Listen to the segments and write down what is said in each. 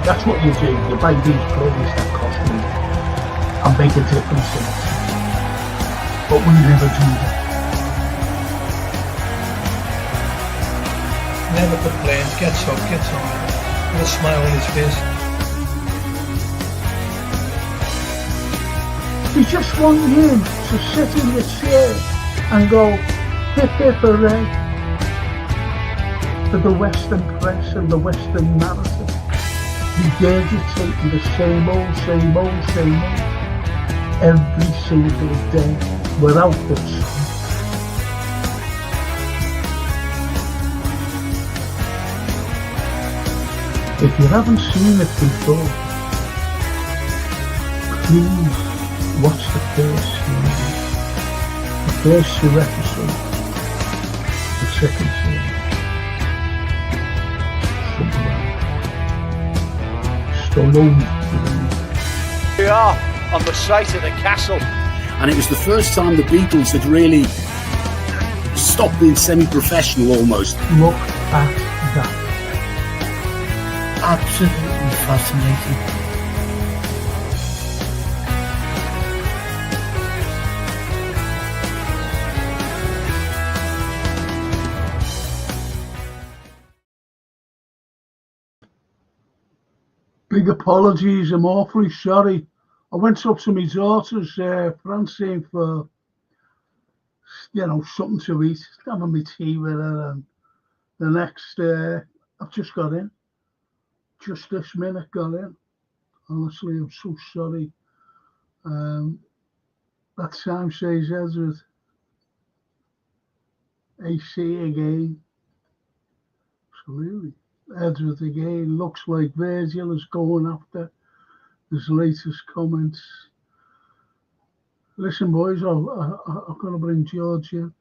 That's what you do. You buy these players that cost me and make a difference in it. But we never do that. Never complains, gets up, gets on, with a smile on his face. We just want you to sit in your chair and go, hip hip hooray, for the Western press and the Western narrative, regurgitating the same old, every single day, without the sun. If you haven't seen it before, please watch the first series, the first 2 episodes, the second series. We are on the site of the castle. And it was the first time the Beatles had really stopped being semi-professional almost. Look at that. Absolutely fascinating. Big apologies, I'm awfully sorry. I went up to my daughter's Francine for, something to eat, having my tea with her, and the next, I've just got in. Just this minute got in. Honestly, I'm so sorry. That time says Edward. AC again. Absolutely. Edward again. Looks like Virgil is going after his latest comments. Listen, boys, I'm going to bring George in.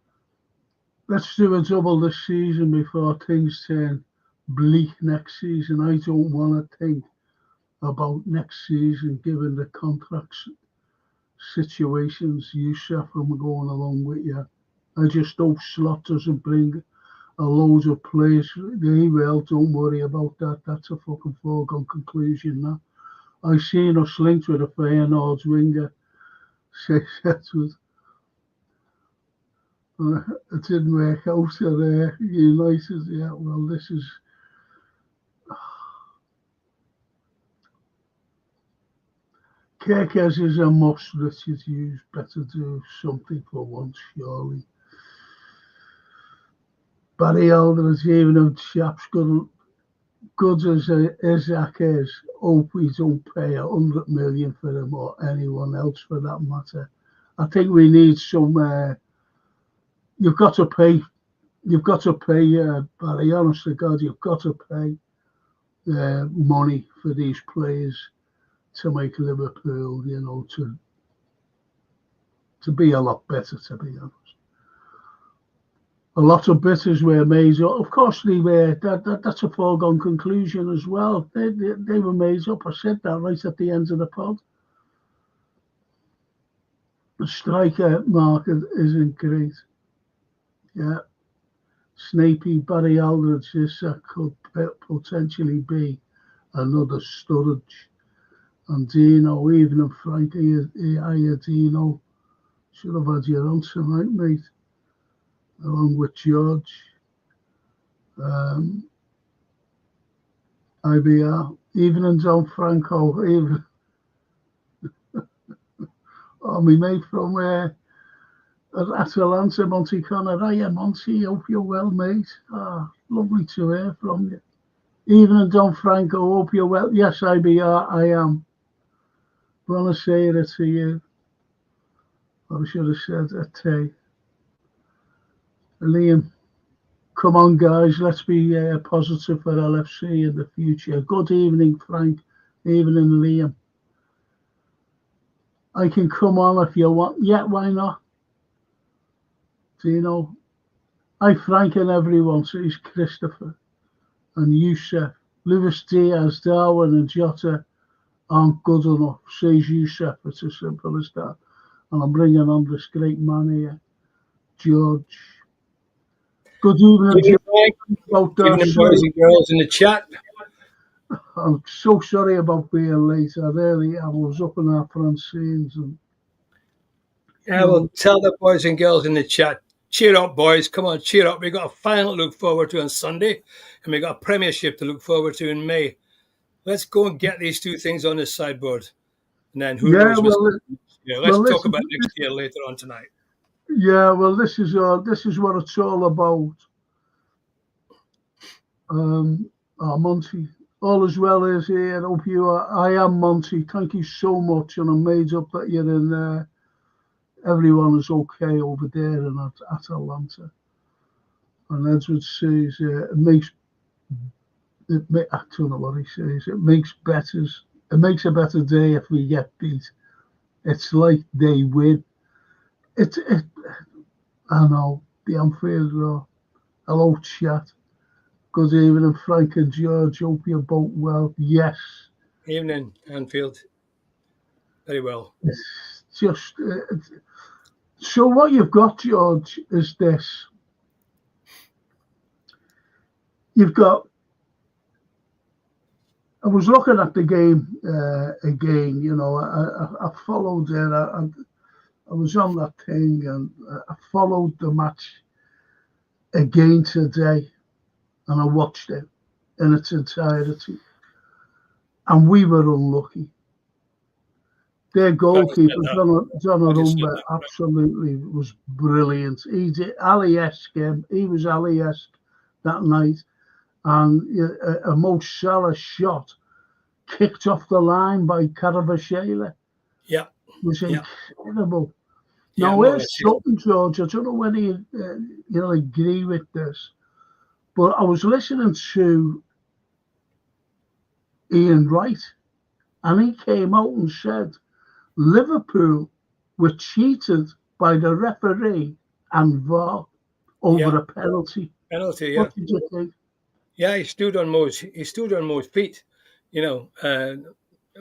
Let's do a double this season before things turn bleak next season. I don't want to think about next season, given the contracts situations you suffer from going along with you. I just hope Slot doesn't bring a load of players. They will, don't worry about that. That's a fucking foregone conclusion now. I seen us linked with a Feyenoord's winger. Says Edward. It didn't work out at United. Yeah, well, this is. Kirkes is a must. Richard Hughes better do something for once, surely. Barry Aldridge, even though chaps good as Isaac is, hope we don't pay 100 million for him or anyone else for that matter. I think we need some. You've got to pay. Barry, honest to God, you've got to pay money for these players to make Liverpool, to be a lot better, to be honest. A lot of bitters were made up. Of course they were. That's a foregone conclusion as well. They were made up. I said that right at the end of the pod. The striker market isn't great. Yeah. Snapey, Barry Aldridge, that could potentially be another Sturridge. And Dino, even if Frank Dino should have had your on tonight, mate. Along with George, IBR, even and Don Franco, even my mate from Atalanta, Monty Connor. Hiya, Monty, hope you're well, mate. Lovely to hear from you. Even and Don Franco, hope you're well. Yes, IBR, I am. Want to say it to you. I should have said it to Liam, come on, guys. Let's be positive for LFC in the future. Good evening, Frank. Evening, Liam. I can come on if you want. Yeah, why not? Dino. Hi, Frank and everyone. Says Christopher and Youssef. Luis Diaz, Darwin, and Jota aren't good enough. Says Youssef. It's as simple as that. And I'm bringing on this great man here, George. Good evening, Good evening, boys and girls in the chat. I'm so sorry about being late. I really am. I was up in our front scenes and Yeah, well, tell the boys and girls in the chat, cheer up, boys. Come on, cheer up. We got a final to look forward to on Sunday, and we got a Premiership to look forward to in May. Let's go and get these two things on the sideboard, and then who yeah, knows what's yeah. Let's well, talk about next year later on tonight. yeah, well, this is what it's all about. Monty, all as well as here. Hope you are. I am Monty. Thank you so much, and I'm made up that you're in there. Everyone is okay over there in Atlanta. And Edward says I don't know what he says. It makes a better day if we get beat. It's like they win. I know the Anfield Roar. Hello, chat. Good evening, Frank and George. Hope you're both well. Yes. Evening, Anfield. Very well. It's just so what you've got, George, is this. You've got. I was looking at the game again. You know, I followed it. I was on that thing, and I followed the match again today, and I watched it in its entirety. And we were unlucky. Their goalkeeper, Donnarumma, absolutely was brilliant. He was Ali-esque that night. And a Mo Salah shot kicked off the line by Carabashela. Yeah. It was incredible. Yeah, now, here's something, George. I don't know whether you'll agree with this, but I was listening to Ian Wright, and he came out and said Liverpool were cheated by the referee and VAR over a penalty. Penalty, yeah. What did you think? Yeah, he stood on Mo's feet, you know,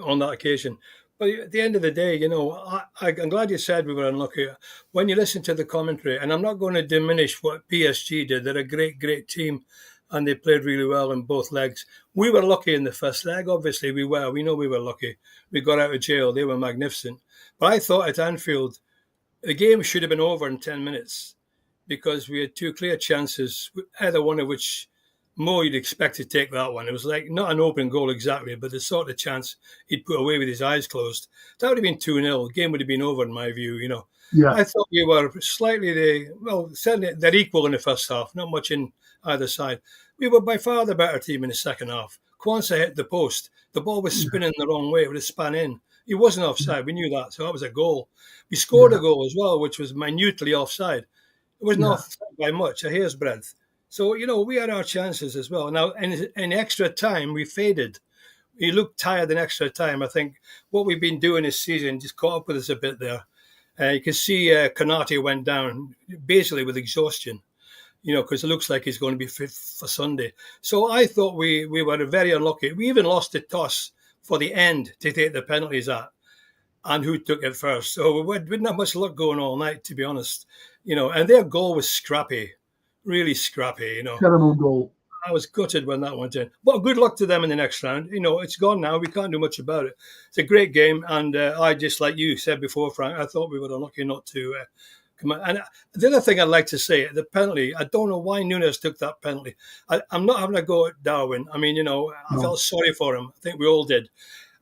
on that occasion. But at the end of the day, you know, I'm glad you said we were unlucky. When you listen to the commentary, and I'm not going to diminish what PSG did. They're a great, great team, and they played really well in both legs. We were lucky in the first leg. Obviously, we were. We know we were lucky. We got out of jail. They were magnificent. But I thought at Anfield, the game should have been over in 10 minutes because we had two clear chances, either one of which Mo, you'd expect to take that one. It was like not an open goal exactly, but the sort of chance he'd put away with his eyes closed. That would have been 2-0. The game would have been over in my view, you know. Yeah. I thought we were certainly they're equal in the first half, not much in either side. We were by far the better team in the second half. Kwanzaa hit the post. The ball was spinning the wrong way. It would have span in. He wasn't offside. We knew that. So that was a goal. We scored a goal as well, which was minutely offside. It wasn't offside by much, a hair's breadth. So, you know, we had our chances as well. Now, in extra time, we faded. We looked tired in extra time. I think what we've been doing this season just caught up with us a bit there. You can see Konate went down basically with exhaustion, you know, because it looks like he's going to be fit for Sunday. So I thought we were very unlucky. We even lost the toss for the end to take the penalties at and who took it first. So we didn't have much luck going all night, to be honest. You know, and their goal was scrappy. Really scrappy, you know. Terrible goal. I was gutted when that went in. But good luck to them in the next round. You know, it's gone now. We can't do much about it. It's a great game. And I just, like you said before, Frank, I thought we were unlucky not to come out. And the other thing I'd like to say, the penalty, I don't know why Nunes took that penalty. I'm not having a go at Darwin. I mean, you know, I felt sorry for him. I think we all did.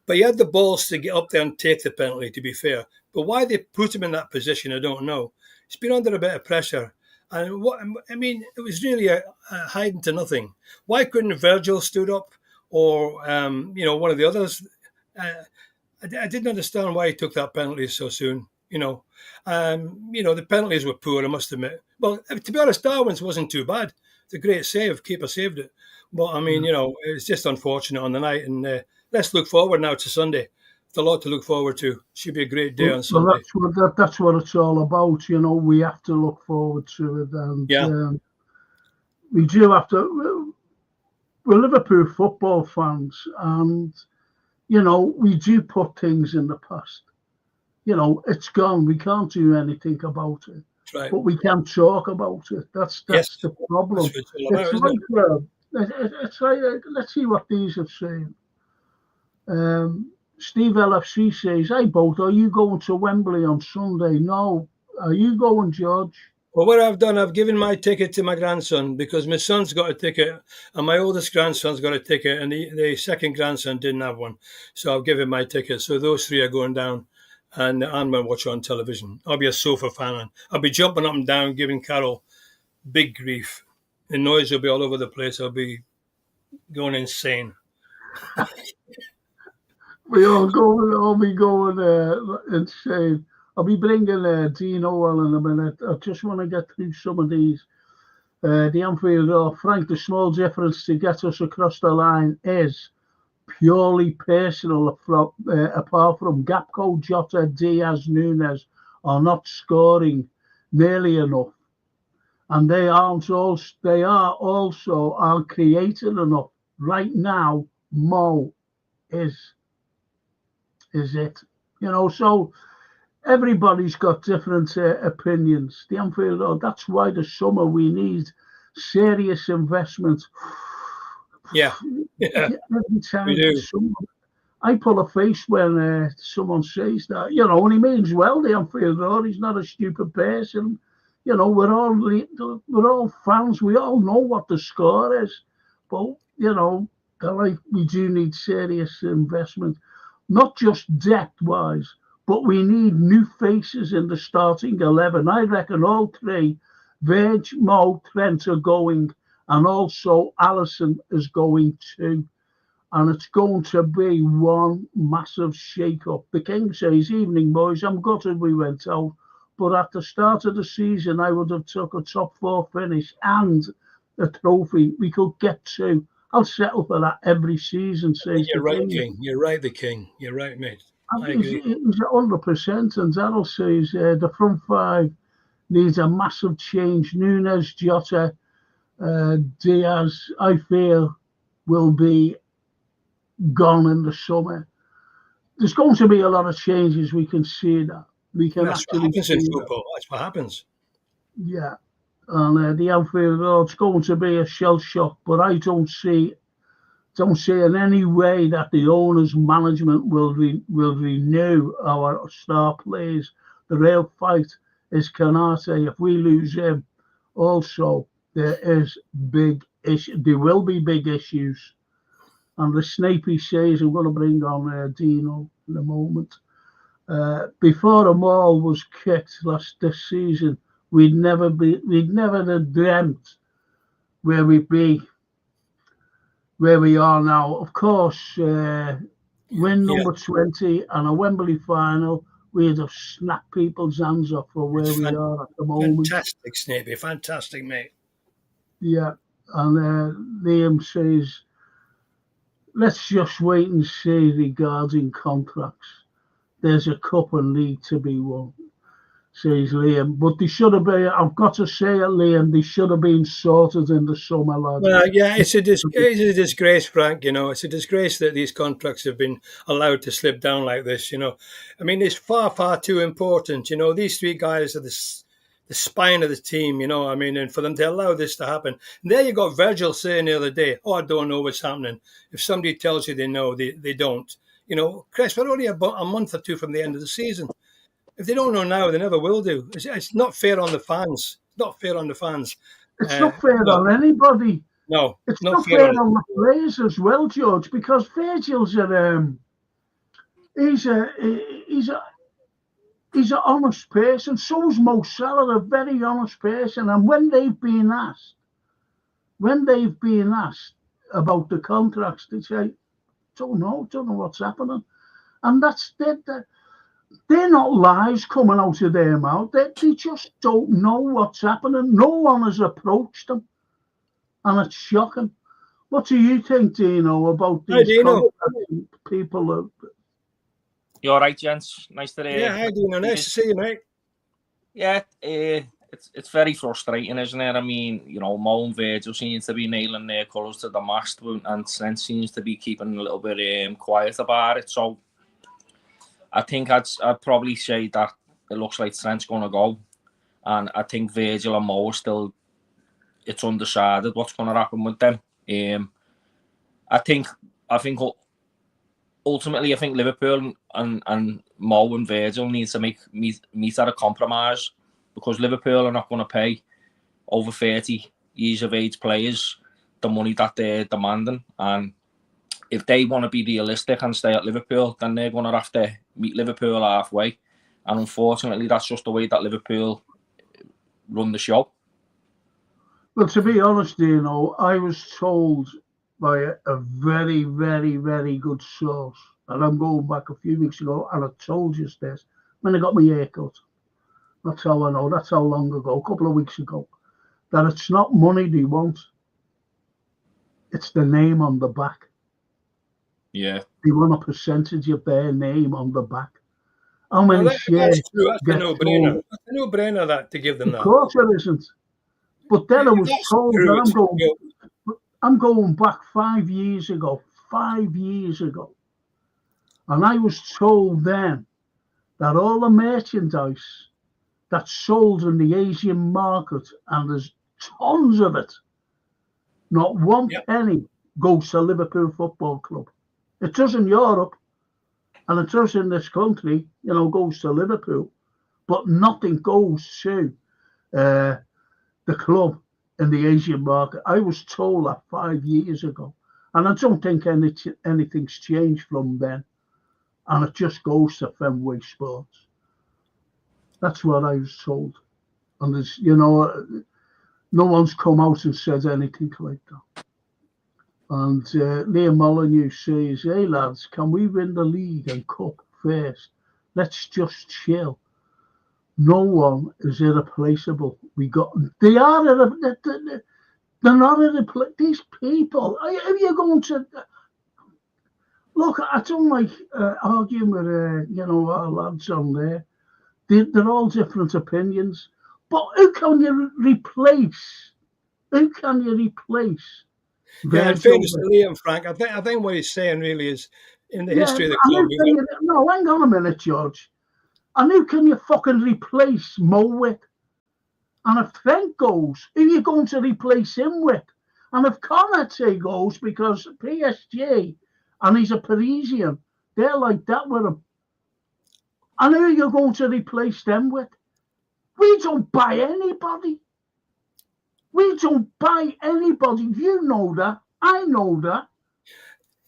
But he had the balls to get up there and take the penalty, to be fair. But why they put him in that position, I don't know. He's been under a bit of pressure. And it was really a hiding to nothing. Why couldn't Virgil stood up or, one of the others? I didn't understand why he took that penalty so soon, you know. The penalties were poor, I must admit. Well, to be honest, Darwin's wasn't too bad. It's a great save. Keeper saved it. But, it's just unfortunate on the night. And let's look forward now to Sunday. It's a lot to look forward to. Should be a great day on Sunday. That's what it's all about. You know, we have to look forward to it, and we do have to. We're Liverpool football fans, and you know we do put things in the past. You know, it's gone. We can't do anything about it, right. But we can talk about it. That's the problem. That's what it's all about, It's like, let's see what these are saying. Steve LFC says, "Hey, both, are you going to Wembley on Sunday?" No. Are you going, George? Well, what I've done, I've given my ticket to my grandson because my son's got a ticket and my oldest grandson's got a ticket and the second grandson didn't have one. So I've given my ticket. So those three are going down and I'm going to watch it on television. I'll be a sofa fan and I'll be jumping up and down, giving Carol big grief. The noise will be all over the place. I'll be going insane. We'll be going insane. I'll be bringing Dino on in a minute. I just want to get through some of these. The Anfield, Frank, the small difference to get us across the line is purely personal, apart from Gakpo, Jota, Diaz, Nunes are not scoring nearly enough. And they are also aren't creating enough. Right now, Mo is it. So everybody's got different opinions. The Anfield, that's why the summer we need serious investment. Yeah. Every time I pull a face when someone says that, and he means well, the Anfield, he's not a stupid person. We're all fans. We all know what the score is. But, we do need serious investment, not just depth-wise, but we need new faces in the starting 11. I reckon all three, Virg, Mo, Trent are going, and also Alisson is going too. And it's going to be one massive shake-up. The King says, "Evening, boys. I'm gutted we went out. But at the start of the season, I would have took a top 4 finish and a trophy. We could get 2. I'll settle for that every season," says You're the right, King. King. You're right, the King. You're right, mate. I He's agree. 100%. And Daryl says the front 5 needs a massive change. Nunes, Jota, Diaz, I feel, will be gone in the summer. There's going to be a lot of changes. We can see that. We can That's what happens in football. That's what happens. Yeah. And the Anfield, it's going to be a shell shock, but I don't see in any way that the owners' management will renew our star players. The real fight is Canate. If we lose him, also there will be big issues. And the Snapey says, I'm going to bring on Dino in a moment. Before a ball was kicked this season, we'd never have dreamt where we'd be, where we are now. Of course, win number 20 and a Wembley final, we'd have snapped people's hands off for where we are at the moment. Fantastic, Snapey. Fantastic, mate. Yeah. And Liam says, let's just wait and see regarding contracts. There's a cup and league to be won, says Liam. But they should have been, I've got to say it, Liam, they should have been sorted in the summer, lads. Well, yeah, it's a disgrace, Frank. It's a disgrace that these contracts have been allowed to slip down like this. I mean, it's far, far too important. These 3 guys are the spine of the team. I mean, and for them to allow this to happen. And there you got Virgil saying the other day, "Oh, I don't know what's happening." If somebody tells you they know, they don't. Chris, we're only about a month or 2 from the end of the season. If they don't know now, they never will do. It's not fair on the fans. It's not fair on the fans. It's not fair on anybody. No, it's not fair on the players as well, George, because Virgil's he's an honest person. So is Mo Salah, a very honest person. And when they've been asked about the contracts, they say, don't know what's happening. And that's they're not lies coming out of their mouth. They just don't know what's happening. No one has approached them. And it's shocking. What do you think, Dino, about these people? You all right, gents? Nice to Yeah, hi, Dino. Nice to see you, mate. Yeah, it's very frustrating, isn't it? I mean, Mo and Virgil seems to be nailing their colours to the mast, and Trent seems to be keeping a little bit quiet about it. So I think I'd probably say that it looks like Trent's going to go, and I think Virgil and Mo are still. It's undecided what's going to happen with them. I think ultimately, I think Liverpool and Mo and Virgil needs to meet at a compromise, because Liverpool are not going to pay over 30 years of age players the money that they're demanding. And if they want to be realistic and stay at Liverpool, then they're going to have to meet Liverpool halfway. And unfortunately, that's just the way that Liverpool run the show. Well, to be honest, you know, I was told by a very, very, very good source, and I'm going back a few weeks ago, and I told you this when I got my haircut. That's how I know. That's how long ago, a couple of weeks ago, that it's not money they want. It's the name on the back. Yeah. They want a percentage of their name on the back. How many shares? That's true. That's a no-brainer. That's a no-brainer that to give them that. Of course it isn't. But then I was told that I'm going back 5 years ago. 5 years ago. And I was told then that all the merchandise that's sold in the Asian market, and there's tons of it, not one penny goes to Liverpool Football Club. It does in Europe, and it does in this country, you know, goes to Liverpool, but nothing goes to the club in the Asian market. I was told that 5 years ago, and I don't think anything's changed from then, and it just goes to Fenway Sports. That's what I was told, and there's, you know, no one's come out and said anything like that. And Liam Molyneux says, "Hey lads, can we win the league and cup first? Let's just chill. No one is irreplaceable. They are irreplaceable. They're not irreplaceable. These people, are you going to look? I don't like arguing with you know, our lads on there. They're all different opinions. But who can you replace? Who can you replace? Yeah, in fairness to Liam, Frank, I think what he's saying really is, in the history of the club. No, hang on a minute, George. And who can you fucking replace Mo with? And if Frank goes, who are you going to replace him with? And if Konate goes, because PSG, and he's a Parisian, they're like that with him. And who are you going to replace them with? We don't buy anybody. We don't buy anybody. You know that. I know that.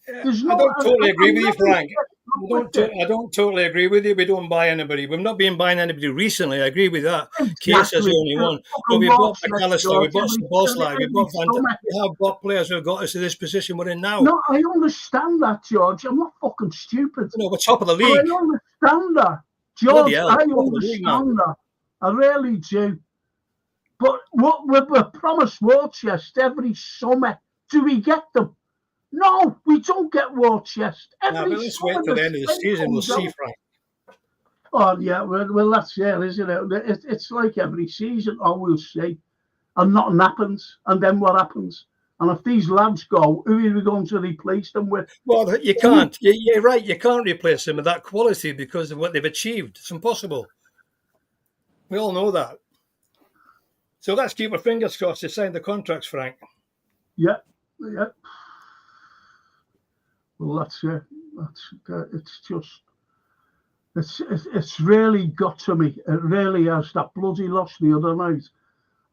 I don't totally agree with you, Frank. I don't totally agree with you. We don't buy anybody. We've not been buying anybody recently. I agree with that. Case is the only one. But we bought McAllister, we bought Szoboszlai, we have bought players who have got us to this position we're in now. No, I understand that, George. I'm not fucking stupid. No, we're top of the league. I understand that. George, I understand that. I really do. But we're promised war chest every summer. Do we get them? No, we don't get war chest. Let's wait till the end of the season. We'll see, Frank. Oh, yeah. Well, that's it, isn't it? It's like every season. Oh, we'll see. And nothing happens. And then what happens? And if these lads go, who are we going to replace them with? Well, you can't. You're right. You can't replace them with that quality because of what they've achieved. It's impossible. We all know that. So let's keep our fingers crossed to sign the contracts, Frank. Yeah. Well, that's it. It's really got to me. It really has. That bloody loss the other night,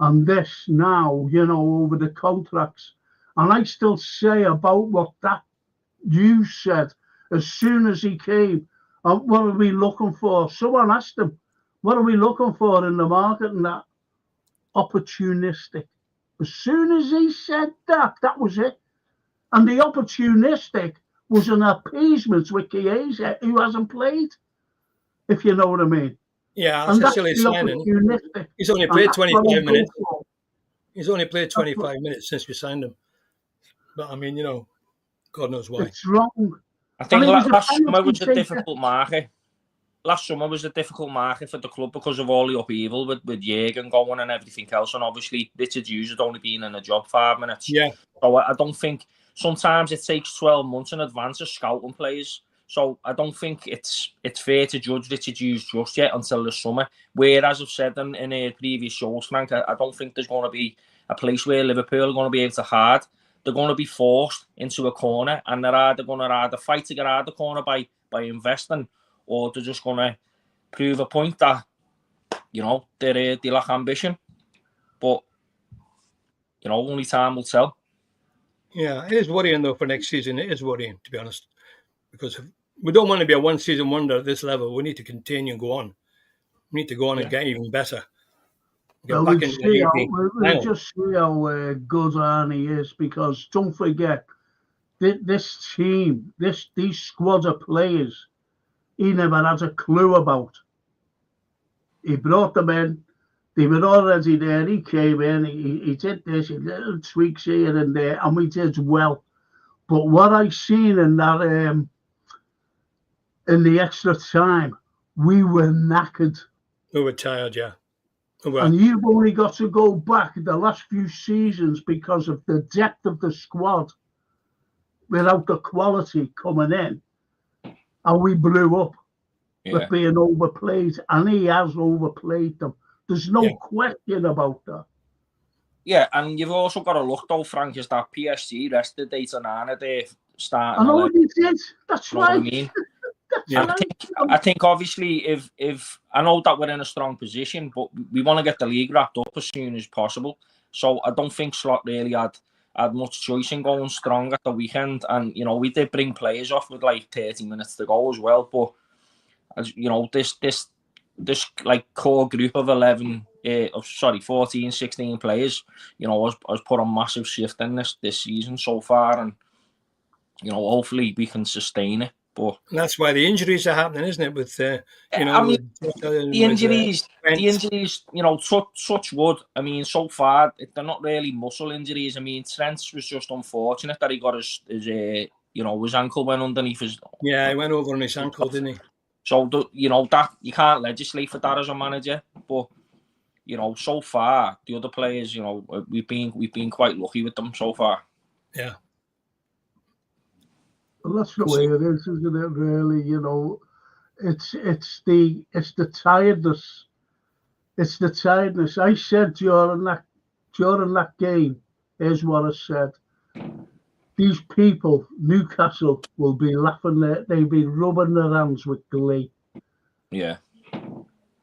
and this now, you know, over the contracts. And I still say about what that you said as soon as he came. What are we looking for? Someone asked him, "What are we looking for in the market?" And that opportunistic. As soon as he said that, that was it. And the opportunistic was an appeasement with Chiesa, who hasn't played, if you know what I mean. Yeah, that's a silly signing. He's only played 25 minutes. He's only played 25 minutes since we signed him. But, I mean, you know, God knows why. It's wrong. I think last summer was a difficult market. Last summer was a difficult market for the club because of all the upheaval with Jürgen going and everything else. And obviously, Richard Hughes had only been in the job 5 minutes. Yeah. So I don't think... Sometimes it takes 12 months in advance of scouting players. So I don't think it's fair to judge Richard Hughes just yet until the summer. Whereas I've said in previous shows, Frank, I don't think there's going to be a place where Liverpool are going to be able to hide they're going to be forced into a corner, and they're either going to fight to get out of the corner by investing, or they're just going to prove a point that, you know, they lack ambition. But, you know, only time will tell. Yeah, it is worrying though for next season. It is worrying, to be honest, because we don't want to be a one-season wonder at this level. We need to continue and go on. We need to go on and get even better. Well, we'll just see how good Arnie is, because don't forget, this team, these squad of players, he never had a clue about. He brought them in. They were already there. He came in. He did this. He little tweaks here and there, and we did well. But what I seen in that in the extra time, we were knackered. We were tired, yeah. Well, and you've only got to go back the last few seasons because of the depth of the squad, without the quality coming in, and we blew up with being overplayed, and he has overplayed them. There's no question about that. Yeah, and you've also got to look though, Frank, is that PSG rested Onana there starting. I know he did. That's right. What I mean? I think obviously if I know that we're in a strong position, but we want to get the league wrapped up as soon as possible. So I don't think Slot really had much choice in going strong at the weekend. And you know, we did bring players off with like 30 minutes to go as well. But as you know, this like core group of 14, 16 players, you know, has put a massive shift in this season so far, and you know, hopefully we can sustain it. But and that's why the injuries are happening, isn't it? With you know, I mean, the injuries, you know, such wood. I mean, so far they're not really muscle injuries. I mean, Trent was just unfortunate that he got his you know, his ankle went underneath his. Yeah, he went over on his ankle, didn't he? So you know that you can't legislate for that as a manager. But you know, so far the other players, you know, we've been quite lucky with them so far. Yeah. Well, that's the way it is, isn't it? Really, you know, it's the tiredness. It's the tiredness. I said during that game, here's what I said. These people, Newcastle, will be laughing. They'll be rubbing their hands with glee. Yeah,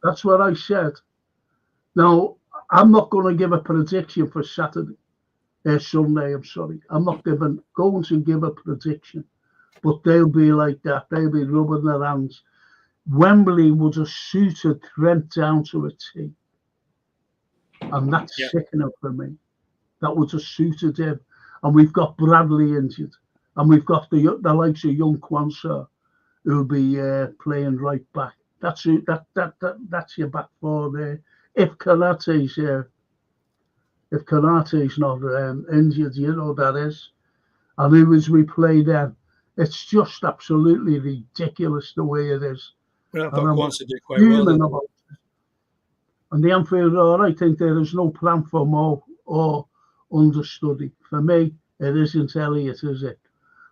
that's what I said. Now, I'm not going to give a prediction for Sunday. I'm sorry. I'm not going to give a prediction. But they'll be like that. They'll be rubbing their hands. Wembley would have suited Trent down to a T. And that's sickening for me. That would have suited him. And we've got Bradley injured. And we've got the likes of young Kwanzaa who'll be playing right back. That's your back four there. If Konate's not injured, you know that is. And who is we play then? It's just absolutely ridiculous the way it is. Yeah, I thought Kwanzaa did quite well. And the Anfield Road, I think there is no plan for Mo or understudy. For me, it isn't Elliott, is it?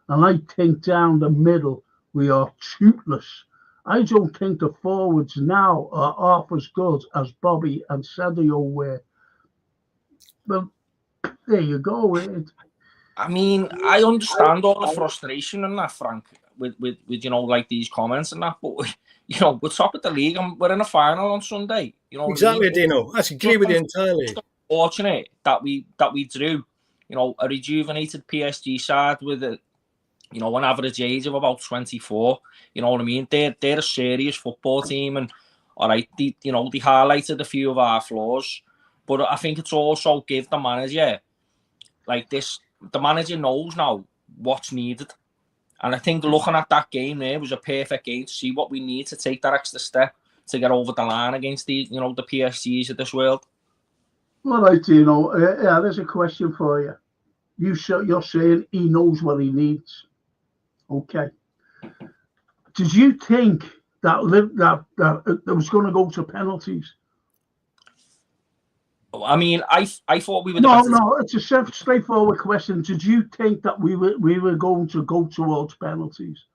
And I think down the middle, we are toothless. I don't think the forwards now are half as good as Bobby and Sadio were. Well, there you go. I mean, I understand all the frustration and that, Frank, with you know, like these comments and that, but you know, we're top of the league and we're in a final on Sunday. You know, exactly, Dino. I agree with you entirely. Fortunate that we drew, you know, a rejuvenated PSG side with a, you know, an average age of about 24. You know what I mean? They're a serious football team, and all right, they highlighted a few of our flaws, but I think it's also give the manager like this. The manager knows now what's needed. And I think looking at that game there was a perfect game to see what we need to take that extra step to get over the line against the PSGs of this world. All right, there's a question for you. You're saying he knows what he needs. Okay. Did you think that it was going to go to penalties? I mean, I thought we were. No, it's a straightforward question. Did you think that we were going to go towards penalties?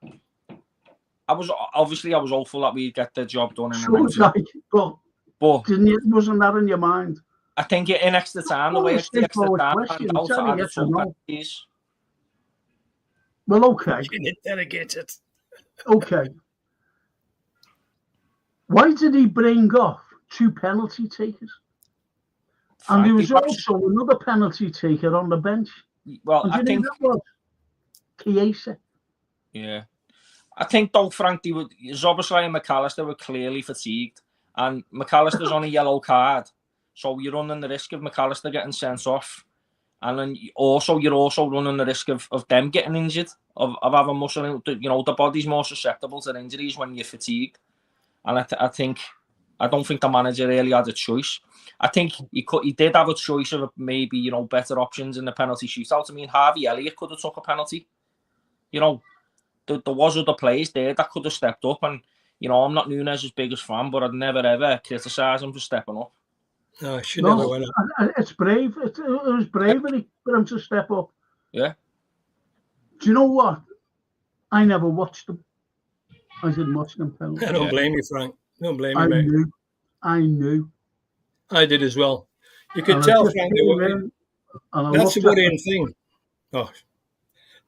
I was hopeful that we'd get the job done. But wasn't that in your mind? I think in extra time, the way it's the extra time, and out Johnny, of yes or some no? penalties. Well, okay. Delegated. Okay. Why did he bring off 2 penalty takers? And there was also another penalty taker on the bench. Well, and I think that was Chiesa. Yeah. I think, though, Frank, Szoboszlai and McAllister were clearly fatigued. And McAllister's on a yellow card. So you're running the risk of McAllister getting sent off. And then you're also running the risk of them getting injured, of having muscle. The body's more susceptible to injuries when you're fatigued. And I don't think the manager really had a choice. I think he did have a choice of maybe, better options in the penalty shootout. I mean, Harvey Elliott could have took a penalty. There was other players there that could have stepped up. And, I'm not Nunes' biggest fan, but I'd never, ever criticise him for stepping up. No, I should never win it. It's brave. It was bravery for him to step up. Yeah. Do you know what? I never watched them. I didn't watch them penalties. I don't blame you, Frank. Don't blame you, mate. I knew. I did as well. You could tell, Frank, that's the worrying thing. Oh,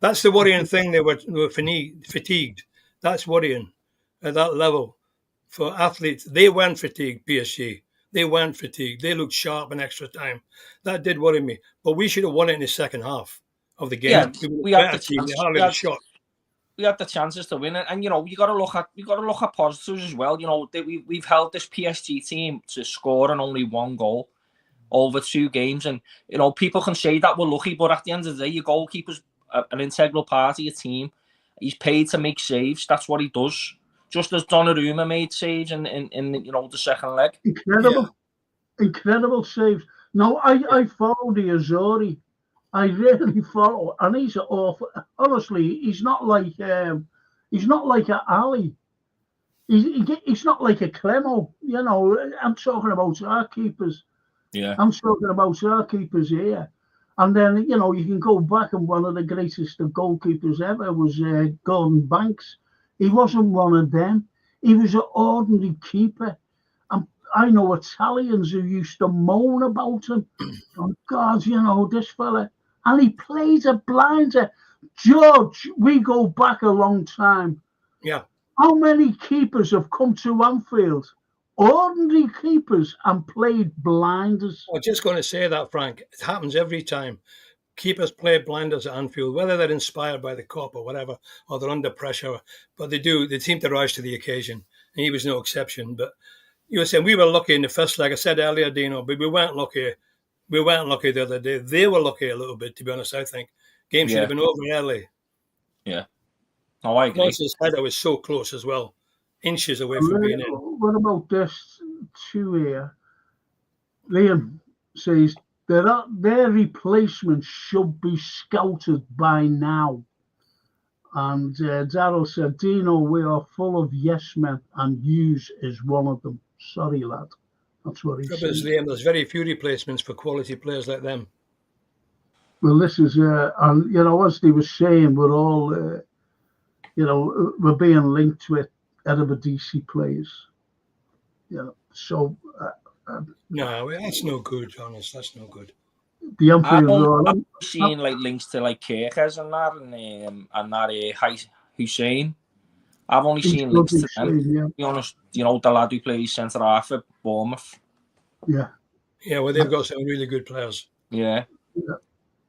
that's the worrying thing. They were fatigued. That's worrying at that level. For athletes, they weren't fatigued, PSG. They weren't fatigued. They looked sharp in extra time. That did worry me. But we should have won it in the second half of the game. Yeah, we had the chance. Shot. We had the chances to win it, and you got to look at positives as well. We've held this PSG team to score on only 1 goal over 2 games, and people can say that we're lucky, but at the end of the day, your goalkeeper's an integral part of your team. He's paid to make saves. That's what he does. Just as Donnarumma made saves in the second leg. Incredible saves. No, I follow the Azzurri. I really follow, and he's awful. Honestly, he's not like a Ali. He's not like a Clemo. I'm talking about our keepers. Yeah. I'm talking about our keepers here. And then you can go back, and one of the greatest of goalkeepers ever was Gordon Banks. He wasn't one of them. He was an ordinary keeper. And I know Italians who used to moan about him. Oh, God, this fella. And he plays a blinder. George, we go back a long time. Yeah. How many keepers have come to Anfield? Ordinary keepers and played blinders. I was just going to say that, Frank. It happens every time. Keepers play blinders at Anfield, whether they're inspired by the cup or whatever, or they're under pressure, but they seem to rise to the occasion. And he was no exception. But you were saying we were lucky in the first leg. I said earlier, Dino, but we weren't lucky. We weren't lucky the other day. They were lucky a little bit, to be honest, I think. Game should have been over early. Yeah. Oh, I agree. His header was so close as well. Inches away from being in. What about this two here? Liam says their replacements should be scouted by now. And Darryl said, Dino, we are full of yes men, and Hughes is one of them. Sorry, lad. That's what he said. Liam, there's very few replacements for quality players like them. Well, this is, and as they were saying, we're all, we're being linked with Eredivisie players. So. No, that's no good, honest. That's no good. The Anfield I've seen links to Kirkes and that Hussein. I've only seen links to them. To be honest, the lad who plays centre half at Bournemouth. Yeah. Yeah, well, they've got some really good players. Yeah.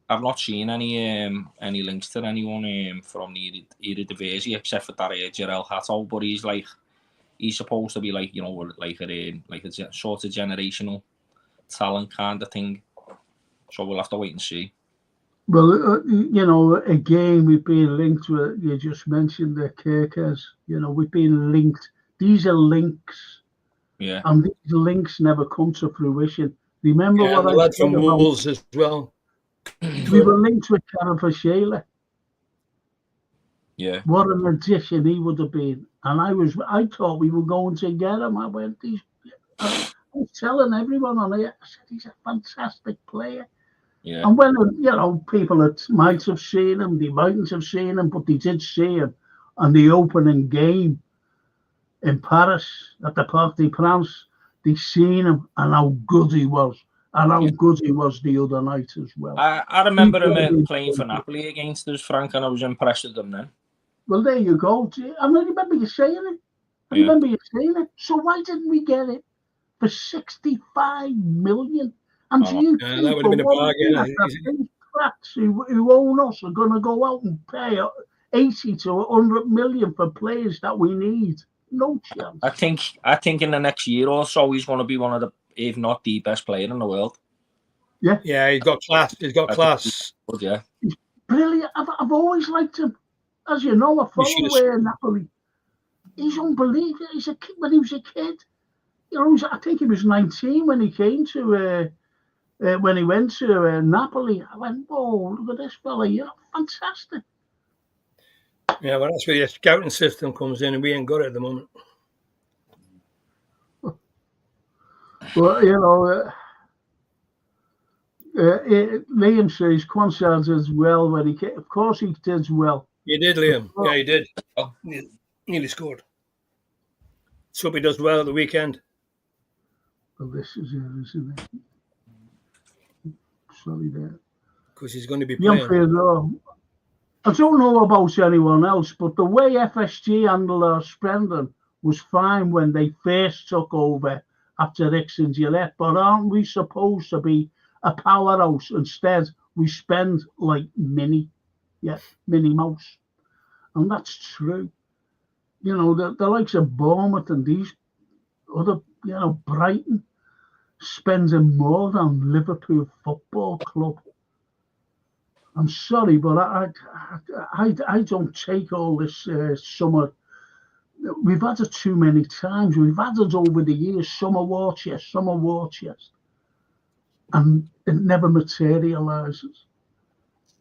I've not seen any links to anyone from the Eredivisie except for that Jarell Hato, but he's supposed to be like a sort of generational talent kind of thing. So we'll have to wait and see. Well, again, we've been linked with, you just mentioned the Kirkes, we've been linked. These are links. Yeah. And these links never come to fruition. Remember what I said from Wolves as well. We were linked with Carvajal. Yeah. What an addition he would have been. And I thought we were going to get him. I was telling everyone on here, I said, he's a fantastic player. Yeah. And when, people might have seen him, they mightn't have seen him, but they did see him on the opening game in Paris at the Parc des Princes. They seen him and how good he was. and how good he was the other night as well. I remember him playing for Napoli against us, Frank, and I was impressed with him then. Well, there you go. I remember you saying it. I remember you saying it. So why didn't we get it for 65 million? And do you think that would have been a bargain. Cracks who own us are going to go out and pay 80 to 100 million for players that we need? No chance. I think in the next year or so he's going to be one of the, if not the best player in the world. Yeah. Yeah, he's got class. He's got class. Yeah. He's brilliant. I've always liked him. As you know, I follow Napoli. He's unbelievable. He's a kid when he was a kid. You know, I think he was 19 when he came to when he went to Napoli. I went, whoa, look at this fella. You're fantastic. Yeah, well, that's where your scouting system comes in, and we ain't got it at the moment. Well, you know, Liam says Quansah did well when he came. Of course, he did well. You did, Liam. Yeah, he did. Oh, nearly scored. Let's hope he does well at the weekend. Well, this is it, isn't it? Sorry there. Because he's going to be playing. I don't know about anyone else, but the way FSG handled our spending was fine when they first took over after Ricks and Gillette. But aren't we supposed to be a powerhouse? Instead, we spend like Minnie Mouse. And that's true. You know, the likes of Bournemouth and these other, you know, Brighton spending more than Liverpool Football Club. I'm sorry, but I don't take all this summer. We've had it too many times. We've had it over the years, summer war chest. And it never materialises.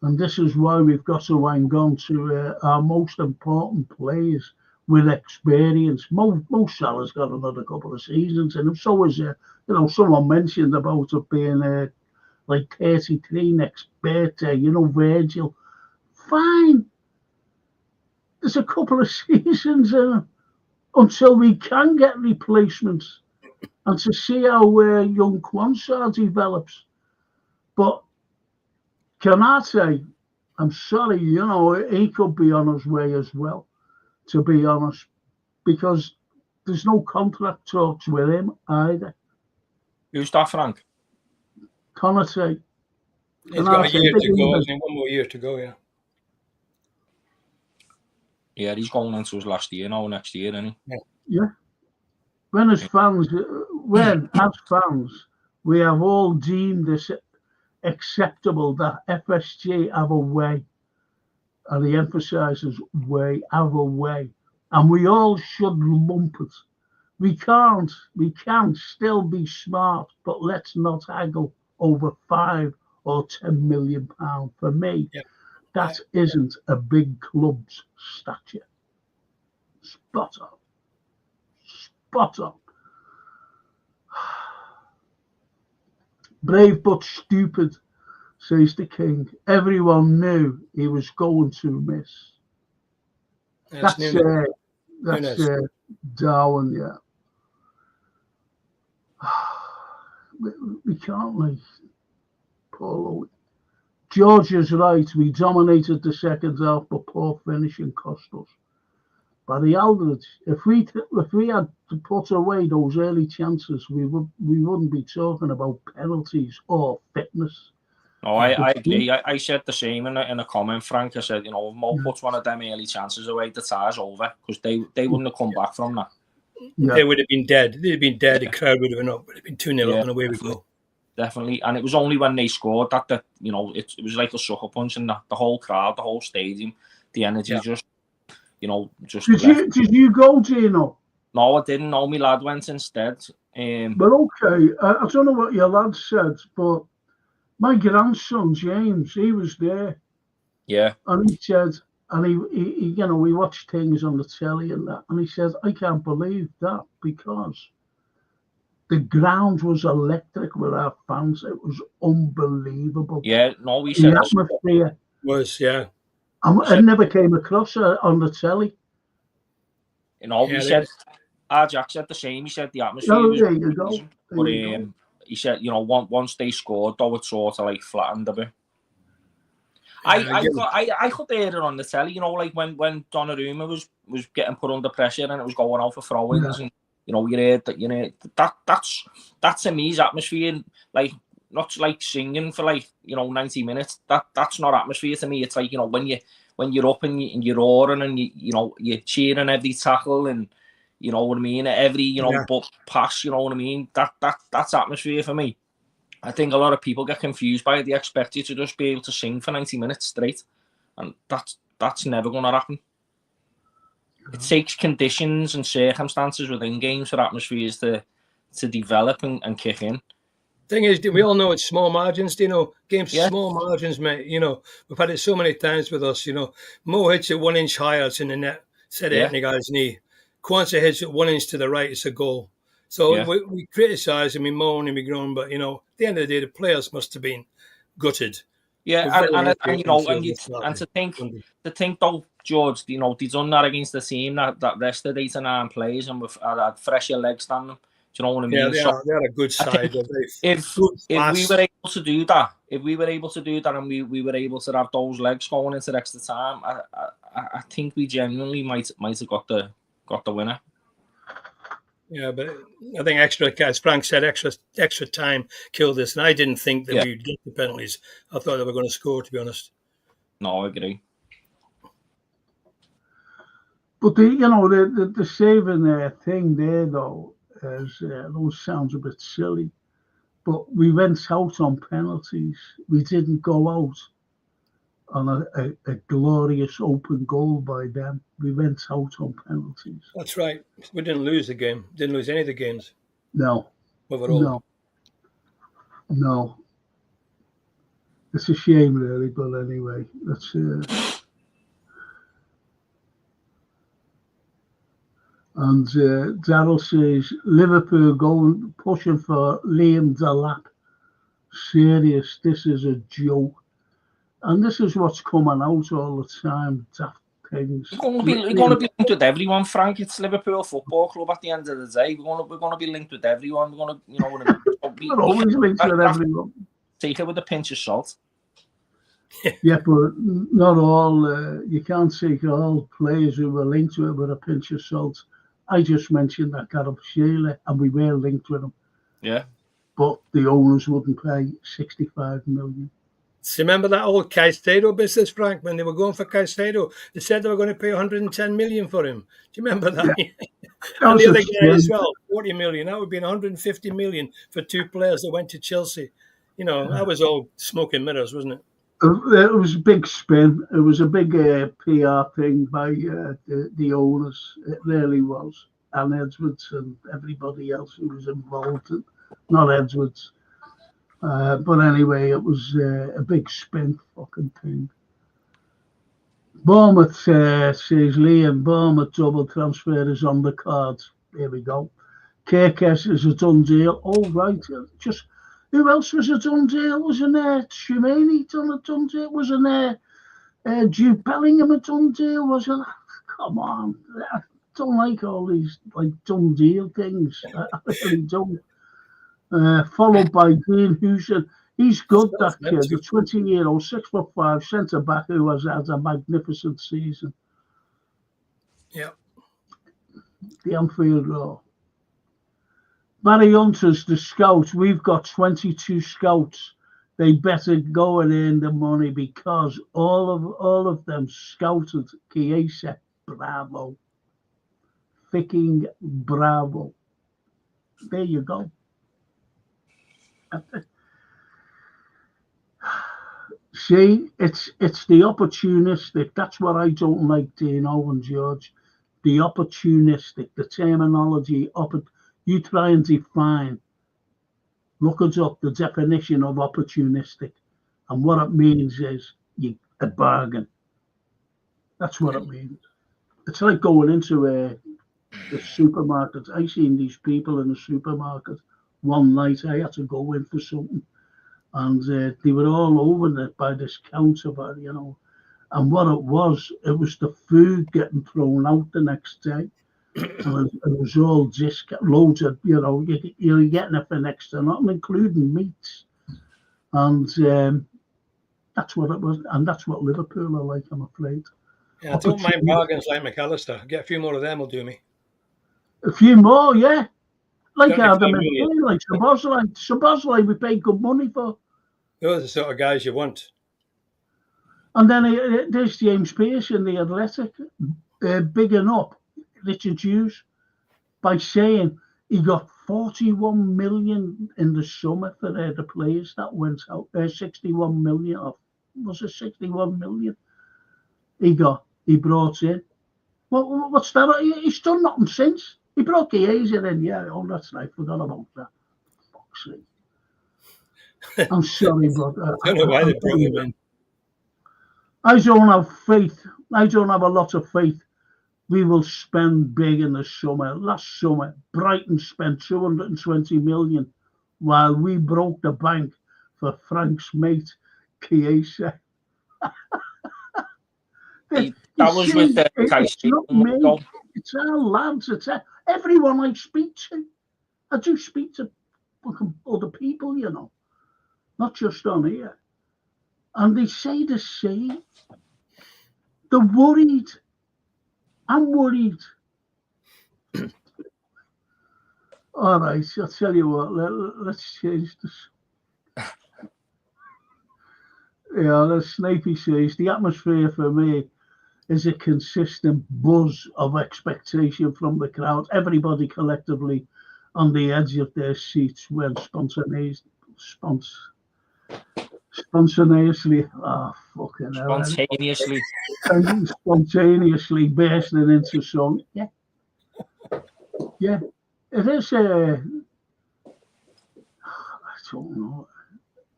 And this is why we've got to hang on to our most important players with experience. Mo Salah's got another couple of seasons in him. So is, you know, someone mentioned about it being like 33 next birthday, you know, Virgil. Fine. There's a couple of seasons in him until we can get replacements and to see how young Quansah develops. But Canate, I'm sorry, you know, he could be on his way as well, to be honest, because there's no contract talks with him either. Who's that, Frank? Canate. He's got a year to go, one more year to go, yeah. Yeah, he's going into his last year now, next year, isn't he? Yeah. As fans, we have all deemed this acceptable that FSG have a way, and he emphasises way, have a way, and we all should lump it. We can still be smart, but let's not haggle over £5 or £10 million. For me, that isn't a big club's stature. Spot on. Brave but stupid, says the king. Everyone knew he was going to miss. That's Darwin, yeah. We can't, like, Paulo. George is right. We dominated the second half, but poor finishing cost us. By the Aldridge, if we had to put away those early chances, we wouldn't be talking about penalties or fitness. No, I agree. I said the same in a comment, Frank. I said, you know, if Mo puts one of them early chances away, the tie's over, because they wouldn't have come back from that. Yeah. They would have been dead. They'd have been dead. The crowd would have been up. It would have been 2-0 up and away we go. Definitely. And it was only when they scored that you know, it was like a sucker punch, and the whole crowd, the whole stadium, the energy just, you know, just. Did you go, Gino? No, I didn't. No, my lad went instead. Well, okay. I don't know what your lad said, but my grandson James, he was there. Yeah. And he said, and he you know, we watched things on the telly and that, and he said, I can't believe that, because the ground was electric with our fans. It was unbelievable. Yeah, no, we said the atmosphere was, yeah. I never came across it on the telly. You know, he said, Jack said the same. He said the atmosphere was there you go. but he said, you know, once they scored, though, it sort of like flattened a bit. I could hear it on the telly, you know, like when Donnarumma was getting put under pressure and it was going out for throw-ins, and you know, you heard that, you know, that's to me is atmosphere. Like, not like singing for like, you know, 90 minutes. That's not atmosphere to me. It's like, you know, when you're up and you're roaring and you know, you're cheering every tackle and, you know what I mean, every, you know, pass, you know what I mean. That's atmosphere for me. I think a lot of people get confused by it. They expect you to just be able to sing for 90 minutes straight, and that's never going to happen. It takes conditions and circumstances within games for atmospheres to develop and kick in. Thing is, we all know it's small margins. You know, games small margins, mate. You know, we've had it so many times with us. You know, Mo hits it 1 inch higher, it's in the net. Said it hitting the guy's knee. Kwanzaa hits it 1 inch to the right, it's a goal. So we criticise and we moan and we groan, but you know, at the end of the day, the players must have been gutted. Yeah, and you know, and to think though, George, you know, they done that against the team that rested 8 or 9 players and with had fresher legs than them. Do you know what I mean? Yeah, they're a good side. If we were able to do that, and we were able to have those legs going into extra time, I think we genuinely might have got the winner. Yeah, but I think as Frank said, extra time killed us, and I didn't think that we'd get the penalties. I thought they were going to score, to be honest. No, I agree. But the saving thing there though is those sounds a bit silly, but we went out on penalties. We didn't go out on a glorious open goal by them. We went out on penalties. That's right. We didn't lose the game. Didn't lose any of the games. No. Overall. No. It's a shame, really, but anyway, that's. And Darryl says Liverpool pushing for Liam Delap. Serious, this is a joke. And this is what's coming out all the time. Daft things. We're going to be linked with everyone, Frank. It's Liverpool Football Club at the end of the day. We're going to be linked with everyone. We're going to, you know, we're always linked with everyone. Take it with a pinch of salt. Yeah, but not all. You can't take all players who were linked to it with a pinch of salt. I just mentioned that Gareth Shearer, and we were linked with him. Yeah. But the owners wouldn't pay 65 million. So remember that old Caicedo business, Frank, when they were going for Caicedo? They said they were going to pay 110 million for him. Do you remember that? Yeah. And the other guy as well, 40 million. That would be 150 million for 2 players that went to Chelsea. You know, that was all smoke and mirrors, wasn't it? It was a big spin. It was a big PR thing by the owners. It really was. And Edwards and everybody else who was involved. Not Edwards. But anyway, it was a big spin fucking thing. Bournemouth says Liam, Bournemouth double transfer is on the cards. Here we go. Kirkes is a done deal. Oh, right. Just who else was a done deal? Wasn't there Shumani done a done deal? Wasn't there Jude Bellingham a done deal? Wasn't come on. I don't like all these like done deal things. I really don't. Followed by Dean Houston. He's good, that kid. The 20-year-old, 6'5" centre back who has had a magnificent season. Yeah. The Anfield Roar. Barry Hunter's the scouts. We've got 22 scouts. They better go and earn the money because all of them scouted Chiesa. Bravo. Fucking bravo. There you go. See, it's the opportunistic. That's what I don't like, Dino and George. The opportunistic, the terminology. You try and define. Look it up, the definition of opportunistic. And what it means is a bargain. That's what it means. It's like going into the supermarket. I seen these people in the supermarket. One night I had to go in for something, and they were all over it by this counter, you know. And what it was the food getting thrown out the next day. And it was all loads of, you're getting it for next to nothing, including meats. And that's what it was. And that's what Liverpool are like, I'm afraid. Yeah, I don't mind bargains like McAllister. Get a few more of them will do me. A few more, yeah. Like Got Adam a and few Play, like Szoboszlai, we paid good money for. Those are the sort of guys you want. And then there's James Pearce in the Athletic, bigging up Richard Hughes by saying he got 41 million in the summer for the players that went out. 61 million, or was it 61 million? He brought in. Well, what's that? He's done nothing since. He brought Chiesa in. Yeah, oh, that's right. Forgot about that. Fuck's sake. I'm sorry, but I don't know why they brought him in. I don't have faith. I don't have a lot of faith. We will spend big in the summer. Last summer, Brighton spent 220 million while we broke the bank for Frank's mate, Chiesa. That was with the it's not me. It's our lads. It's everyone I speak to. I do speak to other people, not just on here. And they say the same. They're worried. I'm worried. All right, I'll tell you what, let's change this. Yeah, as Snapey says, the atmosphere for me is a consistent buzz of expectation from the crowd. Everybody collectively on the edge of their seats when spontaneously, spontaneously bursting into song. Yeah, it is. I don't know.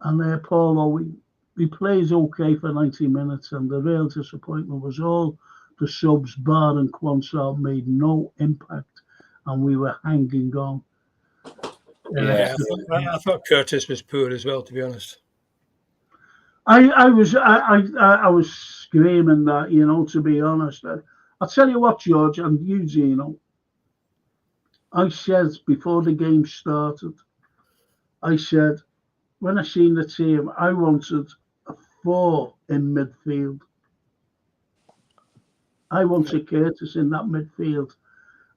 And Paulo, we plays okay for 90 minutes, and the real disappointment was all the subs, Bar and Quansah, made no impact, and we were hanging on. Yeah, I thought Curtis was poor as well, to be honest. I was screaming that, to be honest. I'll tell you what, George, and you, Gino. I said before the game started, when I seen the team, I wanted a 4 in midfield. I wanted Curtis in that midfield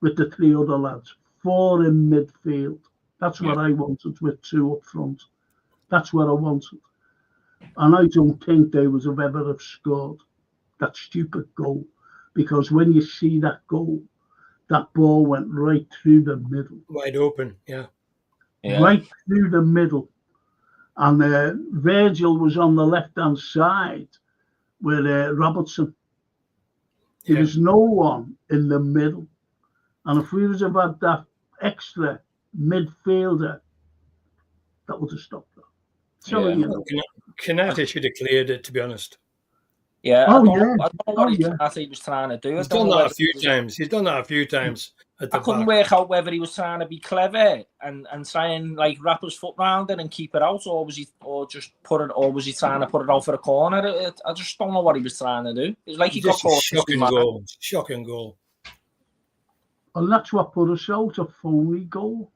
with the 3 other lads. 4 in midfield. That's what I wanted, with 2 up front. That's what I wanted. And I don't think they would have ever have scored that stupid goal, because when you see that goal, that ball went right through the middle. Wide open, yeah. Right through the middle. And Virgil was on the left-hand side with Robertson. There was no one in the middle. And if we would have had that extra midfielder, that would have stopped that. Kanata should have cleared it, to be honest. Yeah, I don't know what he was trying to do. He's done that a few times. He's done that a few times. I couldn't work out whether he was trying to be clever and try and wrap his foot round it and keep it out, or was he trying to put it out for a corner? I just don't know what he was trying to do. It was like he got caught. Shocking goal. And that's what put us out, a phony goal.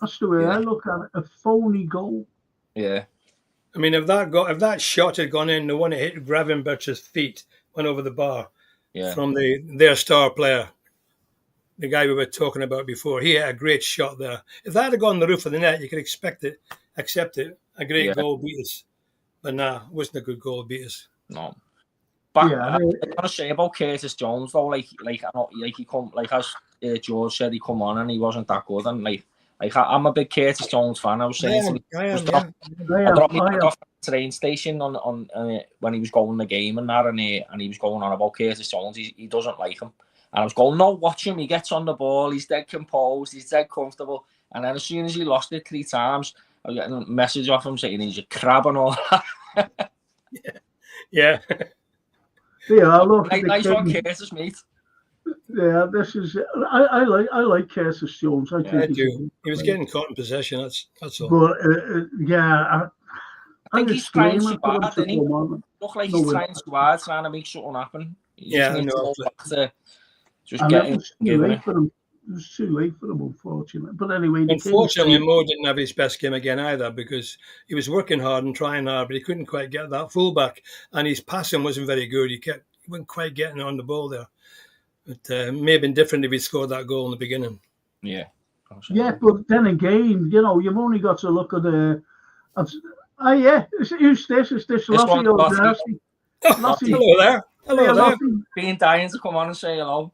That's the way I look at it, a phony goal. Yeah. I mean, if that shot had gone in, the one that hit Gravenberch's feet, went over the bar from their star player, the guy we were talking about before, he had a great shot there. If that had gone on the roof of the net, you could accept it. A great goal beat us. But nah, it wasn't a good goal, beat us. No. But I want to say about Curtis Jones, though, as George said, he come on and he wasn't that good, and I'm a big Curtis Jones fan. I was saying I dropped me off at the train station on when he was going the game and that, and he was going on about Curtis Jones. He doesn't like him, and I was going, no, watch him. He gets on the ball. He's dead composed. He's dead comfortable. And then as soon as he lost it 3 times, I was getting a message off him saying he's a crab and all that. Yeah, look. Nice one, Curtis, mate. Yeah, this is. I like Curtis Jones. I do. He was getting caught in possession. That's all. But I think he's trying too hard. Didn't he? Look like he's trying too hard, trying to make something happen. He just needs to go back to just getting. was too late for him, unfortunately. But anyway, unfortunately, Mo didn't have his best game again either because he was working hard and trying hard, but he couldn't quite get that fullback, and his passing wasn't very good. He wasn't quite getting on the ball there. It may have been different if he scored that goal in the beginning. Yeah. Yeah, but then again, you've only got to look at the. Who's this? Is this Lottie or Darcy? Lottie. Hello there. Hello there. Being dying to come on and say hello.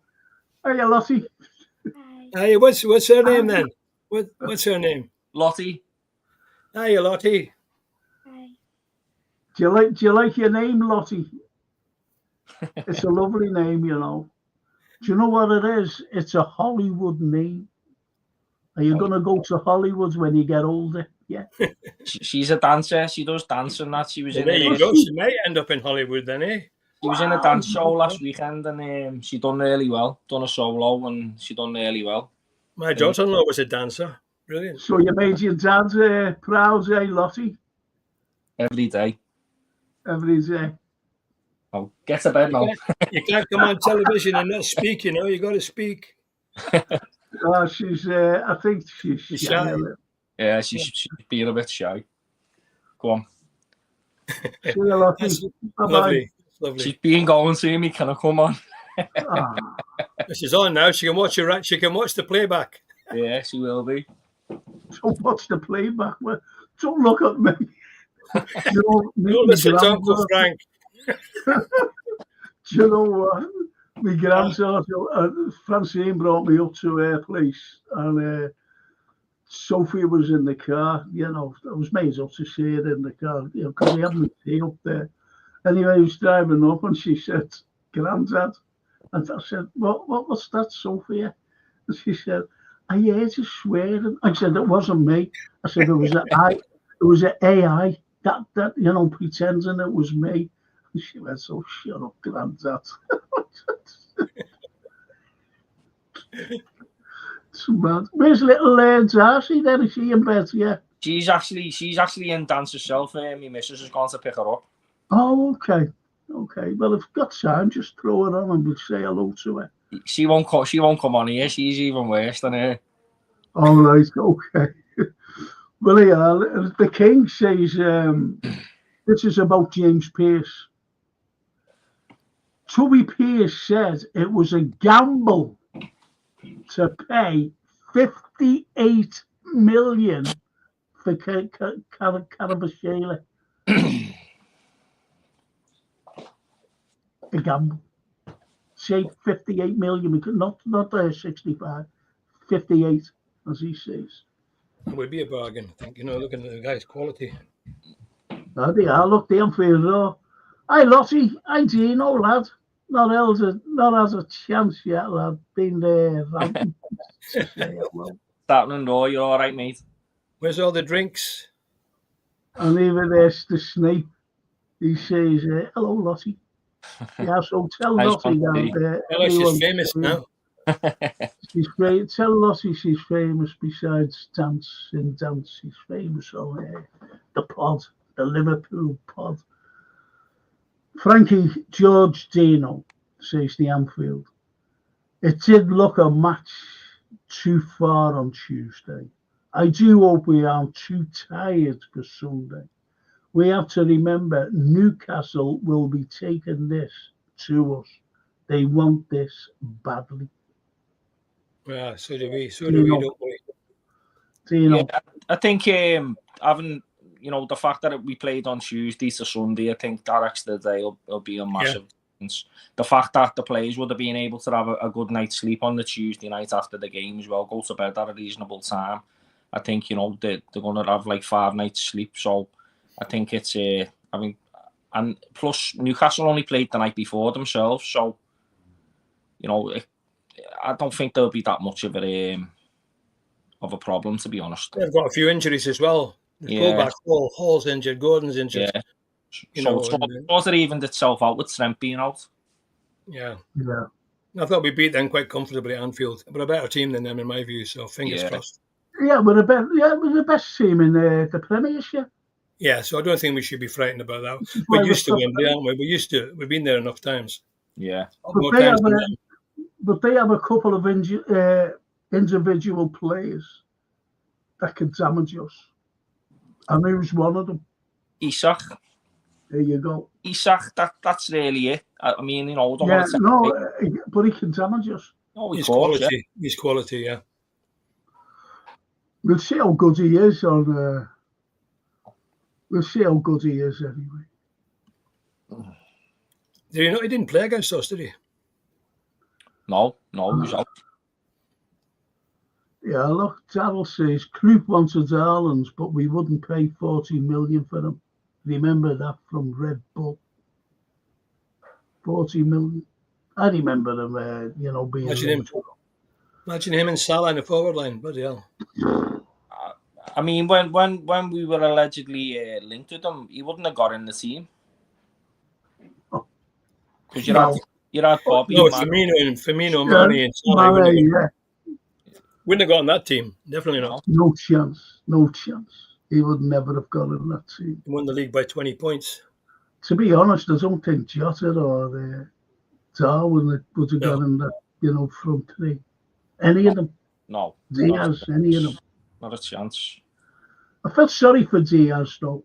Hiya, Lottie. Hey, what's her name then? What's her name? Lottie. Hiya, Lottie. Hi. Do you like your name, Lottie? It's a lovely name, Do you know what it is? It's a Hollywood name. Are you going to go to Hollywood when you get older? Yeah. She's a dancer. She does dance and that. She was in. There you go. She may end up in Hollywood then, eh? She was in a dance show last weekend and she done really well. Done a solo and she done really well. My daughter-in-law was a dancer. Brilliant. So you made your dad proud, Lottie? Every day. Every day. Oh, get to bed now. You can't come on television and not speak, You got to speak. She's. I think she's shy. Yeah, she's being a bit shy. Go on. See you, Lottie. Lovely. She's been going to me. Can I come on? She's on now. She can watch She can watch the playback. Yeah, she will be. Don't watch the playback. Don't look at me. Don't listen to Uncle Frank. Do you know what? My granddaughter, Francine, brought me up to her place, and Sophie was in the car. I was made up to see her in the car, because we hadn't tea up there. Anyway, I was driving up, and she said, "Granddad," and I said, "What's that, Sophia?" And she said, "I heard you swearing." I said, "It wasn't me." I said, "It was an AI that pretending it was me." And she went, "Oh, shut up, Granddad." So bad. Where's little Darcy then? Is she in bed? Yeah. She's actually in dance herself. My missus has gone to pick her up. Oh, okay. Well, if you've got time, just throw her on and we'll say hello to her. She won't come on here. She's even worse than her. All right. Okay. Well, yeah. The King says this is about James Pearce. Tubby Pearce said it was a gamble to pay $58 million for Carabashela. A gamble. Say 58 million, because not 65, 58, as he says. It would be a bargain, I think. Looking at the guy's quality. They are. Look, the Anfield though. Hi, Lottie. Hi, Dino, lad. Not has a chance yet, lad. Been there. Starting door, you're all right, mate. Where's all the drinks? And even there's the snake. He says, "Hello, Lottie." Yeah, so tell Lottie that. She's famous now. Tell Lottie she's famous. Besides dance, she's famous on the pod, the Liverpool pod. Frankie George Dino says the Anfield. It did look a match too far on Tuesday. I do hope we aren't too tired for Sunday. We have to remember Newcastle will be taking this to us. They want this badly. Yeah, so do we. Don't we? Yeah, I think having the fact that we played on Tuesday to Sunday, I think that extra day will be a massive difference. The fact that the players would have been able to have a good night's sleep on the Tuesday night after the game as well, go to bed at a reasonable time. I think they're going to have like 5 nights sleep. So I think it's and plus Newcastle only played the night before themselves, so I don't think there'll be that much of a problem, to be honest. They've got a few injuries as well. The fullback, Hall's injured, Gordon's injured. Yeah. Sort of evened itself out with Trent being out. Yeah. I thought we beat them quite comfortably at Anfield, but a better team than them in my view. So fingers crossed. Yeah, we're the best team in the Premiership. Yeah, so I don't think we should be frightened about that. We're used to Wembley, aren't we? We're used to it. We've been there enough times. Yeah. But they have a couple of individual players that could damage us. And who's one of them? Isak. There you go. Isak, that's really it. I mean, you know, Yeah, no, but he can damage us. Oh, His quality. His quality, yeah. We'll see how good he is on. We'll see how good he is anyway. Did he not? He didn't play against us, did he? No, he was out. Yeah, look, Darryl says Klopp wanted Ireland, but we wouldn't pay 40 million for him. Remember that from Red Bull. 40 million. I remember him, being. Imagine him and Salah in the forward line. Bloody hell. I mean, when we were allegedly linked with him, he wouldn't have got in the team. Because you had Bobby. No, Firmino, Mane, and Salah. Wouldn't have got in that team. Definitely not. No chance. He would never have got in that team. He won the league by 20 points. To be honest, I don't think Jota or Darwin would have got in that, front three. Any of them. No. Diaz, any of them. Not a chance. I felt sorry for Diaz, though,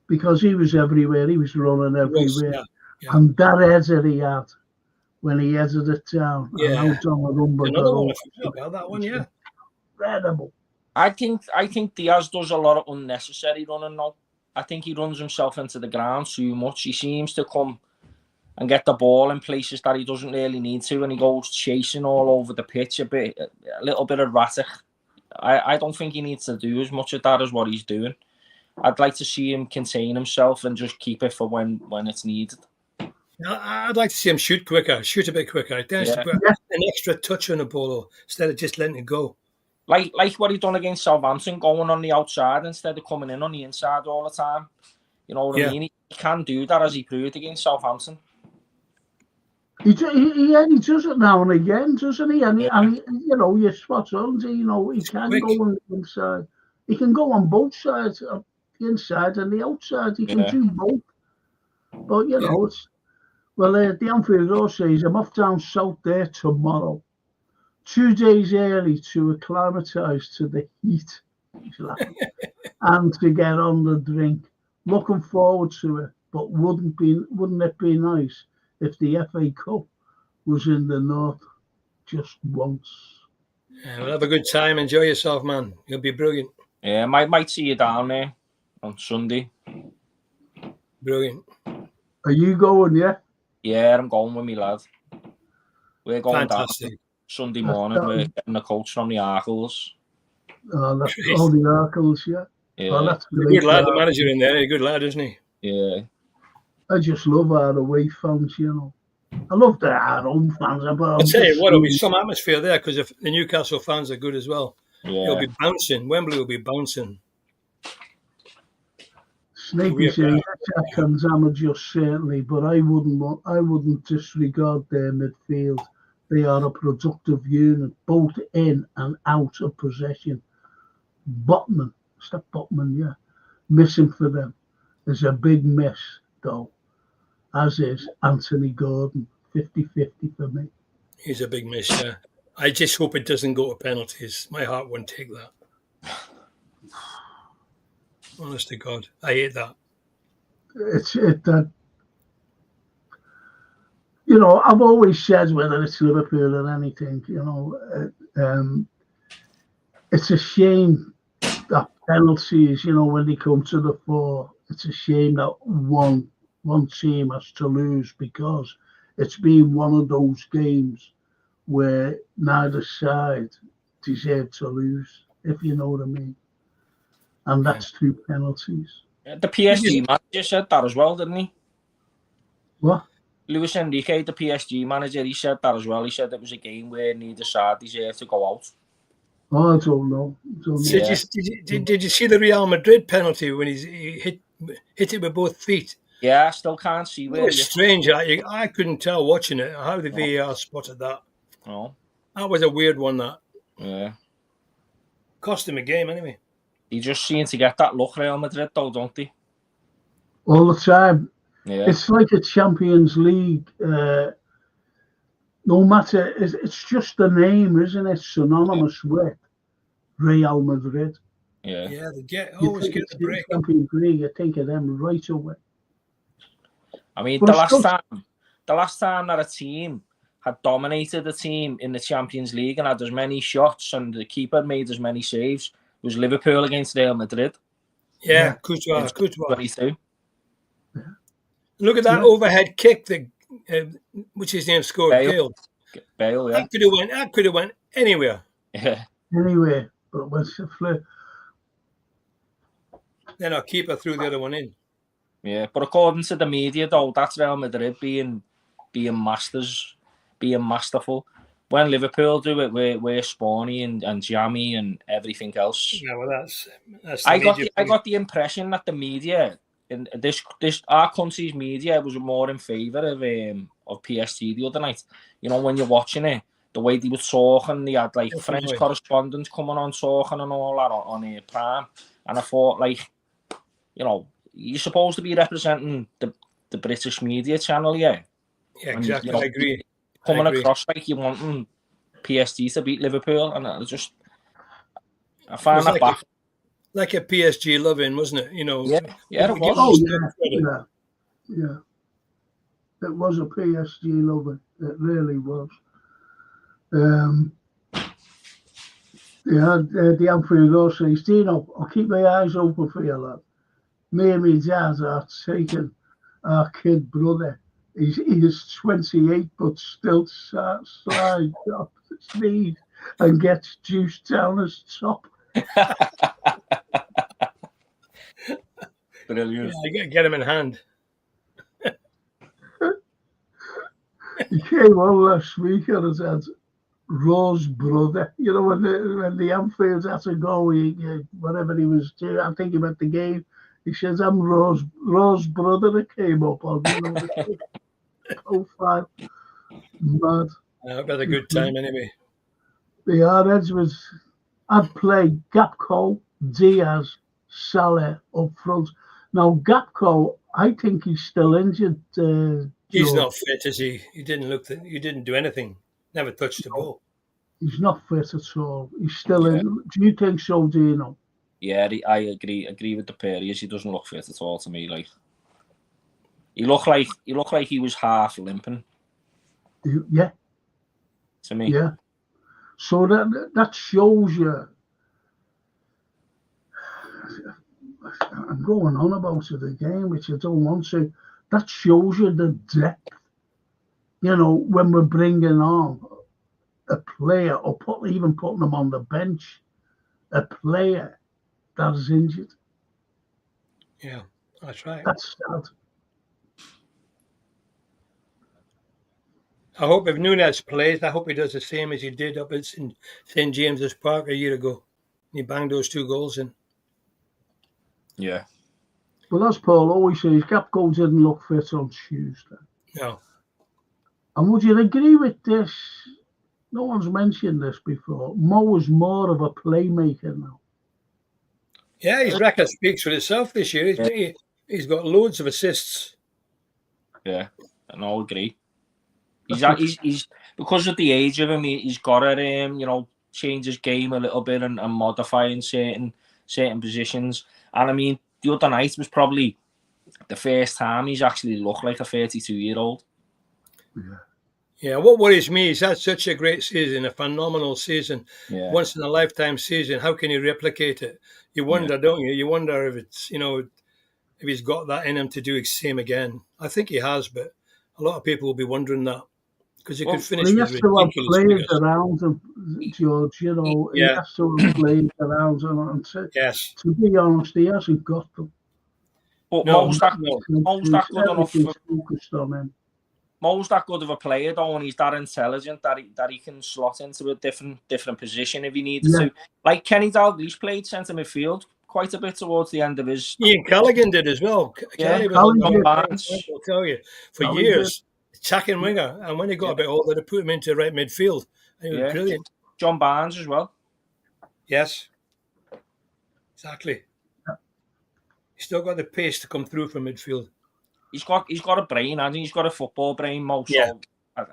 because he was everywhere. He was running everywhere. Yeah. And that header he had when he headed it down. Yeah. And out on the rumba. Another one, I forgot about that one, yeah. Incredible. I think Diaz does a lot of unnecessary running now. I think he runs himself into the ground too much. He seems to come and get the ball in places that he doesn't really need to, and he goes chasing all over the pitch a little bit erratic. I don't think he needs to do as much of that as what he's doing. I'd like to see him contain himself and just keep it for when it's needed. I'd like to see him shoot a bit quicker. He tends to put an extra touch on the ball instead of just letting it go. Like what he done against Southampton, going on the outside instead of coming in on the inside all the time. You know what I mean? He can do that, as he proved against Southampton. He does it now and again, doesn't he? And you're spot on. He can go on the inside. He can go on both sides, the inside and the outside. He can do both. But it's the Anfield Road says I'm off down south there tomorrow, 2 days early to acclimatise to the heat, and to get on the drink. Looking forward to it, but wouldn't it be nice if the FA Cup was in the north just once? Yeah, well, have a good time. Enjoy yourself, man. You'll be brilliant. Yeah, might see you down there on Sunday. Brilliant. Are you going, yeah? Yeah, I'm going with me lad. We're going Fantastic. down Sunday morning. We're getting the coach from the Arkles. Oh, that's all the Arkles, yeah. Oh, that's a good lad, the manager in there. A good lad, isn't he? Yeah. I just love our away fans, I love our home fans. I'll tell you what, there'll be some atmosphere there because if the Newcastle fans are good as well. Yeah. It'll be bouncing. Wembley will be bouncing. Snaky says Jack and Zamadio certainly, but I wouldn't disregard their midfield. They are a productive unit, both in and out of possession. Botman, missing for them is a big miss, though, as is Anthony Gordon, 50-50 for me. He's a big miss, yeah. I just hope it doesn't go to penalties. My heart won't take that. Honest to God, I hate that. I've always said, whether it's Liverpool or anything, it's a shame that penalties, when they come to the fore, it's a shame that one team has to lose, because it's been one of those games where neither side deserved to lose, if you know what I mean. And that's 2 penalties. The PSG manager said that as well, didn't he? What? Luis Enrique, the PSG manager, he said that as well. He said it was a game where neither side deserved to go out. Oh, I don't know. Did you see the Real Madrid penalty when he hit it with both feet? Yeah, I still can't see where. It was strange. I couldn't tell watching it how the VAR spotted that. Oh. That was a weird one, that. Yeah. Cost him a game, anyway. He just seems to get that look, Real Madrid, though, don't he? All the time. Yeah. It's like a Champions League no matter, it's just the name, isn't it? Synonymous with Real Madrid. Yeah. Yeah, they You always think get it's a break. Champions League, you think of them right away. I mean, But the it's last time that a team had dominated the team in the Champions League and had as many shots and the keeper made as many saves was Liverpool against Real Madrid. Yeah, Courtois. 22. Look at that overhead kick that which his name scored, Bale. Bale, yeah. That could have went anywhere. Yeah. Anyway, but when it's a flip, Then our keeper threw the other one in. Yeah, but according to the media, though, that's Real Madrid being masters, being masterful. When Liverpool do it, we're spawny and jammy and everything else. Yeah, well, that's I got the impression that the media in this our country's media was more in favour of PSG the other night. You know, when you're watching it, the way they were talking, they had like French correspondents coming on talking and all that on Prime, and I thought, like, you know, you're supposed to be representing the British media channel, yeah. Yeah, exactly. I agree. Coming across like you wanting PSG to beat Liverpool, and I find that back. Like a PSG loving, wasn't it? You know. Yeah, it was. Yeah. It was a PSG loving. It really was. The Anfield Road says, Dino, I'll keep my eyes open for you, lad. Me and my dad are taking our kid brother. He is 28, but still slides off his knees and gets juice down his top. Brilliant. Yeah, get him in hand. He came on last week and said, Rose brother. You know, when the Anfield had to go, whatever he was doing, I think he meant the game. He says, I'm Rose brother that came up on, you know, the profile. Mad. I've had a good time anyway. The Reds I'd play Gakpo, Diaz, Salah up front. Now, Gakpo, I think he's still injured. He's not fit, is he? He didn't do anything. Never touched the ball. He's not fit at all. He's still in. Do you think so, Dino? Yeah, I agree with the Perriers. He doesn't look fit at all to me. Like he looked like he was half limping. Yeah. To me. Yeah. So that shows you. I'm going on about it again, which I don't want to. That shows you the depth. You know, when we're bringing on a player or even putting them on the bench, a player that is injured. Yeah, that's right. That's sad. I hope if Núñez plays, I hope he does the same as he did up at St. James's Park a year ago. He banged those 2 goals in. Yeah. Well, as Paul always says, Gakpo didn't look fit on Tuesday. No. And would you agree with this? No one's mentioned this before. Mo is more of a playmaker now. Yeah, his record speaks for itself this year. He's got loads of assists. Yeah, and I'll agree. He's because of the age of him, he's got to change his game a little bit and modify in certain positions. And I mean, the other night was probably the first time he's actually looked like a 32-year-old. Yeah, what worries me is that's such a great season, a phenomenal season, once in a lifetime season. How can he replicate it? You wonder, don't you? You wonder if it's, if he's got that in him to do the same again. I think he has, but a lot of people will be wondering that because he could finish with ridiculous figures. He has to have players around him, George. He has to have players around him. To be honest, he hasn't got them. But Mo's that good enough. Focused on him. Mo's that good of a player, though, and he's that intelligent that he can slot into a different position if he needed to. Like Kenny Dalglish played centre midfield quite a bit towards the end of his. Ian Callaghan did as well. I'll tell you, for years, attacking winger, and when he got a bit older, they put him into right midfield. He was brilliant. John Barnes as well. Yes, exactly. He's still got the pace to come through from midfield. He's got a brain, hasn't he? He's got a football brain, Mo. So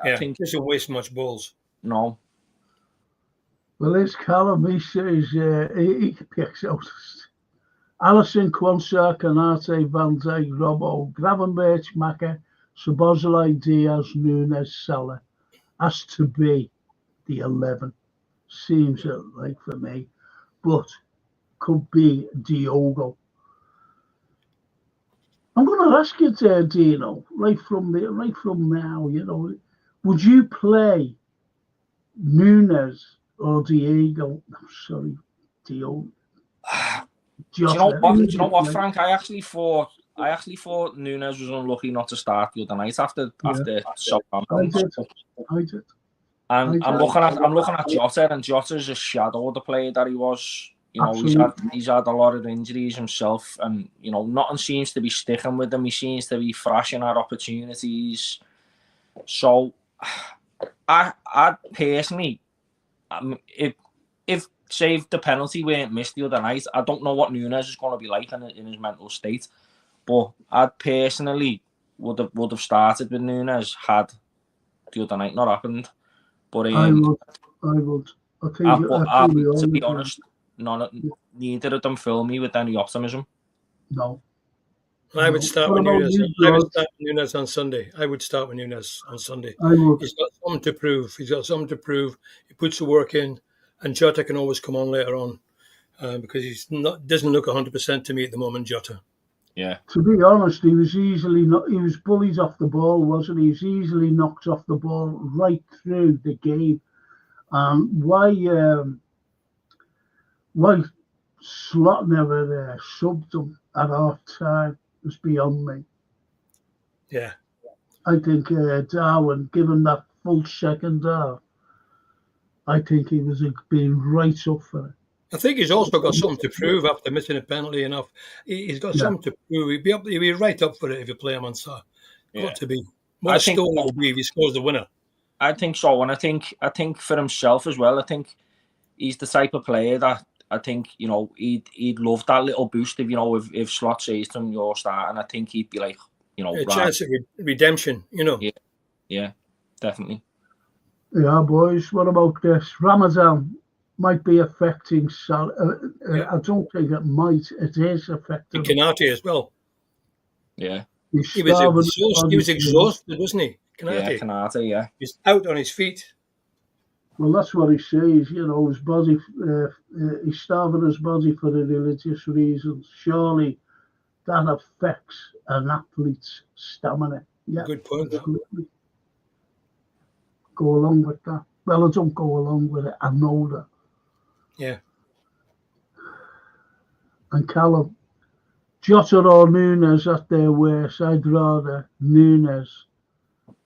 I think doesn't waste much balls. no. Well, it's Callum. He says he picks out Alisson, Quansah, Canate, Van Dijk, Robbo, Gravenberch, Maka, Szoboszlai, Diaz, Nunes, Salah. Has to be the 11. Seems like for me, but could be Diogo. I'm going to ask you, Dino, right from now, would you play Nunes or Diego? I'm sorry, Diogo. Do you know what, Frank? I actually thought Nunes was unlucky not to start the other night after Southampton. I did. And I'm looking at Jota, and Jota's a shadow of the player that he was. He's had a lot of injuries himself, and nothing seems to be sticking with him. He seems to be thrashing at opportunities. So, I personally, if save the penalty weren't missed the other night, I don't know what Nunes is going to be like in his mental state. But I personally would have started with Nunes had the other night not happened. But I would. To be honest, neither of them fill me with any optimism. No. I would start with Nunes. I would start with Nunes on Sunday. I would start with Nunes on Sunday. He's got something to prove. He puts the work in, and Jota can always come on later on because doesn't look 100% to me at the moment, Jota. Yeah. To be honest, he was bullied off the ball, wasn't he? He was easily knocked off the ball right through the game. Why Slot never subbed him at half time is beyond me. Yeah. I think Darwin, given that full second half, I think he was being right up for it. I think he's also got something to prove after missing a penalty enough. He's got something to prove. He'll be right up for it if you play him on Saturday. Got to be. What a stone it will be if he scores the winner. I think so, and I think for himself as well. I think he's the type of player that I think he'd love that little boost if Slot says to him you're starting. I think he'd be like a chance of redemption. Yeah, definitely. Yeah, boys. What about this? Ramadan might be affecting Salah. I don't think it might. It is affecting Canate as well. Yeah. He was exhausted, wasn't he? Canate, yeah. He's out on his feet. Well, that's what he says. His body, he's starving his body for the religious reasons. Surely that affects an athlete's stamina. Yeah, good point. Go along with that. Well, I don't go along with it. I know that. Yeah. And Callum, Jota or Nunes at their worst, I'd rather Nunes.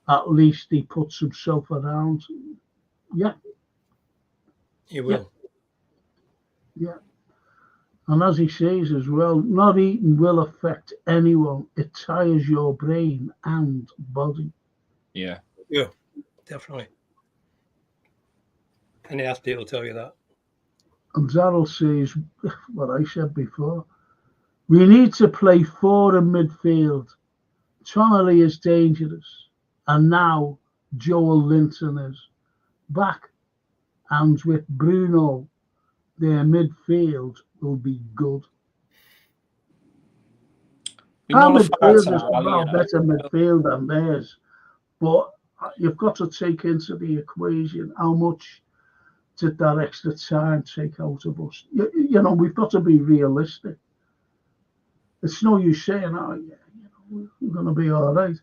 At least he puts himself around. Yeah. He will. Yeah. And as he says as well, not eating will affect anyone. It tires your brain and body. Yeah. Yeah, definitely. Any athlete will tell you that. And Darryl says what I said before. We need to play 4 in midfield. Tonali is dangerous. And now Joel Linton is back. And with Bruno, their midfield will be good. Our midfield is a better midfield than theirs. But you've got to take into the equation how much did that extra time take out of us. We've got to be realistic. It's no use saying, we're going to be all right.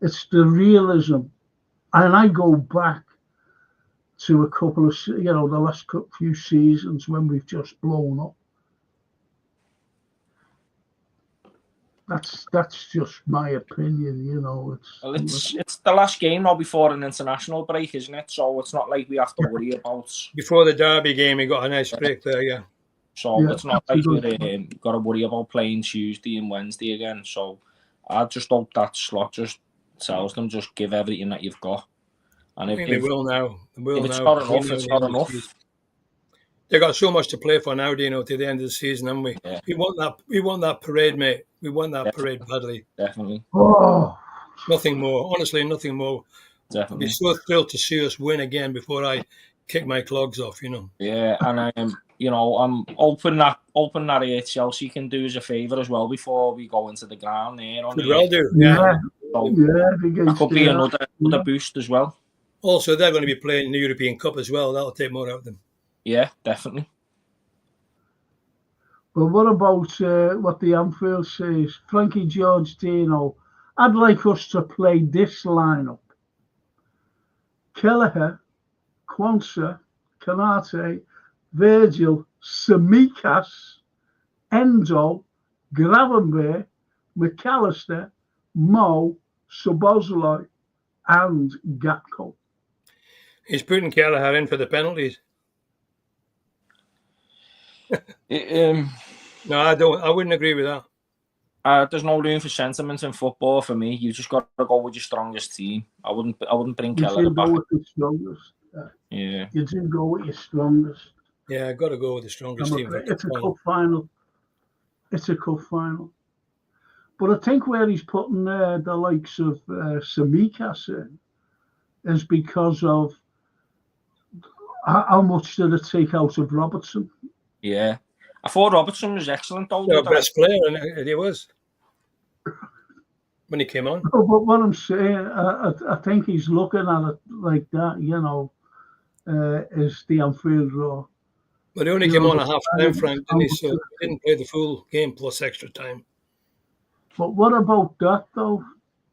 It's the realism. And I go back to a couple of, the last few seasons when we've just blown up. That's just my opinion, It's the last game now before an international break, isn't it? So it's not like we have to worry about. Before the Derby game, we got a nice break there, yeah. So it's not like we've got to worry about playing Tuesday and Wednesday again. So I just hope that Slot just tells them just give everything that you've got. And if they will now. If it's not enough, it's not enough. They got so much to play for now, to the end of the season, haven't we? Yeah. We want that parade, mate. We want that parade badly. Definitely. Oh. Nothing more. Honestly, nothing more. I'd be definitely. so thrilled to see us win again before I kick my clogs off, you know. Yeah, and you know, I'm hoping that Chelsea can do us a favour as well before we go into the ground there. Could well do, yeah. So that could be another boost as well. Also, they're going to be playing the European Cup as well. That'll take more out of them. Yeah, definitely. But what about what the Anfield says? Frankie George Dino, I'd like us to play this lineup. Kelleher, Quansah, Kanate, Virgil, Semikas, Enzo, Gravenberch, McAllister, Mo, Szoboszlai, and Gatko. He's putting Kelleher in for the penalties. No, I wouldn't agree with that. There's no room for sentiment in football for me. You just got to go with your strongest team. I wouldn't bring Kelleher back. With the strongest. Yeah. You do go with your strongest. Yeah, I've got to go with the strongest team. It's a cup final. It's a cup final. But I think where he's putting the likes of Semikas in is because of how much did it take out of Robertson? Yeah. I thought Robertson was excellent, though. The best player, and he was when he came on. But what I'm saying, I think he's looking at it like that, you know, is the Anfield draw. But he only came on a half time, Frank, didn't he? So he didn't play the full game plus extra time. But what about that, though?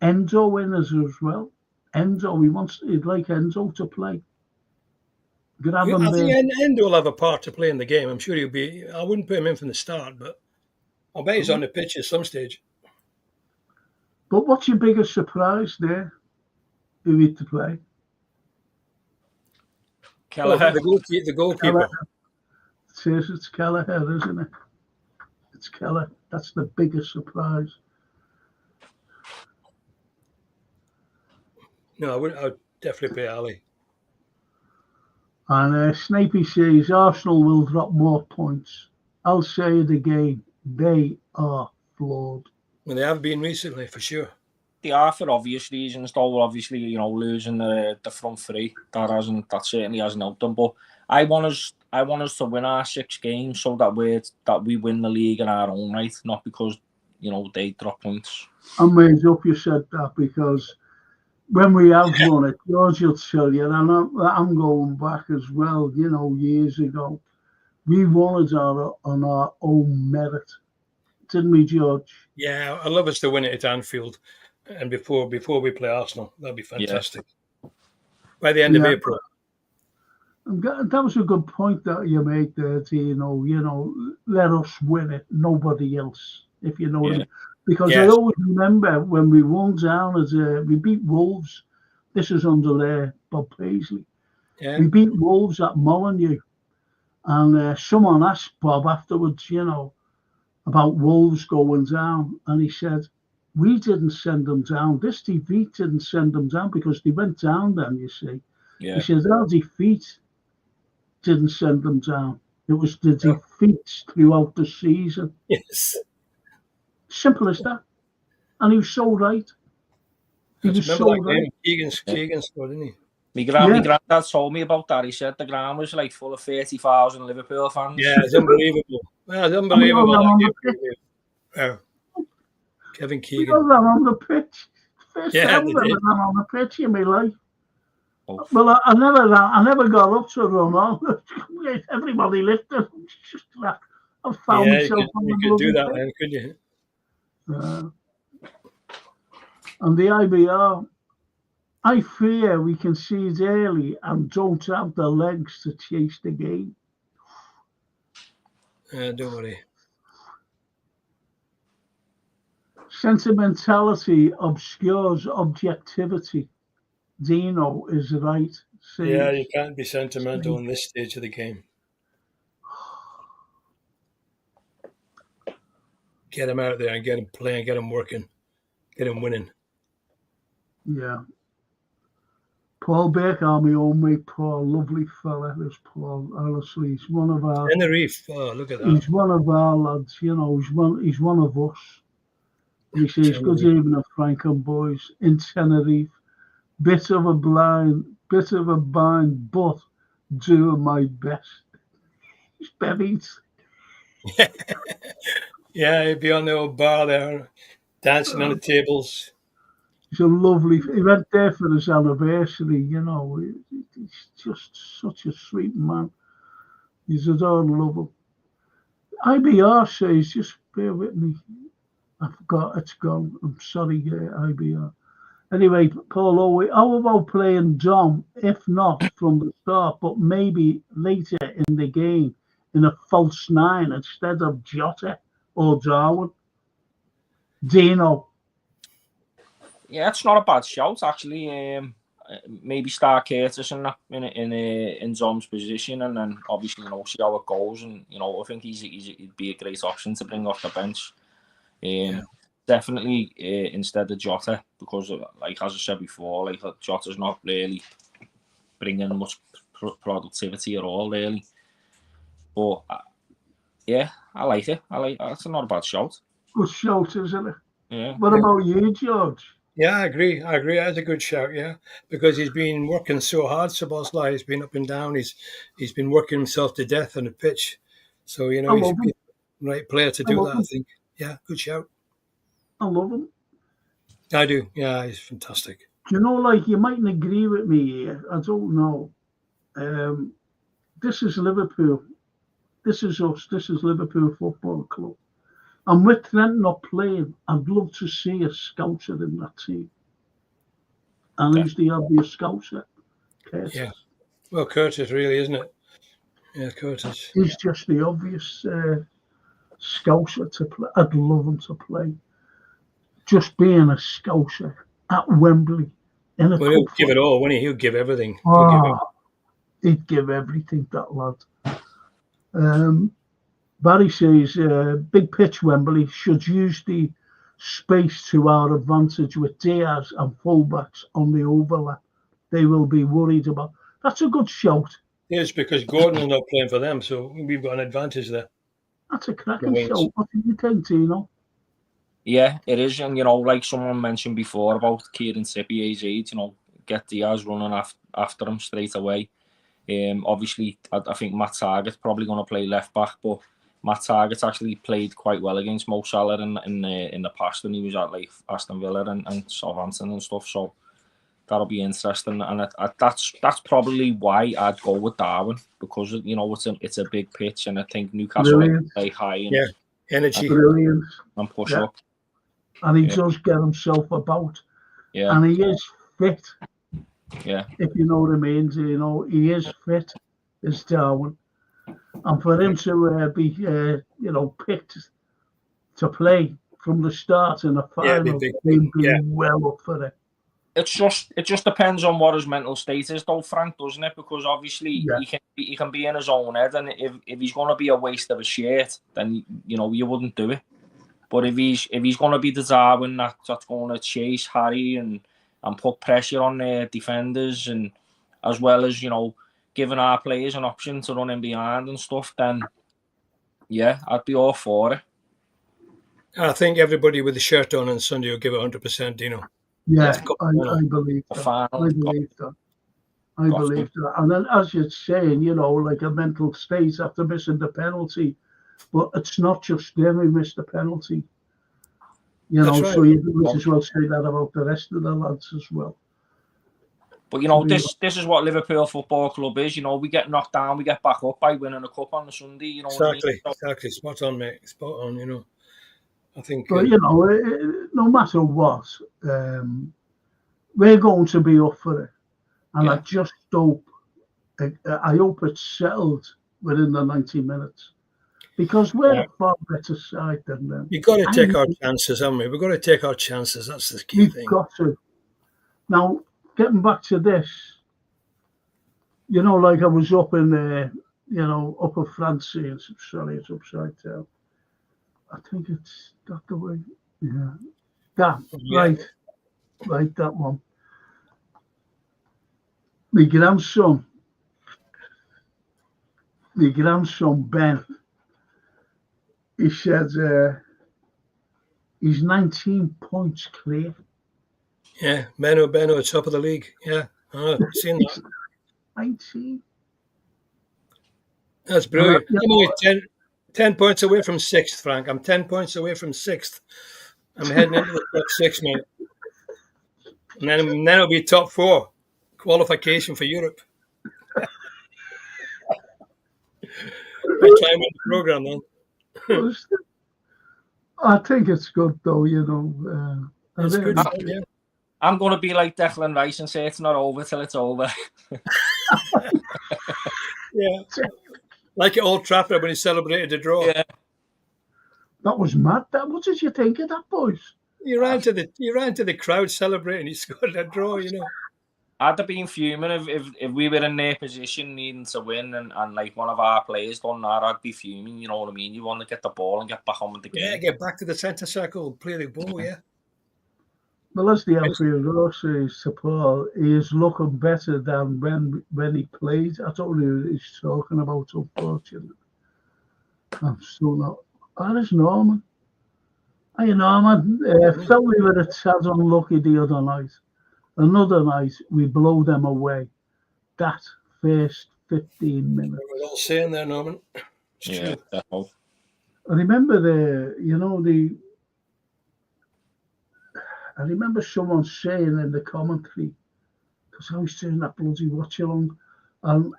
Enzo in as well. Enzo, he'd like Enzo to play. I think Endo will have a part to play in the game. I'm sure he'll be. I wouldn't put him in from the start, but I bet he's on the pitch at some stage. But what's your biggest surprise there? Who he to play? Kelleher. The goalkeeper. It says it's Kelleher, isn't it? It's Kelleher. That's the biggest surprise. No, I would definitely play Ali. And Snapey says Arsenal will drop more points. I'll say it again. They are flawed. Well, they have been recently, for sure. They are for obvious reasons, though. Obviously, you know, losing the front three, that certainly hasn't helped them. But I want us to win our 6 games so that we win the league in our own right, not because, you know, they drop points. I'm amazed up you said that, because when we have won it, George will tell you, and I'm going back as well, you know, years ago, we won it on our own merit. Didn't we, George? Yeah, I'd love us to win it at Anfield, and before we play Arsenal. That'd be fantastic. Yeah. By the end of April. That was a good point that you made there, Tino. You know, let us win it, nobody else, if you know what I mean. Because I always remember when we won down we beat Wolves. This is under Bob Paisley. Yeah. We beat Wolves at Molineux. And someone asked Bob afterwards, you know, about Wolves going down. And he said, we didn't send them down. This defeat didn't send them down because they went down then, you see. Yeah. He says, our defeat didn't send them down. It was the defeats throughout the season. Yes. Simple as that. And he was so right. He was so right. Keegan scored, didn't he? My granddad told me about that. He said the ground was like full of 30,000 Liverpool fans. Yeah, it's unbelievable. It's unbelievable. Kevin Keegan. We got that on the pitch. First time we got on the pitch in my life. Oh. Well, I never got up to run on. Everybody lifted. Just like, I found myself on the could do that then, could you? And the IBR, I fear we concede early and don't have the legs to chase the game. Don't worry. Sentimentality obscures objectivity. Dino is right. Yeah, you can't be sentimental in this stage of the game. Get him out there and get him playing, get him working, get him winning. Yeah. Paul Baker, my old mate, Paul, lovely fella. This Paul, honestly, he's one of our. Tenerife, look at that. He's one of our lads, you know. He's one of us. He says, "Good evening, Frank and boys in Tenerife. bit of a bind, but doing my best. He's buried. Yeah, he'd be on the old bar there, dancing on the tables. He's a lovely. He went there for his anniversary. He's just such a sweet man. He's a darn lover. IBR says, just bear with me. I forgot it's gone. I'm sorry, IBR. Anyway, Paul, how about playing Dom, if not from the start, but maybe later in the game in a false 9 instead of Jota or Darwin? Dino. Yeah, it's not a bad shout actually. Maybe start Curtis in Dom's position, and then obviously see how it goes. And I think he'd be a great option to bring off the bench. Definitely instead of Jota, because like as I said before, like Jota's not really bringing much productivity at all, really. But yeah, I like it. It's not a bad shout. Good shout, isn't it? Yeah. What about you, George? Yeah, I agree. That's a good shout. Yeah, because he's been working so hard. Szoboszlai has been up and down. He's been working himself to death on the pitch. So he's the right player to do that. I think. Yeah, good shout. I love him. I do. Yeah, he's fantastic. Do you know, like, you mightn't agree with me here. I don't know. This is Liverpool. This is us. This is Liverpool Football Club. And with Trent not playing, I'd love to see a scouser in that team. And who's the obvious scouser? Curtis. Yeah. Well, Curtis, really, isn't it? Yeah, Curtis. He's just the obvious scouser to play. I'd love him to play. Just being a scouser at Wembley. He'll give it all, won't he? He'll give everything. He'd give everything, that lad. Barry says, big pitch Wembley should use the space to our advantage with Diaz and fullbacks on the overlap. They will be worried about. That's a good shout. Yes, because Gordon's not playing for them, so we've got an advantage there. That's a cracking shout. What do you think, Tino? Yeah, it is. And, like someone mentioned before about Kieran Trippier's age, get Diaz running after him straight away. Obviously, I think Matt Targett's probably going to play left back, but Matt Targett's actually played quite well against Mo Salah in the past when he was at like Aston Villa and Southampton and stuff. So that'll be interesting. And that's probably why I'd go with Darwin, because it's a big pitch, and I think Newcastle play high and energy and push up. And he does get himself about. Yeah. And he is fit. Yeah. If you know what I mean, he is fit as Darwin. And for him to be, picked to play from the start in a final, he'd be well up for it. It just depends on what his mental state is, though, Frank, doesn't it? Because obviously he can be in his own head, and if he's going to be a waste of a shirt, then you wouldn't do it. But if he's going to be the Darwin that's going to chase Harry and put pressure on the defenders, and as well as giving our players an option to run in behind and stuff, then yeah, I'd be all for it. I think everybody with the shirt on Sunday will give it 100%, Yeah, I believe that. I believe that. And then, as you're saying, like a mental state after missing the penalty, but it's not just them who missed the penalty. Right. So you might as well say that about the rest of the lads as well. But this is what Liverpool Football Club is. We get knocked down, we get back up by winning a cup on the Sunday. Exactly. Spot on, mate. Spot on. I think. But no matter what, we're going to be up for it, and I just hope. I hope it's settled within the 90 minutes, because we're a far better side than them. You've got to take our chances, haven't we? We've got to take our chances. That's the key thing. We've got to. Now, getting back to this, like I was up in, Upper France, sorry, it's upside down. I think it's that the way. Yeah. Right, that one. My grandson Ben, he said he's 19 points clear Yeah, Beno, top of the league. Yeah, seen that. 19. That's brilliant. I'm only 10 points away from 6th, Frank. I'm 10 points away from 6th. I'm heading into the top 6 now. And then it'll be top 4. Qualification for Europe. I try and win the programme then. I think it's good though, you know. It's good fun, yeah. I'm going to be like Declan Rice and say it's not over till it's over. Yeah. Like at Old Trafford when he celebrated the draw. Yeah. That was mad. What did you think of that, boys? You ran to the crowd celebrating he scored that draw, you know. I'd have been fuming if we were in their position needing to win and like one of our players done that, I'd be fuming, you know what I mean? You want to get the ball and get back on with the game. Yeah, get back to the centre circle, play the ball, yeah. Well, as the Anfield Road says to Paul, he is looking better than when he played. I don't know what he's talking about, unfortunately. I'm still not. That is Norman. Hey, Norman, felt we were a tad unlucky the other night. Another night, we blow them away. That first 15 minutes. We're all saying there, Norman. Yeah, definitely. I remember I remember someone saying in the commentary, because I was doing that bloody watch along, and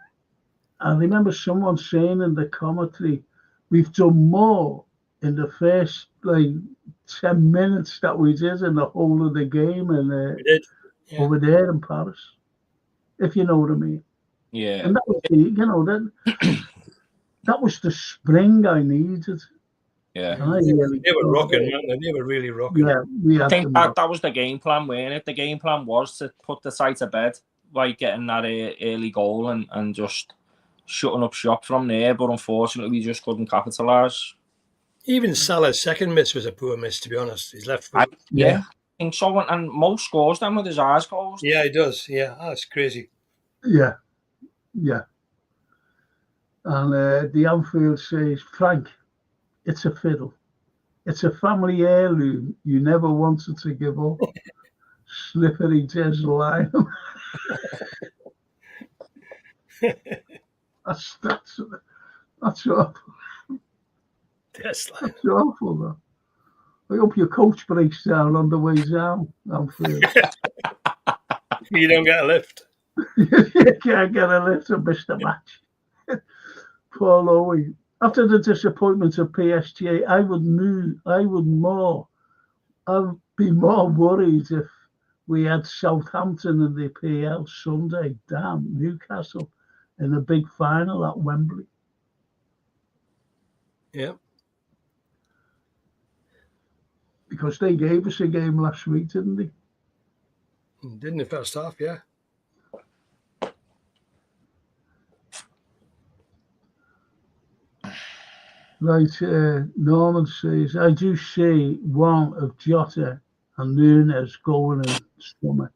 I remember someone saying in the commentary, we've done more in the first 10 minutes that we did in the whole of the game and we did. Yeah. Over there in Paris, if you know what I mean. Yeah. And that was that was the spring I needed. Yeah. They were rocking, weren't they? They were really rocking. Yeah, I think that was the game plan, wasn't it? The game plan was to put the side to bed by getting that early goal and just shutting up shop from there. But unfortunately, we just couldn't capitalise. Even Salah's second miss was a poor miss, to be honest. His left foot. Yeah. I think so. And Mo scores them with his eyes closed. Yeah, he does. Yeah, that's crazy. Yeah. And the Anfield says, Frank, it's a fiddle. It's a family heirloom you never wanted to give up. Slippery Des Lyon. That's awful. That's awful, though. I hope your coach breaks down on the way down, Anfield. You don't get a lift. You can't get a lift and miss the match. Paul Owen. After the disappointment of PSG, I'd be more worried if we had Southampton in the PL Sunday. Damn, Newcastle in a big final at Wembley. Yeah. Because they gave us a game last week, didn't they? Didn't the first half, yeah. Right, Norman says, I do see one of Jota and Nunes going in summer.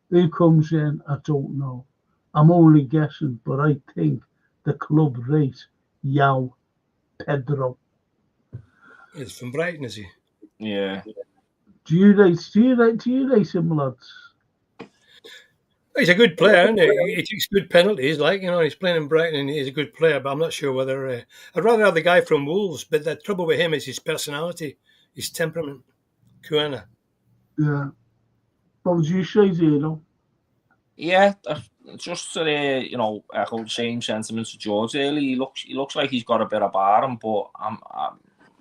Who comes in, I don't know. I'm only guessing, but I think the club rate Yao Pedro. He's from Brighton, is he? Yeah. Do you rate him, lads? He's a good player, isn't he? He takes good penalties, he's playing in Brighton and he's a good player, but I'm not sure whether... I'd rather have the guy from Wolves, but the trouble with him is his personality, his temperament. Kuana. Yeah. What would you say, Zeno? Yeah, just to echo the same sentiments of George earlier. He looks like he's got a bit about him, but I'm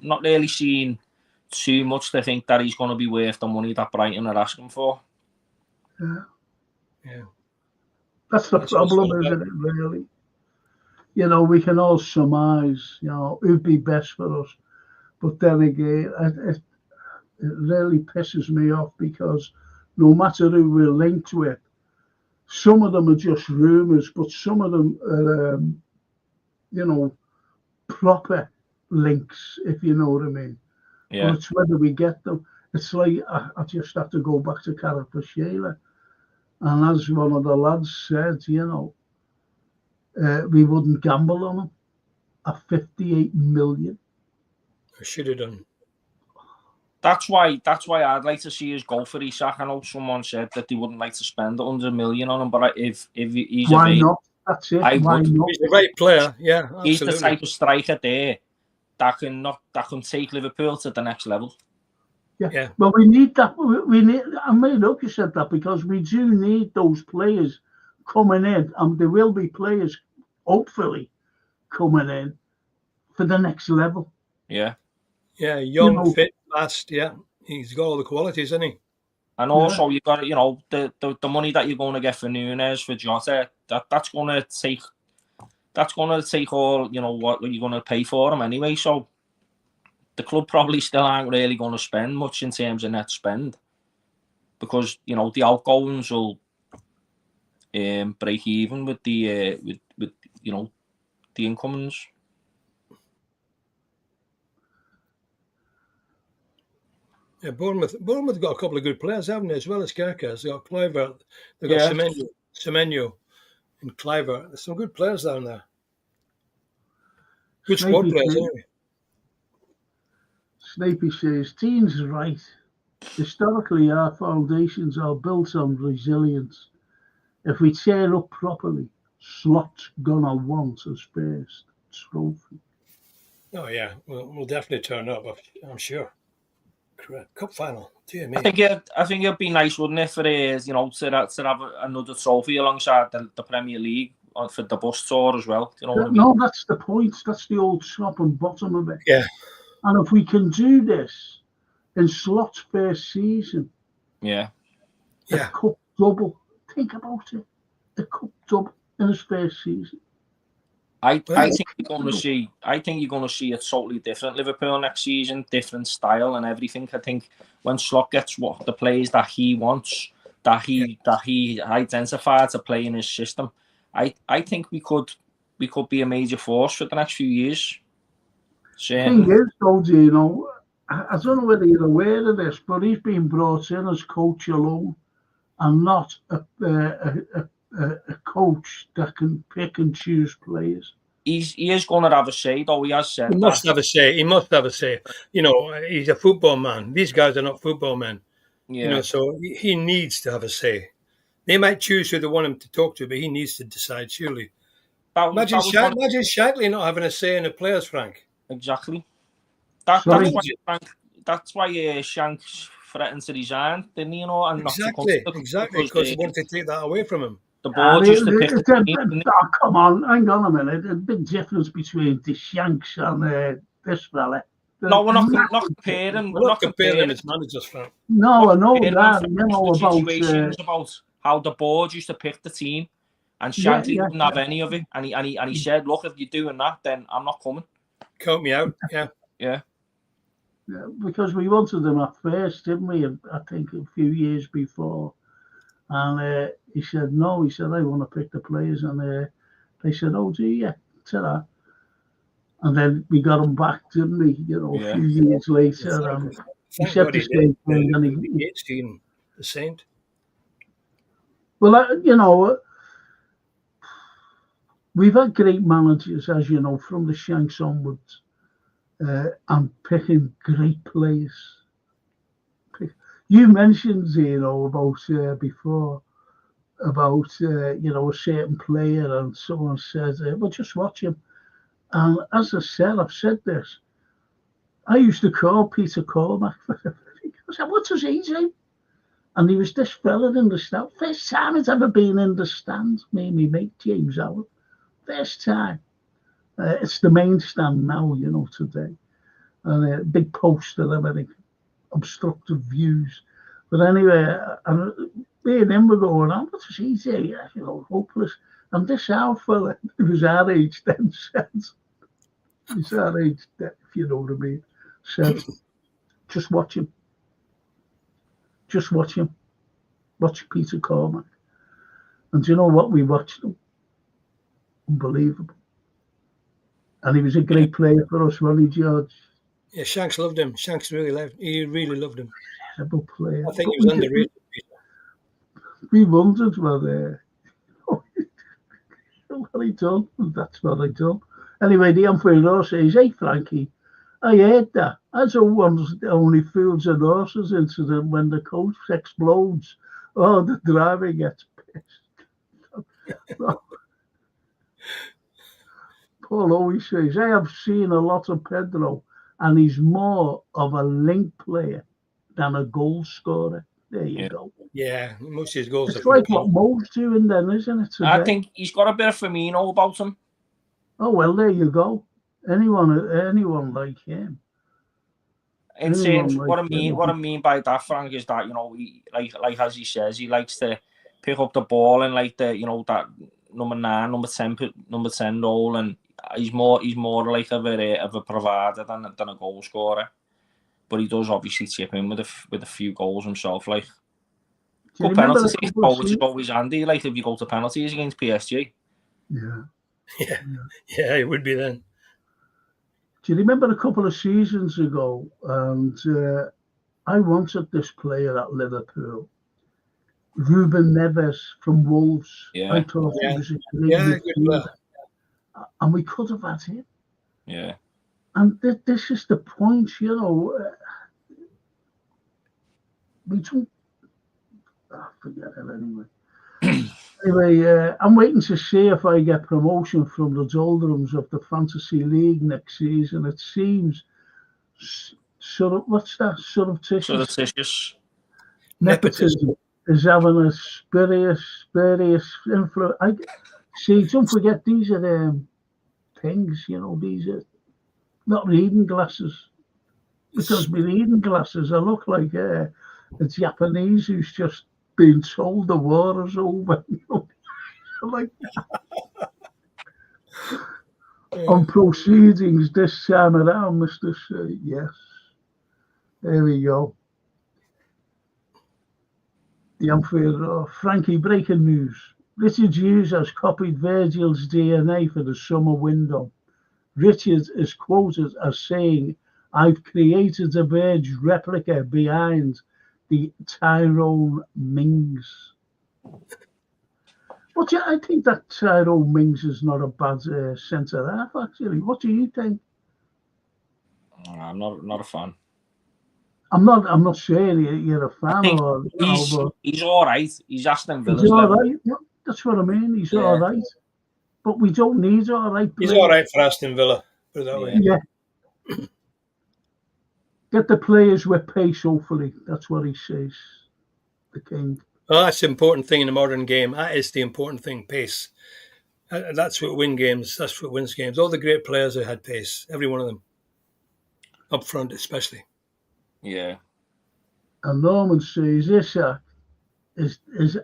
not really seeing too much to think that he's going to be worth the money that Brighton are asking for. Yeah. That's the problem, isn't it, really? We can all surmise, who'd be best for us. But then again, it really pisses me off because no matter who we're linked with, some of them are just rumours, but some of them are, proper links, if you know what I mean. Yeah. But it's whether we get them. It's like, I just have to go back to Carapacciela. And as one of the lads said, we wouldn't gamble on him. At 58 million. I should have done. That's why I'd like to see us go for Isak. I know someone said that they wouldn't like to spend 100 million on him, but if he's Why available, not? That's it. I Why would. not? He's the right player. Yeah, He's the absolutely. type of striker there that can take Liverpool to the next level. Yeah. Well, we need that. We need. I made up. You said that because we do need those players coming in, and there will be players, hopefully, coming in for the next level. Yeah. Yeah, young, You know, fit, fast. Yeah, he's got all the qualities, isn't he? And also, you got the money that you're going to get for Nunes, for Jota. That's going to take all what you're going to pay for him anyway. So the club probably still aren't really going to spend much in terms of net spend because the outgoings will break even with the with the incomings. Yeah, Bournemouth got a couple of good players, haven't they? As well as Kerkers, they got Kluivert, they got Semenyo, and Kluivert. There's some good players down there. Good squad players, anyway. Snapey says, Dean's right. Historically, our foundations are built on resilience. If we tear up properly, Slot's gonna want his first trophy. Oh yeah, we'll definitely turn up. I'm sure. Cup final. Dear me. I think it'd be nice, wouldn't it, for to have another trophy alongside the Premier League for the bus tour as well. You know what I mean? No, that's the point. That's the old top and bottom of it. Yeah. And if we can do this in Slot's first season, a cup double. Think about it. A cup double in his first season. I think you're going to see. I think you're going to see a totally different Liverpool next season, different style and everything. I think when Slot gets what the players that he wants, that he identified to play in his system, I think we could be a major force for the next few years. Thing is, though, I don't know whether you're aware of this, but he's been brought in as coach alone, and not a coach that can pick and choose players. He is going to have a say, though. He has said he must have a say. He must have a say. He's a football man. These guys are not football men. Yeah. So he needs to have a say. They might choose who they want him to talk to, but he needs to decide, surely. Imagine Shankly not having a say in the players, Frank. Exactly. That's why Shank threatened to resign, didn't he? And exactly, because he wanted to take that away from him. The board used to pick. Come on, hang on a minute. There's a big difference between the Shanks and this fella. No, we're not comparing. We're not comparing as managers, Frank. No, I know that. About how the board used to pick the team, and Shankly wouldn't have any of it. And he said, "Look, if you're doing that, then I'm not coming. Count me out." Yeah. Because we wanted them at first, didn't we? I think a few years before. And he said, no. He said, I want to pick the players. And they said, oh, do you? Ta-da. And then we got him back, didn't we? A few years later. And he said the same thing. And the Saint. Well, we've had great managers, as you know, from the Shanks onwards. And picking great players. You mentioned, about before, about, a certain player, and someone says, well, just watch him. And as I said, I've said this, I used to call Peter Cormack. I said, what does he do? And he was this fella in the stand. First time he's ever been in the stand, me and my mate, James Howard. First time. It's the main stand now, today. And a big poster and everything. Obstructive views. But anyway, me and him were going on, what does he say? Hopeless. And this our fella, who was our age then, said, he's our age then, if you know what I mean, said, just watch him. Just watch him. Watch Peter Cormack. And do you know what? We watched him. Unbelievable. And he was a great player for us, wasn't he, George? Yeah, Shanks loved him. Shanks really loved him. Terrible player. I think he was underrated. We wondered what he done. That's what I done. Anyway, the umpire says, hey, Frankie, I heard that. That's only fools and horses incident when the coach explodes. Oh, the driver gets pissed. Paul always says, I have seen a lot of Pedro, and he's more of a link player than a goal scorer. There you go. Yeah, most of his goals It's are like what Mo's doing then, isn't it? Today? I think he's got a bit of Firmino about him. Oh, well, there you go. Anyone like him. In terms, what I mean by that, Frank, is that, you know, he, like as he says, he likes to pick up the ball and like the, you know, that number 9, number 10 role, and he's more like of a provider than a goal scorer. But he does obviously chip in with a few goals himself. Like, good penalties is always handy. Like if you go to penalties against PSG. Yeah, it would be then. Do you remember a couple of seasons ago? And I wanted this player at Liverpool, Ruben Neves from Wolves. Yeah. I thought he was a great player, and we could have had him. Yeah. And this is the point, you know. We don't. Forget it anyway. Anyway, I'm waiting to see if I get promotion from the doldrums of the Fantasy League next season. It seems surreptitious nepotism is having a spurious influence. See, don't forget, these are things, you know, these are not reading glasses. Because my reading glasses, I look like a Japanese who's just been told the war is over. You know? Like on proceedings this time around, Mr. C. Yes. There we go. The unfair Frankie, breaking news. Richard Hughes has copied Virgil's DNA for the summer window. Richard is quoted as saying, I've created a Verge replica behind the Tyrone Mings. But yeah, I think that Tyrone Mings is not a bad centre half, actually. What do you think? I'm not a fan. I'm not saying you're a fan. He's all right. He's Aston Villa's level. All right. Yeah, that's what I mean. He's all right. But we don't need all right players. He's all right for Aston Villa. Put it that way. Yeah. Get the players with pace, hopefully. That's what he says. The king. Well, that's the important thing in the modern game. That is the important thing, pace. That's what wins games. That's what wins games. All the great players have had pace. Every one of them. Up front, especially. Yeah. And Norman says this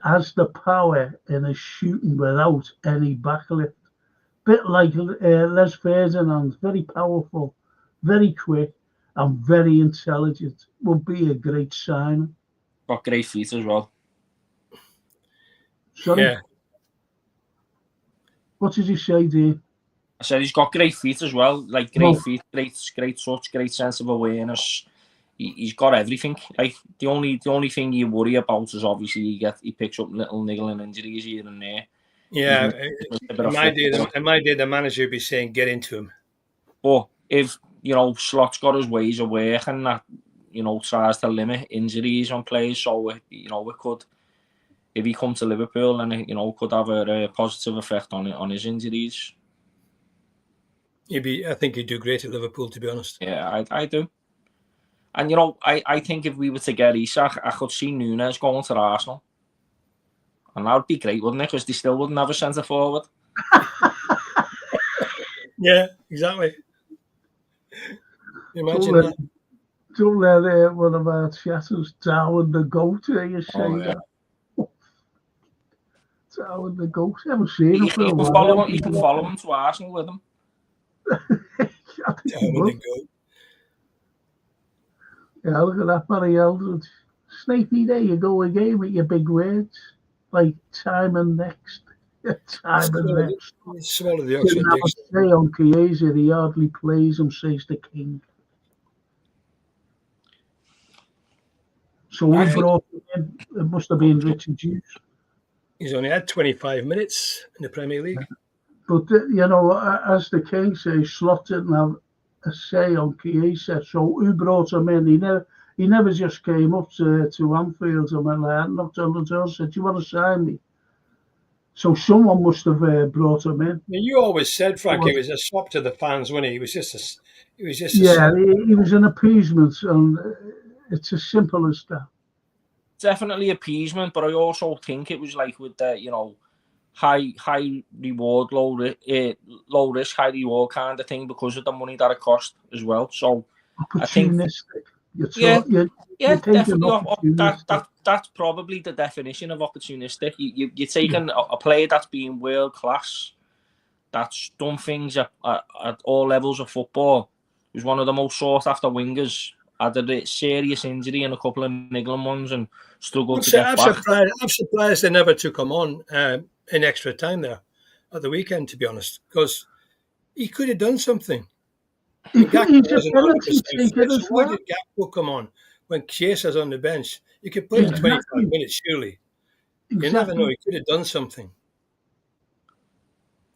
has the power in a shooting without any backlift. Bit like Les Ferdinand, very powerful, very quick, and very intelligent. Would be a great sign. Got great feet as well. Sorry? Yeah. What did you say, Dave? I said he's got great feet as well. Like great feet, great touch, great sense of awareness. He's got everything. Like the only thing you worry about is obviously he picks up little niggling injuries here and there. Yeah, in my day, the manager would be saying, "Get into him." But if Slot's got his ways of working that tries to limit injuries on players, so it could, if he comes to Liverpool, and could have a positive effect on his injuries. I think he'd do great at Liverpool, to be honest. Yeah, I do. And I think if we were to get Isak, I could see Nunes going to Arsenal. And that would be great, wouldn't it? Because they still wouldn't have a centre forward. Yeah, exactly. Imagine that. Don't let one of our chatters down the goat. You say that. Down the goat. I haven't seen him for a while. You can follow him to Arsenal with him. Yeah, look at that, Barry Eldridge. Snapey, there you go again with your big words. Like time and next. Time and next. Swallow the Oxford Dictionary. Say on Chiesa, he hardly plays him, says the king. So we brought him in. It must have been Richard Hughes. He's only had 25 minutes in the Premier League. But, as the king says, Slot didn't have a say on Chiesa. So who brought him in? He never just came up to Anfield and went like, knocked on the door and said, "Do you want to sign me?" So someone must have brought him in. You always said, Frank, he was a swap to the fans, wasn't he? He was just a Yeah, swap. he was an appeasement, and it's as simple as that. Definitely appeasement, but I also think it was like with the, high reward, low risk, high reward kind of thing because of the money that it cost as well. So opportunistic. Definitely. Opportunistic. That's probably the definition of opportunistic. You're taking a player that's been world class, that's done things at all levels of football, who's one of the most sought after wingers, had a serious injury and a couple of niggling ones and struggled to get back. I'm surprised they never took him on in extra time there at the weekend, to be honest, because he could have done something. He's a penalty taker as well. Why did Gakpo come on when Chiesa's on the bench? You could play him 25 minutes, surely. You never know. He could have done something.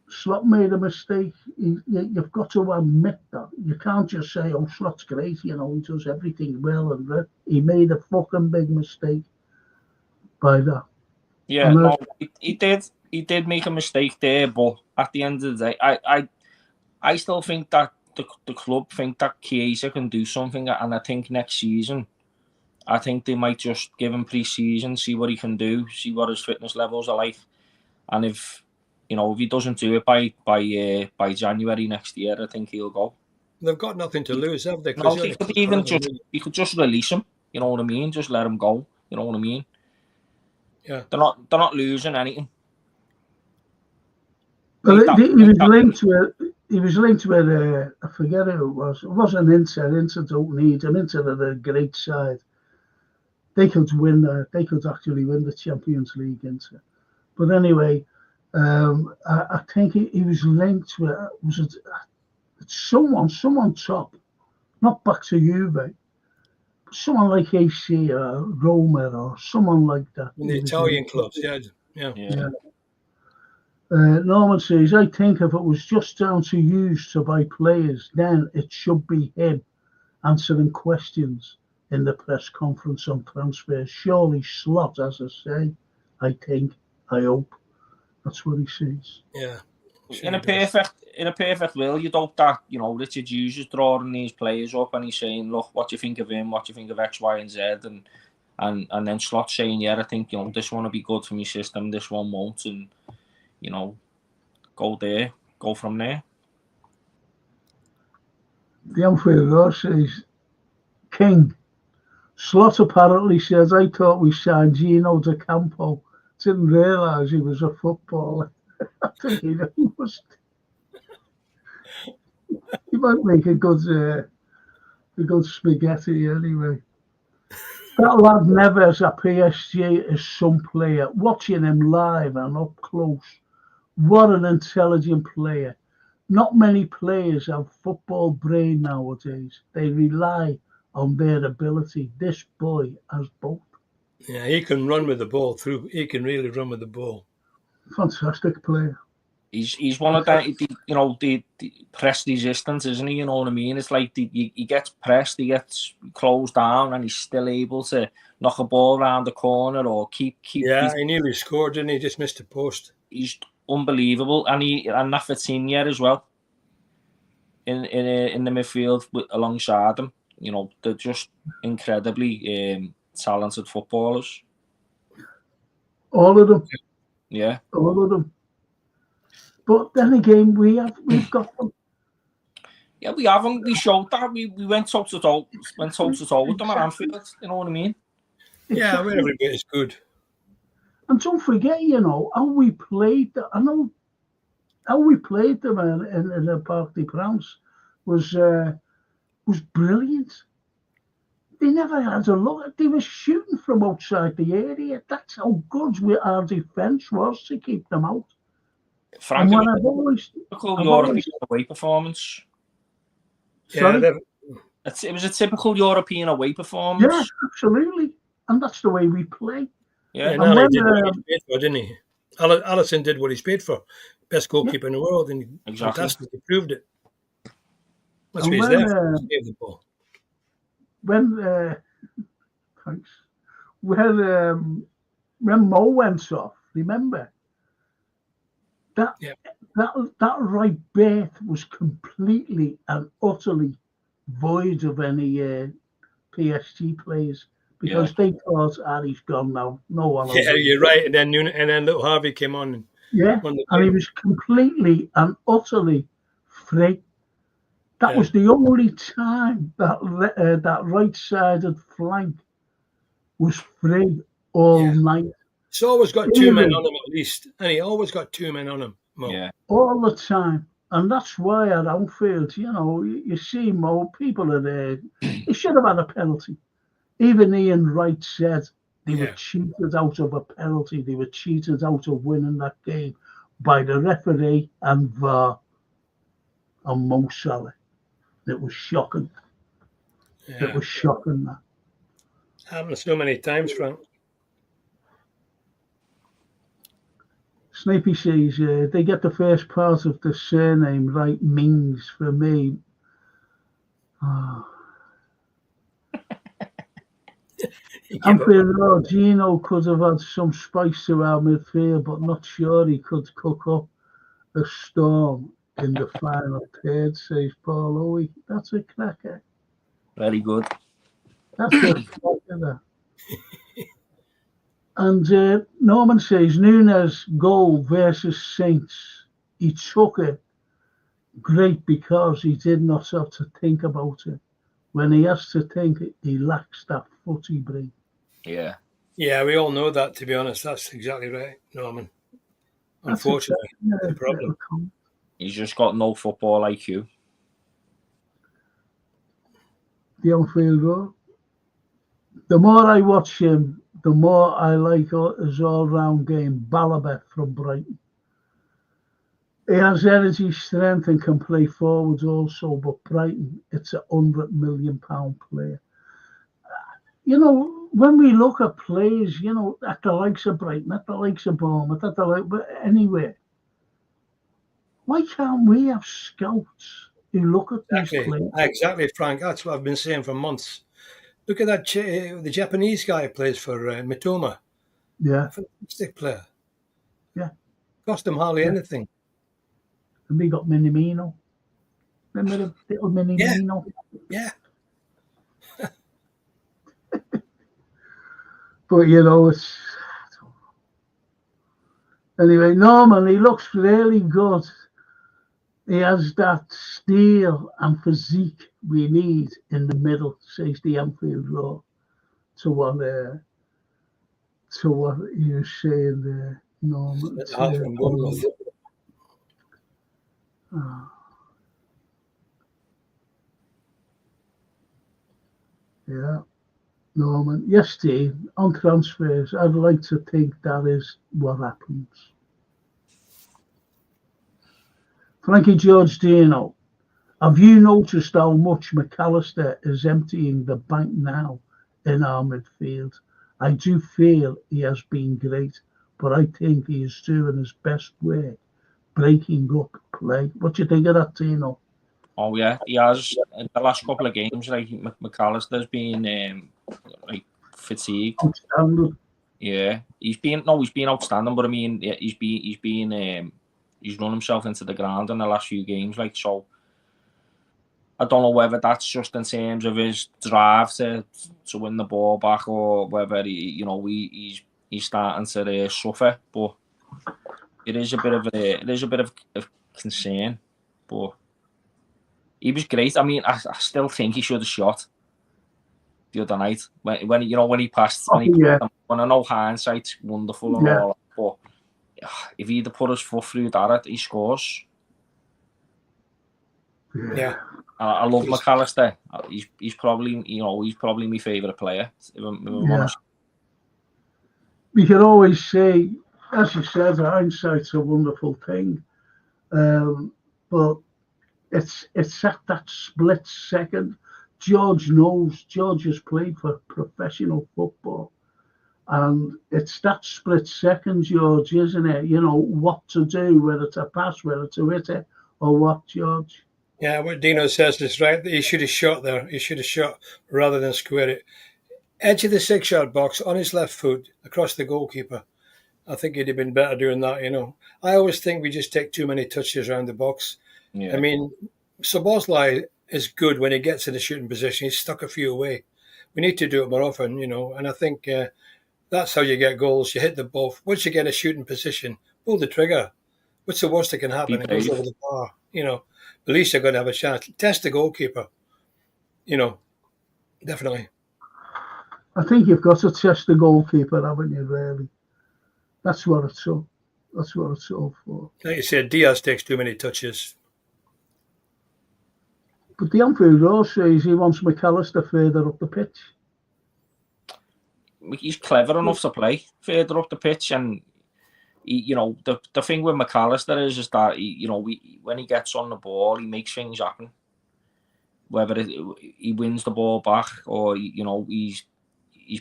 Slot made a mistake. You've got to admit that. You can't just say, "Oh, Slot's great. He does everything well." And he made a fucking big mistake by that. Yeah, no, he did. He did make a mistake there, but at the end of the day, I still think that the club think that Chiesa can do something, and I think next season, I think they might just give him pre-season, see what he can do, see what his fitness levels are like, and if he doesn't do it by January next year, I think he'll go. They've got nothing to lose, have they? No, he could just release him. You know what I mean? Just let him go. You know what I mean? Yeah. They're not losing anything. But he was linked with I forget who it was. It wasn't Inter. Inter don't need him. Inter are a great side. They could win. They could actually win the Champions League. Inter. But anyway, I think he was linked with someone top, not back to Juve, but someone like AC or Roma or someone like that. In the Italian clubs, yeah. Norman says, "I think if it was just down to use to buy players, then it should be him answering questions in the press conference on transfers. Surely Slot, as I say, I hope." That's what he says. Yeah. In a perfect world, you'd hope that, Richard Hughes is drawing these players up and he's saying, "Look, what do you think of him? What do you think of X, Y, and Z?" And then Slot saying, "Yeah, I think, this one will be good for my system, this one won't," and, go from there. The Anfield Road says, "King, Slot apparently says, I thought we signed Gino De Campo. Didn't realise he was a footballer." I think he must. He might make a good spaghetti anyway. That lad Neves at PSG is some player. Watching him live and up close, what an intelligent player. Not many players have football brain nowadays. They rely on their ability. This boy has both. Yeah, he can run with the ball through. He can really run with the ball. Fantastic player. He's one of that, the press resistance, isn't he? You know what I mean? It's like he gets pressed, he gets closed down, and he's still able to knock a ball around the corner or keep. Yeah, he nearly scored, didn't he? Just missed the post. He's unbelievable, and that Vitinha as well in the midfield alongside him. They're just incredibly talented footballers. All of them. Yeah. All of them. But then again, we've got them. Yeah, we haven't. We showed that. We went toe to toe with them at Anfield. You know what I mean? Yeah, every bit is good. And don't forget, how we played. I know how we played them in the Parc des Princes was brilliant. They never had a look. They were shooting from outside the area. That's how good our defence was to keep them out. Frank, typical European away performance. Sorry? It was a typical European away performance. Yeah, absolutely. And that's the way we play. Yeah, and he did what he's paid for, didn't he? Alisson did what he's paid for. Best goalkeeper in the world, and fantastic. He proved it. That's And what he's when, there. Save the ball. Thanks. When Mo went off, remember that Yeah. that right back was completely and utterly void of any PSG players because they thought, he's gone now. No one will Yeah, win. you're right. And then little Harvey came on. And Yeah, won the and he game. was completely and utterly free. That Yeah. was the only time that right-sided flank was free all night. He's always got two men on him at least. And he always got two men on him. Mo. Yeah. All the time. And that's why at Anfield, you see Mo, people are there. He should have had a penalty. Even Ian Wright said they were cheated out of a penalty. They were cheated out of winning that game by the referee and VAR and Mo Salah. It was shocking. Yeah. It was shocking, that. Happened so many times, Frank. Snapey says they get the first part of the surname right. Mings for me. Anfield, Gino could have had some spice to our midfield, but not sure he could cook up a storm in the final third, says Paul Owie. That's a cracker. Very good. That's a cracker. And Norman says Nunes goal versus Saints. He took it great because he did not have to think about it. When he has to think, he lacks that footy brain. Yeah. Yeah, we all know that, to be honest. That's exactly right, Norman. Unfortunately, that's the problem. He's just got no football IQ. The Anfield Road. The more I watch him, the more I like his all-round game. Balabet from Brighton. He has energy, strength, and can play forwards also. But Brighton, it's a £100 million player. When we look at players, at the likes of Brighton, at the likes of Bournemouth, but anywhere, why can't we have scouts who look at these players? Exactly, Frank. That's what I've been saying for months. Look at that, the Japanese guy who plays for Mitoma. Yeah. A fantastic player. Yeah. Cost him hardly anything. And we got Minamino. Remember the little Minamino? Yeah. But, it's... Anyway, Norman, he looks really good. He has that steel and physique we need in the middle, says the Anfield Road, to what he was saying there, Norman. Yeah. Norman, yes, Steve, on transfers, I'd like to think that is what happens. Frankie George Dino, have you noticed how much McAllister is emptying the bank now in our midfield? I do feel he has been great, but I think he is doing his best work breaking up play. What do you think of that, Dino? Oh yeah, he has. In the last couple of games, like McAllister's been fatigued. Outstanding. Yeah, he's been outstanding. But I mean, he's run himself into the ground in the last few games. Like, so, I don't know whether that's just in terms of his drive to win the ball back, or whether he's starting to suffer. But it is a bit of concern. But he was great. I mean, I still think he should have shot the other night when he passed. When I know hindsight's wonderful and all, but if he'd have put his foot through that, he scores. Yeah, I love McAllister. He's probably my favourite player. If I'm honest. We can always say, as you said, hindsight's a wonderful thing, but it's at that split second. George has played for professional football, and it's that split second, George, isn't it? What to do, whether to pass, whether to hit it, or what, George? Yeah, what Dino says is right. He should have shot there. He should have shot rather than square it. Edge of the 6-yard box on his left foot across the goalkeeper. I think he'd have been better doing that, I always think we just take too many touches around the box. Yeah. I mean, Szoboszlai is good when he gets in the shooting position. He's stuck a few away. We need to do it more often, and I think that's how you get goals. You hit the ball. Once you get a shooting position, pull the trigger. What's the worst that can happen? It goes over the bar, At least you're going to have a chance. Test the goalkeeper, definitely. I think you've got to test the goalkeeper, haven't you, really? That's what it's all for. Like you said, Diaz takes too many touches. But the Anfield Road says he wants McAllister further up the pitch. He's clever enough to play further up the pitch, and the thing with McAllister is that when he gets on the ball, he makes things happen. Whether he wins the ball back or he's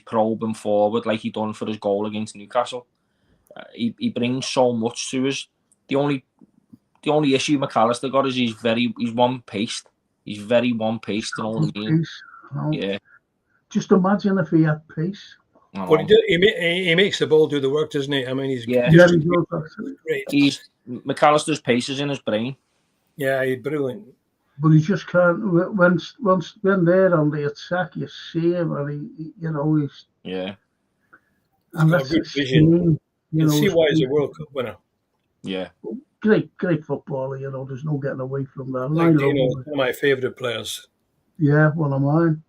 probing forward like he done for his goal against Newcastle. He brings so much to us. The only issue McAllister got is he's one-paced. He's very one-paced, you know what I mean? Yeah. Just imagine if he had pace. But he makes the ball do the work, doesn't he? I mean, he's great. McAllister's pace is in his brain. Yeah, he's brilliant. But he just can't. When they're on the attack, you see him, and he's And that's good vision. You see why he's a World Cup winner. Yeah. Great footballer. There's no getting away from that. Like one of my favourite players. Yeah, one of mine.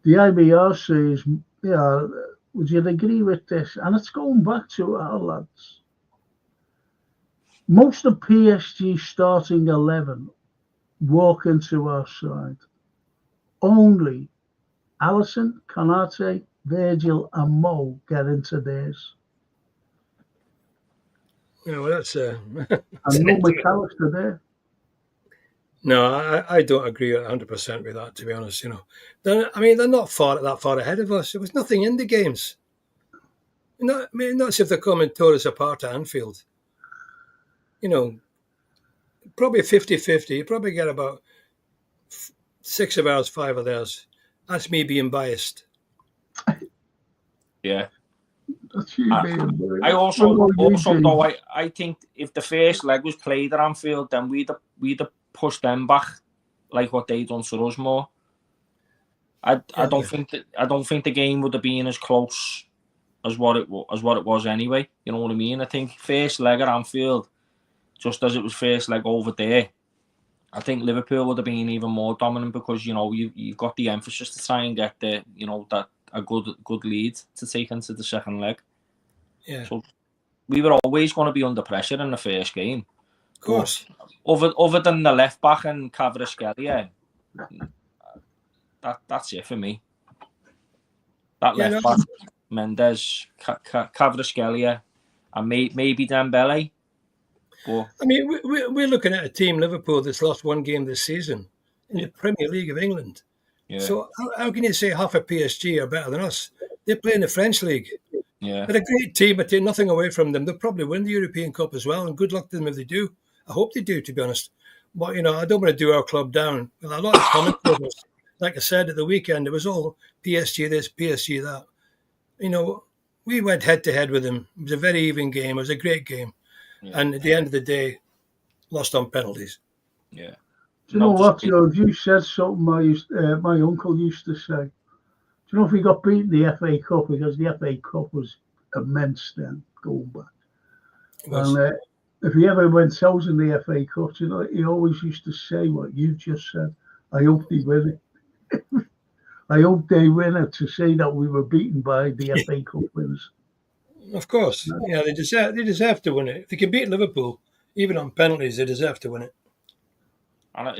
The IBR says, would you agree with this? And it's going back to our lads. Most of PSG starting 11 walk into our side. Only Alisson, Konate, Virgil and Mo get into theirs. Yeah, well, that's and no McAllister there. No, I don't agree 100% with that, to be honest. They're not that far ahead of us. There was nothing in the games. Not as if they're coming tore us apart at Anfield. Probably 50-50. You probably get about 6 of ours, 5 of theirs. That's me being biased. Yeah. That's you being biased. I also though I think if the first leg was played at Anfield, then we'd have pushed them back like what they done to us more. I don't think the game would have been as close as what it was anyway. You know what I mean? I think first leg at Anfield, just as it was first leg over there, I think Liverpool would have been even more dominant because you've got the emphasis to try and get a good lead to take into the second leg. Yeah. So we were always going to be under pressure in the first game. Of course. Other than the left back and Kvaratskhelia, that's it for me. That left back, Mendes, Kvaratskhelia, and maybe Dembele. But I mean, we're looking at a team, Liverpool, that's lost one game this season in the Premier League of England. Yeah. So how can you say half of PSG are better than us? They play in the French league. Yeah. They're a great team, but take nothing away from them. They'll probably win the European Cup as well, and good luck to them if they do. I hope they do, to be honest. But, I don't want to do our club down. Well, a lot of commentators, like I said at the weekend, it was all PSG this, PSG that. We went head-to-head with them. It was a very even game. It was a great game. Yeah. And at the end of the day, lost on penalties. Yeah. Do you know what, George? You said something my uncle used to say. Do you know if we got beaten the FA Cup, because the FA Cup was immense then, going back. And if he ever went out in the FA Cup, he always used to say what you just said. I hope they win it. I hope they win it, to say that we were beaten by the FA Cup winners. Of course. Yeah, they deserve to win it. If they can beat Liverpool, even on penalties, they deserve to win it. Well,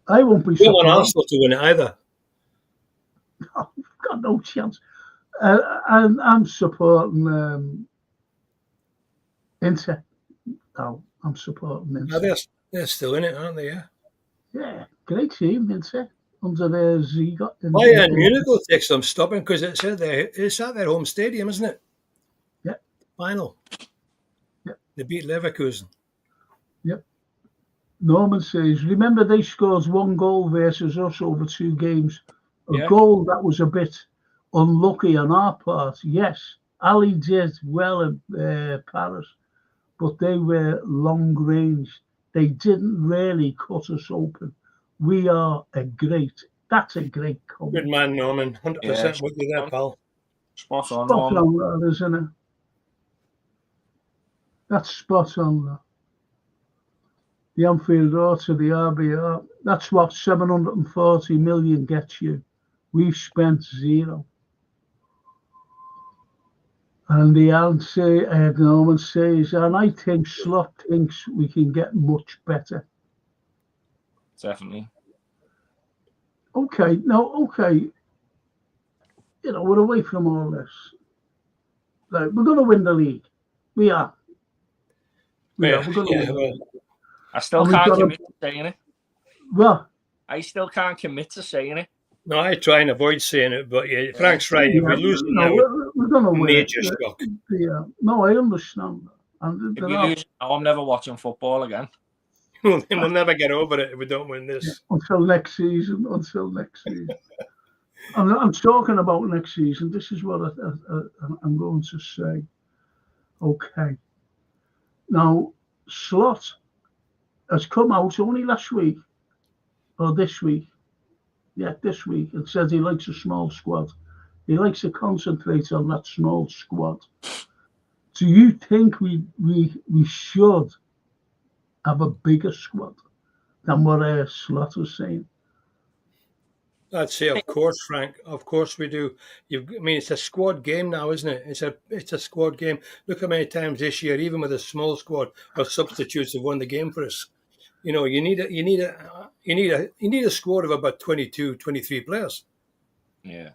I won't be surprised. We don't want Arsenal to win it either. No, got no chance. I'm supporting Inter. No, I'm supporting Inter. No, they're still in it, aren't they? Yeah. Yeah, great team, Inter. Under their Zigot. Bayern Munich will take some stopping because it's at their home stadium, isn't it? Yeah. Final. Yeah. They beat Leverkusen. Norman says, remember they scored 1 goal versus us over 2 games. A Yeah. goal that was a bit unlucky on our part. Yes, Ali did well in Paris, but they were long range. They didn't really cut us open. We are that's a great comment. Good man, Norman. 100% with you there, pal. Spot on, Spot Norman. on that, isn't it? That's spot on that. The Anfield Road to the RBR, that's what 740 million gets you. We've spent 0. And the answer, Norman says, and I think Slot thinks we can get much better. Definitely. Okay, we're away from all this. Like, we're going to win the league. We are. We're going to win. Well, I still And we've can't got commit to saying it. Well, I still can't commit to saying it. no, I try and avoid saying it, but yeah, Frank's right. If we lose it now, we're going to win. major shock. Yeah, no, I understand that. And If we lose, I'm never watching football again. We'll never get over it if we don't win this. until next season. I'm talking about next season. This is what I'm going to say. Okay. Now, Slot has come out only last week, or this week. Yeah, this week. And says he likes a small squad. He likes to concentrate on that small squad. Do you think we should have a bigger squad than what Slot was saying? I'd say, of course, Frank. Of course we do. It's a squad game now, isn't it? It's a squad game. Look how many times this year, even with a small squad, our substitutes have won the game for us. You need a squad of about 22, 23 players. Yeah.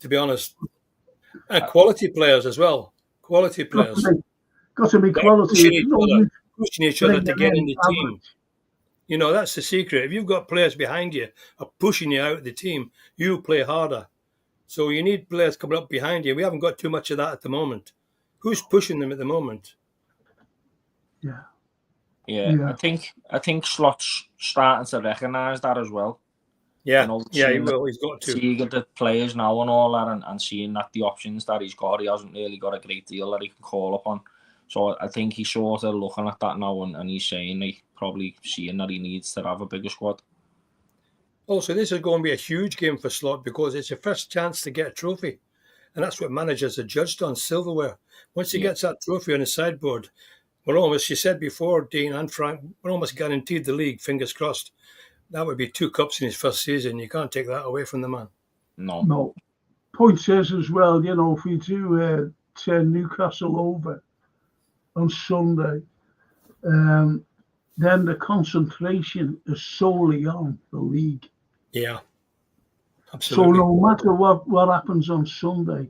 To be honest, and quality players as well. Quality players. Got to be quality. Pushing each other to get in the team. That's the secret. If you've got players behind you are pushing you out of the team, you play harder. So you need players coming up behind you. We haven't got too much of that at the moment. Who's pushing them at the moment? Yeah. I think Slot's starting to recognise that as well. Yeah, he will. He's got to. Seeing the players now and all that, and seeing that the options that he's got, he hasn't really got a great deal that he can call upon. So I think he's sort of looking at that now, and he's saying probably seeing that he needs to have a bigger squad. Also, this is going to be a huge game for Slot because it's your first chance to get a trophy. And that's what managers are judged on, silverware. Once he gets that trophy on his sideboard, we're almost, you said before, Dean and Frank, we're almost guaranteed the league, fingers crossed. That would be 2 cups in his first season. You can't take that away from the man. No. Point says as well, if we do turn Newcastle over on Sunday, then the concentration is solely on the league. Yeah, absolutely. So no matter what happens on Sunday,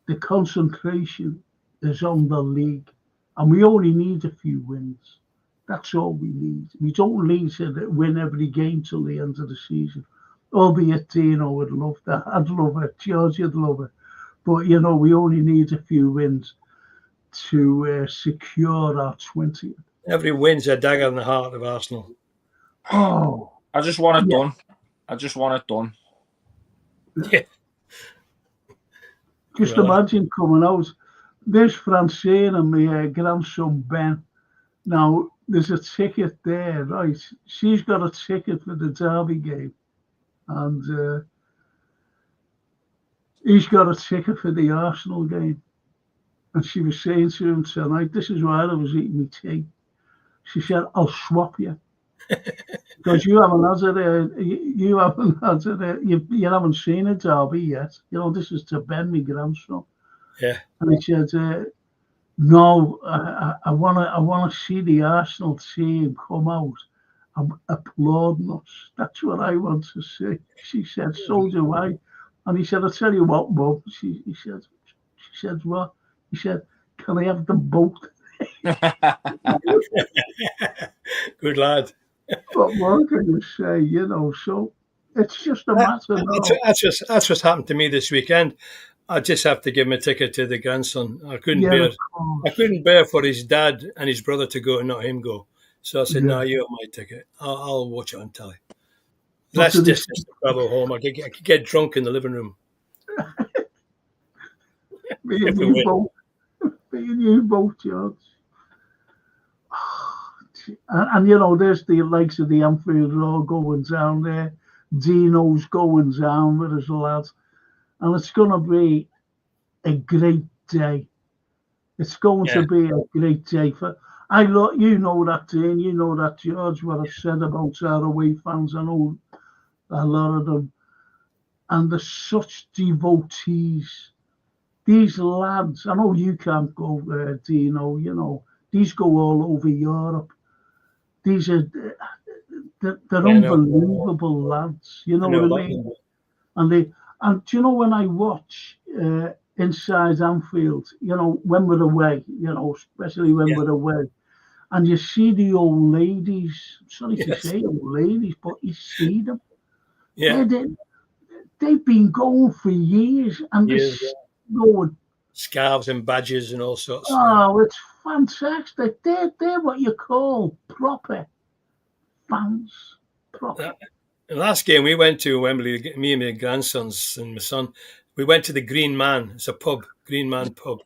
the concentration is on the league. And we only need a few wins. That's all we need. We don't need to win every game till the end of the season. Albeit, Dino would love that. I'd love it. George would love it. But, we only need a few wins to secure our 20th. Every win's a dagger in the heart of Arsenal. Oh. I just want it done. I just want it done. Yeah. Just imagine coming out. There's Francine and my grandson Ben. Now, there's a ticket there, right? She's got a ticket for the Derby game. And he's got a ticket for the Arsenal game. And she was saying to him tonight, this is while I was eating my tea. She said, I'll swap you. Because you haven't had it, you haven't seen a Derby yet. This is to Ben, my grandson. Yeah. And he said, no, I want to see the Arsenal team come out and applauding us. That's what I want to see. She said, so do I. And he said, I'll tell you what, Mum. She said, what? He said, can I have them both? Good lad. What more can you say, so it's just a matter of... That's what's happened to me this weekend. I just have to give him a ticket to the grandson. I couldn't bear for his dad and his brother to go and not him go. So I said, Yeah. no, you have my ticket. I'll watch it on telly. What Less did they distance to travel home. I could get drunk in the living room. Me If and we you win. both. Me and you both, George. And you know, there's the likes of the Anfield Road going down there. Dino's going down with his lads. And it's going to be a great day. It's going Yeah. to be a great day. You know that, Dean. You know that, George, what I've said about our away fans. I know a lot of them. And they're such devotees. These lads, I know you can't go, Dino, you know, these go all over Europe. These are, they're unbelievable lads, you know what I mean? And do you know, when I watch inside Anfield, you know, when we're away, you know, especially when we're away, and you see the old ladies, sorry to say old ladies, but you see them. Yeah. They've been going for years, and they're going. Scarves and badges and all sorts. Oh, it's fantastic. They're what you call proper fans. Proper. The last game we went to Wembley, me and my grandsons and my son, we went to the Green Man. It's a pub, Green Man pub.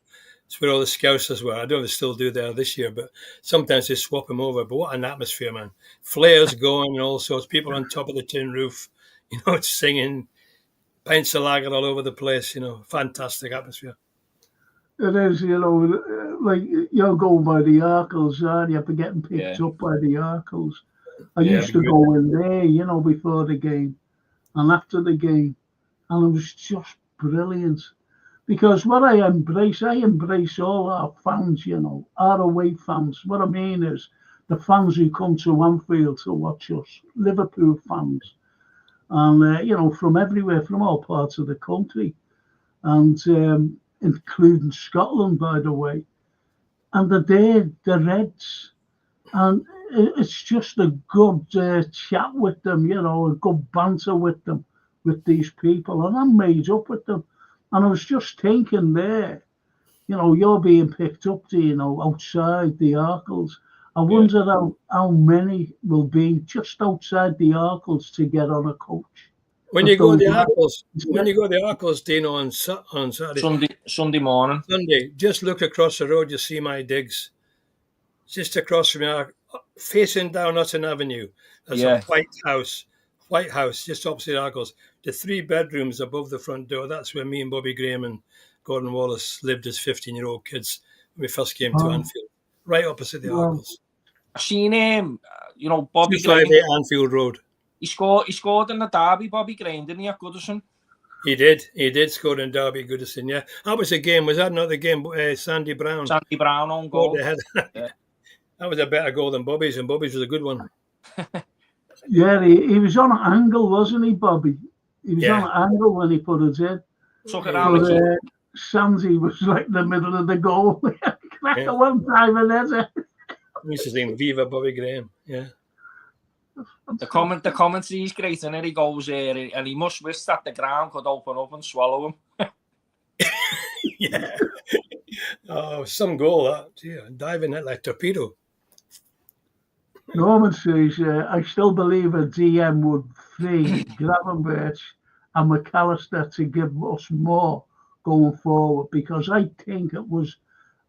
It's where all the Scousers were. I don't know if they still do there this year, but sometimes they swap them over. But what an atmosphere, man. Flares going and all sorts. People on top of the tin roof, you know, singing, pints of lager all over the place, you know. Fantastic atmosphere. It is, you know, like you're going by the Arkles, aren't you? You're getting picked up by the Arkles. I used to go in there, you know, before the game and after the game, and it was just brilliant. Because what I embrace all our fans, you know, our away fans. What I mean is the fans who come to Anfield to watch us, Liverpool fans, and you know, from everywhere, from all parts of the country, and including Scotland, by the way. And they're there, the Reds, and it's just a good chat with them, you know, a good banter with them, with these people, and I'm made up with them. And I was just thinking there, you know, you're being picked up, you know, outside the Arkles. I wonder how many will be just outside the Arkles to get on a coach. When you go to the Arkles, Dino, on Saturday, Sunday morning, just look across the road. You see my digs, just across from you, facing down Utton Avenue. There's a white house, just opposite Arkles. The 3 bedrooms above the front door. That's where me and Bobby Graham and Gordon Wallace lived as 15-year-old kids when we first came to Anfield, right opposite the Arkles. I seen him, you know, Bobby 258 Anfield Road. He scored in the derby, Bobby Graham, didn't he, at Goodison? He did score in Derby, Goodison, yeah. That was a game. Was that not the game? Sandy Brown on goal. That was a better goal than Bobby's, and Bobby's was a good one. Yeah, he was on an angle, wasn't he, Bobby? He was on an angle when he put it in. Took it out. Sandy was like in the middle of the goal. Cracker one time and header. We used to sing Viva Bobby Graham, yeah. The commentary is great, and then he goes there, and he must wish that the ground could open up and swallow him. Yeah. Oh, some goal, that. Yeah, diving it like torpedo. Norman says, I still believe a DM would free Gravenberch and McAllister to give us more going forward, because I think it was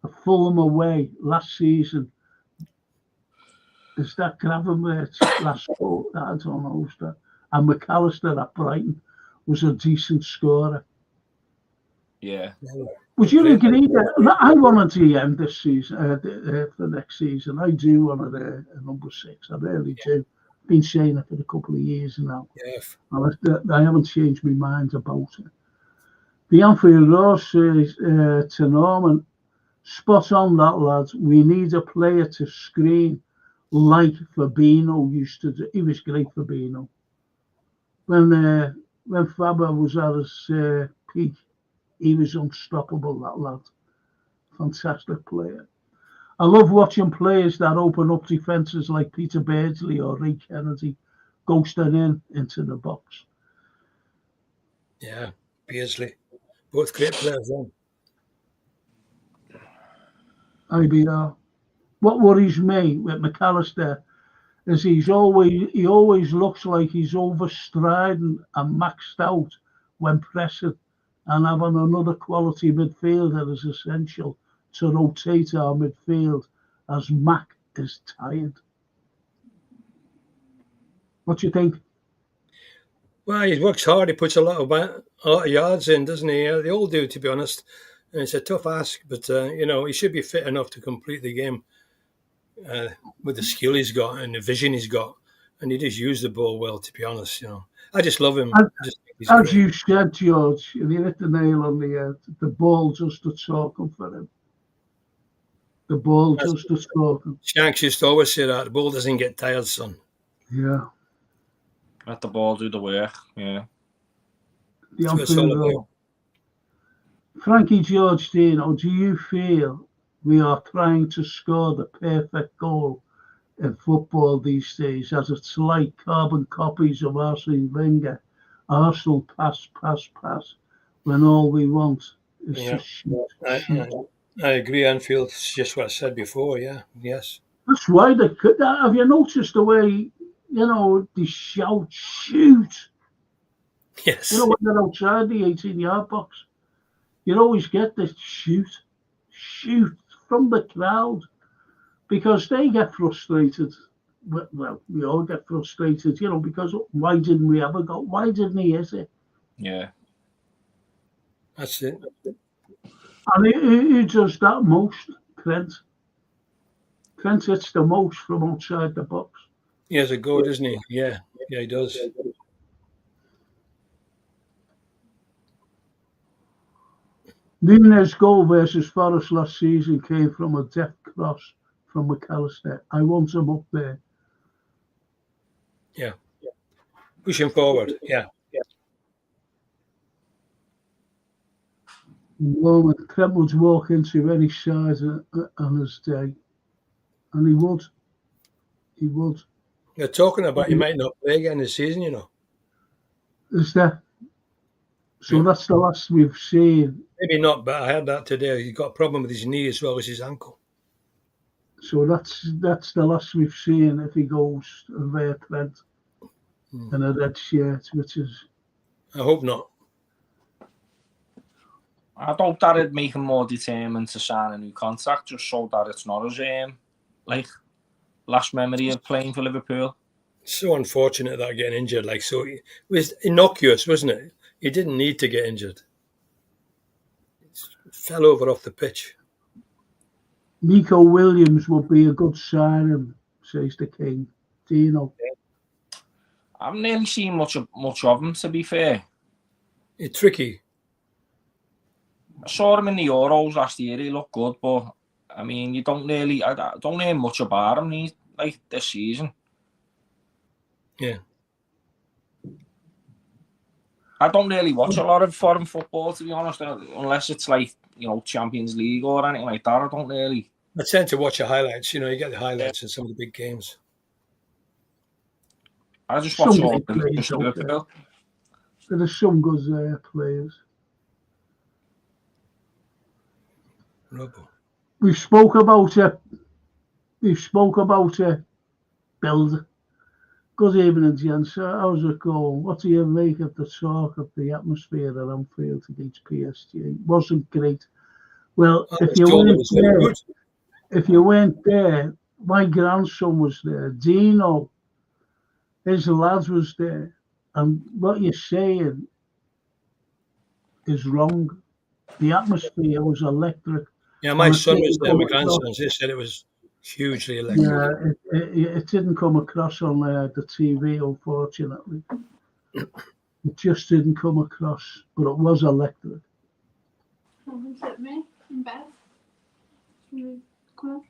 a Fulham away last season. Is that Gravenberch last goal? I don't know. And McAllister at Brighton was a decent scorer. Yeah. Would you agree that I want a GM this season, for next season? I do want a number 6. I really do. Been saying it for a couple of years now. Yeah. I haven't changed my mind about it. The Anfield Road says to Norman, spot on that, lads. We need a player to screen like Fabinho used to do. He was great, Fabinho. When Faber was at his peak, he was unstoppable, that lad. Fantastic player. I love watching players that open up defences like Peter Beardsley or Ray Kennedy, ghosting into the box. Yeah, Beardsley. Both great players then. IBR. what worries me with McAllister is he always looks like he's overstriding and maxed out when pressing, and having another quality midfielder is essential to rotate our midfield as Mac is tired. What do you think? Well, he works hard. He puts a lot of yards in, doesn't he? They all do, to be honest. And it's a tough ask, but he should be fit enough to complete the game with the skill he's got and the vision he's got, and he just used the ball well. To be honest, I just love him. As you said, George, you hit the nail on the head. The ball just a talking for him. The ball just a talking. Shanks used to always say that the ball doesn't get tired, son. Yeah. Let the ball do the work. Yeah. Frankie George Dino, do you feel we are trying to score the perfect goal in football these days, as it's like carbon copies of Arsene Wenger? Arsenal pass, when all we want is to shoot. I agree, Anfield. It's just what I said before, yes. That's why have you noticed the way, they shout, shoot? Yes. When they're outside the 18-yard box, you always get this shoot from the crowd, because they get frustrated. Well, we all get frustrated, because why didn't we ever go? Why didn't he hit it? Yeah. That's it. And who does that most? Trent. Trent hits the most from outside the box. He has a go, doesn't he? Yeah, he does. Nunes' goal versus Forest last season came from a deft cross from McAllister. I want him up there. Yeah. Push him forward. Yeah. Moment, Trent would walk into any side on his day. And he would. They're talking about he might not play again this season, Is that? So that's the last we've seen. Maybe not, but I heard that today. He's got a problem with his knee as well as his ankle. So that's the last we've seen if he goes via Trent in a red shirt, which is... I hope not. I doubt that it'd make him more determined to sign a new contract, just so that it's not his last memory of playing for Liverpool. So unfortunate that getting injured. So it was innocuous, wasn't it? He didn't need to get injured. It fell over off the pitch. Nico Williams would be a good signing, says the King. Dino. I've nearly seen much of him, to be fair. It's tricky. I saw him in the Euros last year. He looked good, but I mean, I don't hear much about him this season. Yeah. I don't really watch a lot of foreign football, to be honest, unless it's Champions League or anything like that. I don't really. I tend to watch the highlights. You get the highlights in some of the big games. I just watch all the Liverpool. There's some good players. Robo. We spoke about build. Good evening, gents. How's it going? What do you make of the talk of the atmosphere at Anfield against PSG? It wasn't great. Well, if you weren't there, my grandson was there. Dino, his lads was there. And what you're saying is wrong. The atmosphere was electric. Yeah, my son was there, my grandsons. They said it was hugely electric. Yeah, it didn't come across on the TV, unfortunately. It just didn't come across, but it was electric. Is it me in bed? Come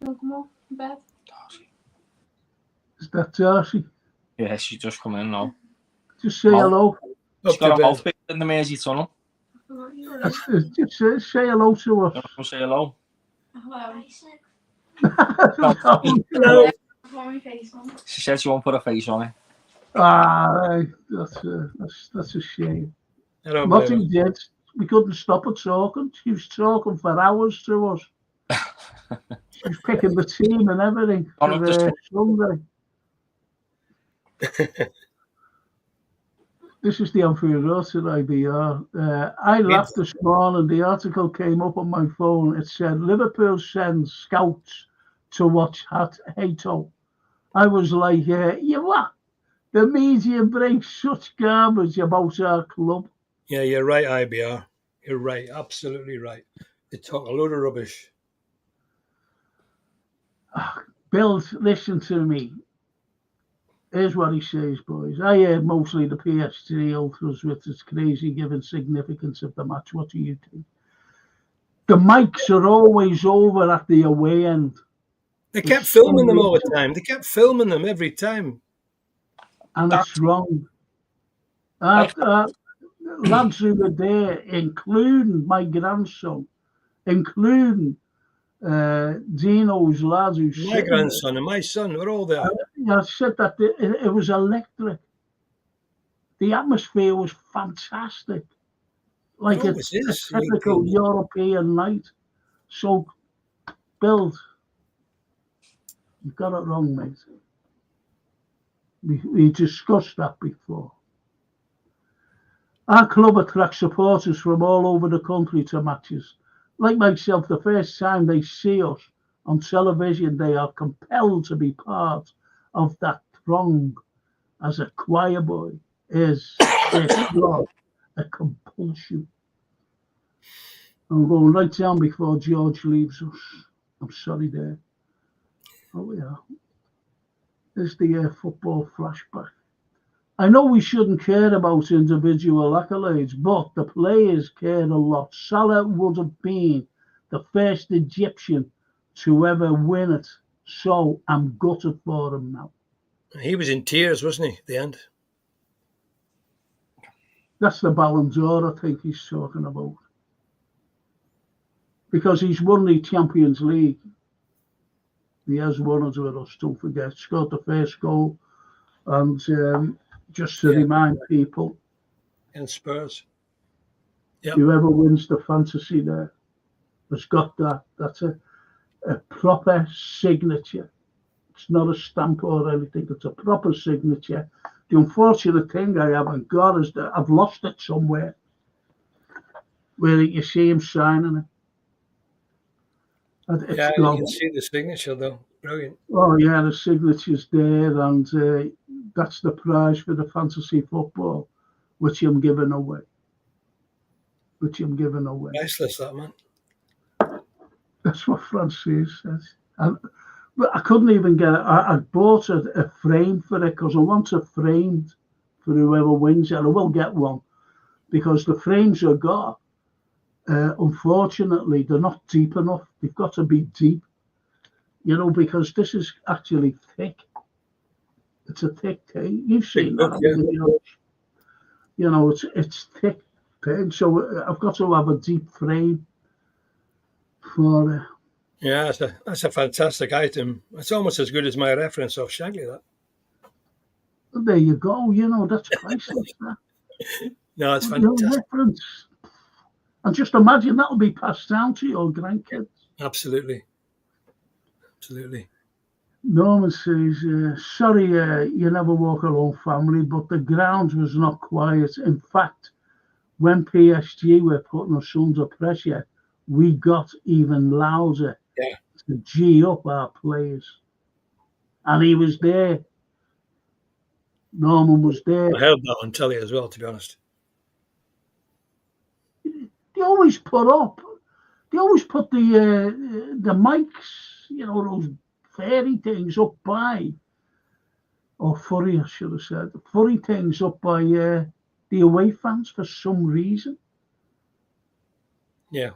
on, in bed. Is that Darcy? Yeah, she's just come in now. Just say hello. She's got a mouth bit in the Mersey tunnel. Just say hello to us. Say hello. Hello. Hello. She said she won't put a face on it. That's a shame. What he did, we couldn't stop her talking. She was talking for hours to us. He's picking the team and everything for Sunday. This is the unfair road to IBR. I laughed this morning. The article came up on my phone. It said Liverpool sends scouts to watch Hato. I was like, you what? The media breaks such garbage about our club. Yeah, you're right, IBR. You're right, absolutely right. They talk a load of rubbish. Bill, listen to me. Here's what he says, boys. I heard mostly the PSG ultras with its crazy giving significance of the match. What do you think? The mics are always over at the away end. They kept filming them all the time. They kept filming them every time. And it's wrong. Lads who were there, including my grandson, including Dino's lads who my grandson there. And my son were all there. I said that it was electric. The atmosphere was fantastic. Like it's a typical European night. So, Bill, you got it wrong, mate. We discussed that before. Our club attracts supporters from all over the country to matches. Like myself, the first time they see us on television, they are compelled to be part of that throng as a choir boy. It's not a compulsion. I'm going right down before George leaves us. I'm sorry there. Oh, yeah. There's the football flashback. I know we shouldn't care about individual accolades, but the players cared a lot. Salah would have been the first Egyptian to ever win it, so I'm gutted for him now. He was in tears, wasn't he, at the end? That's the Ballon d'Or, I think he's talking about. Because he's won the Champions League. He has won it with us, don't forget. Scored the first goal. And just to remind people. And Spurs. Yep. Whoever wins the fantasy there has got that. That's a proper signature. It's not a stamp or anything. It's a proper signature. The unfortunate thing I haven't got is that I've lost it somewhere where you see him signing it. It's gone. You can see the signature though. Brilliant. Oh yeah, the signature's there, and that's the prize for the fantasy football, which I'm giving away. Priceless, that man. That's what Francis says. But I couldn't even get it. I bought a frame for it because I want it framed for whoever wins it. I will get one because the frames I got, unfortunately, they're not deep enough. They've got to be deep, because this is actually thick. It's a thick thing. You've seen that. Yeah. It's thick. So I've got to have a deep frame for it. Yeah, that's a fantastic item. It's almost as good as my reference of Shagley, that. There you go. That's priceless. No, it's fantastic. Reference. And just imagine that'll be passed down to your grandkids. Absolutely. Norman says, sorry, you never walk alone, family, but the ground was not quiet. In fact, when PSG were putting us under pressure, we got even louder to G up our players. And he was there. Norman was there. I heard that on telly as well, to be honest. They always put the mics, those fairy things up by, or furry, I should have said, furry things up by the away fans for some reason. Yeah.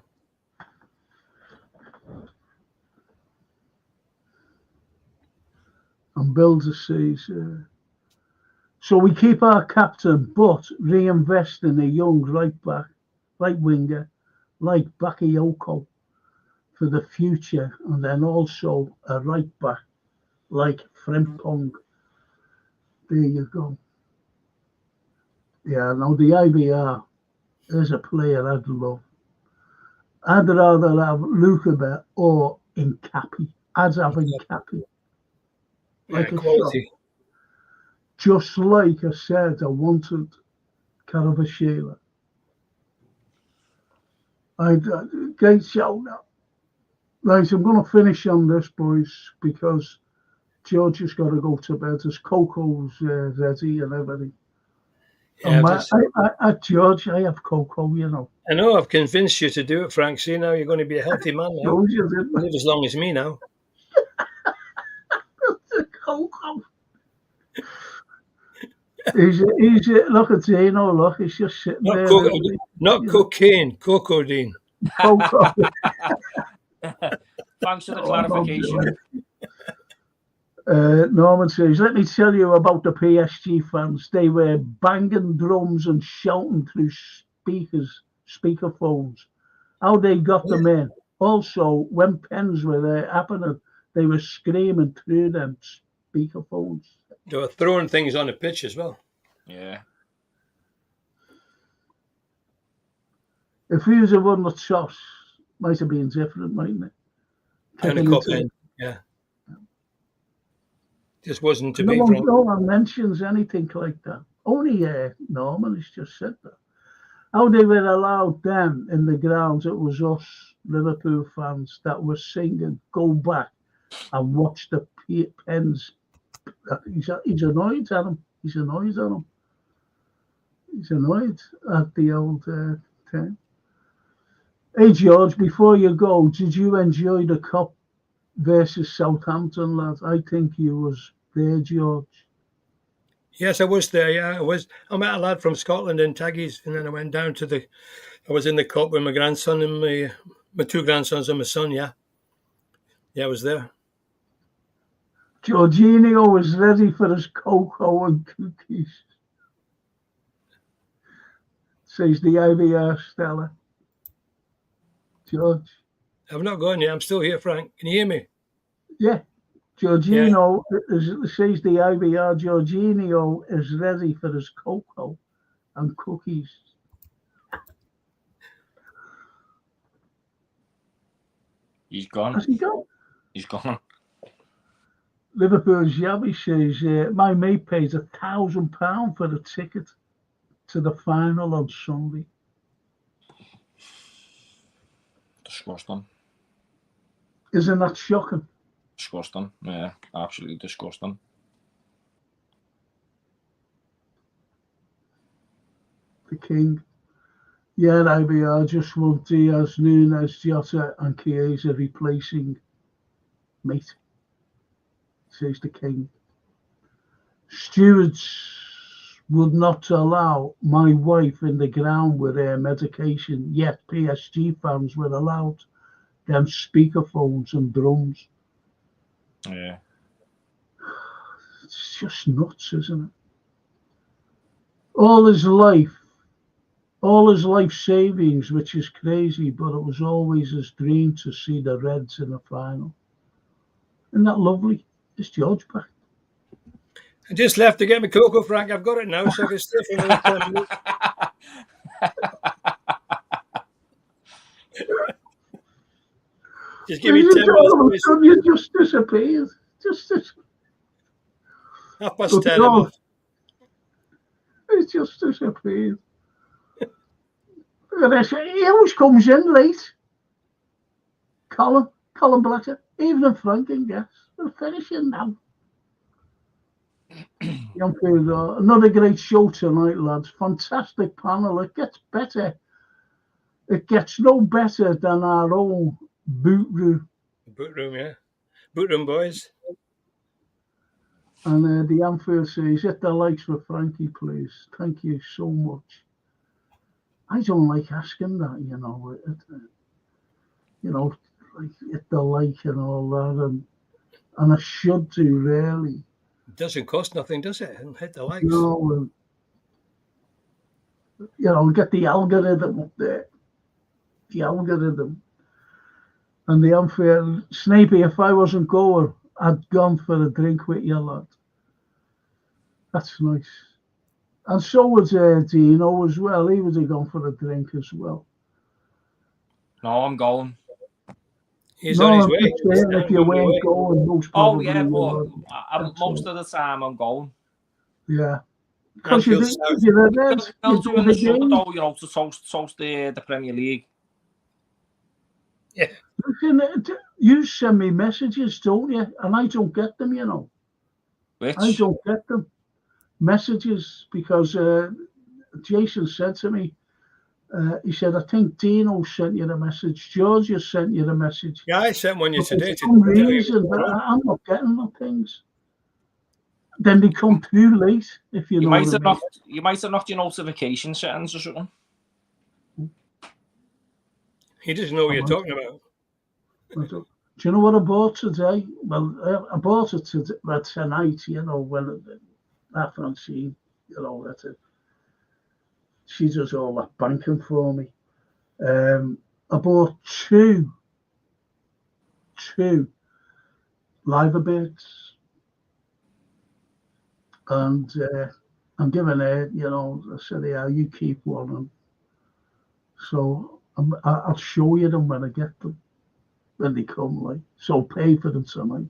And Builder says, so we keep our captain, but reinvest in a young right winger, like Bakayoko, for the future, and then also a right back, like Frimpong. There you go. Yeah, now the IVR is a player I'd love. I'd rather have Lukeba or in Cappy, as having Cappy. Like a shot. Quality. Just like I said, I wanted Caravashela. Great show now. Right, I'm going to finish on this, boys, because George has got to go to bed. His cocoa's ready and everything. Yeah, George, I have cocoa, you know. I know, I've convinced you to do it, Frank. See, now you're going to be a healthy man now. Told you, didn't I? Live as long as me now. Cocoa. He's look at Zeno, look, he's just sitting Not there. not cocaine, cocodine. Cocoa. Thanks for the clarification. Norman says, let me tell you about the PSG fans. They were banging drums and shouting through speakerphones. How they got them in. Also, when pens were happening, they were screaming through them speakerphones. They were throwing things on the pitch as well. Yeah. If he was won the toss, might have been different, mightn't it? And a cup in, yeah. Just wasn't to be. No one mentions anything like that. Only Norman has just said that. How they were allowed them in the grounds, it was us Liverpool fans that were singing, go back and watch the pens. He's annoyed at him. He's annoyed at him. He's annoyed at the old thing. Hey, George, before you go, did you enjoy the Cup versus Southampton, lad? I think you was there, George. Yes, I was there, yeah. I met a lad from Scotland in Taggies, and then I went down to I was in the Cup with my grandson and my two grandsons and my son, yeah. Yeah, I was there. Jorginho was ready for his cocoa and cookies. Says the IVR Stella. George. I've not gone yet. I'm still here, Frank. Can you hear me? Yeah. Jorginho, says the IVR, Jorginho is ready for his cocoa and cookies. He's gone. Has he gone? He's gone. Liverpool's Yabby says, my mate pays £1,000 for the ticket to the final on Sunday. Disgusting. Isn't that shocking? Disgusting. Yeah, absolutely disgusting. The King. Yeah, IBR just want Diaz, Nunes, Jota and Chiesa replacing mate. Says the King. Stewards would not allow my wife in the ground with her medication, yet PSG fans were allowed them speakerphones and drums. Yeah. It's just nuts, isn't it? All his life savings, which is crazy, but it was always his dream to see the Reds in the final. Isn't that lovely? It's George back. I just left to get my cocoa, Frank. I've got it now, so I can stay for another 10 minutes. Just give me 10 minutes. You just disappeared. Just 10:30. It's just disappeared. Look at this. He always comes in late. Colin Blatter, even if Frank can guess. We're finishing now. Another great show tonight, lads. Fantastic panel. It gets better. It gets no better than our own boot room. Boot room, yeah. Boot room boys. And the Anfield says, hit the likes for Frankie, please. Thank you so much. I don't like asking that, like hit the like and all that, and I should do, really. It doesn't cost nothing, does it? And hit the likes. No, get the algorithm up there. The algorithm. And the Anfield, Snapey, if I wasn't going, I'd gone for a drink with you, lad. That's nice. And so was Dino as well. He would have gone for a drink as well. No, I'm going. He's on his way. I'm just saying, if you weren't going, most Oh probably yeah, you but would. most of the time I'm going. Yeah. Because you Anfield do South. your events, you They'll do do in the the summer game. though, you know, to toast the Premier League. Yeah. Listen, you send me messages, don't you? And I don't get them, you know. Which I don't get them. Messages, because Jason said to me, he said, I think Dino sent you the message. Georgia sent you the message. Yeah, I sent one But yesterday. for some reason, I'm not getting the things. Then they come too late, if you know might what I have mean. knocked, you might have knocked your notification settings or something. He doesn't know what you're talking about. Do you know what I bought today? Well, I bought it tonight, you know, when Francine, you know, that's it. She does all that banking for me. I bought two liver beds, and I'm giving her, you know, I said, yeah, you keep one. And so I'll show you them when I get them, when they come, like. So pay for them tonight.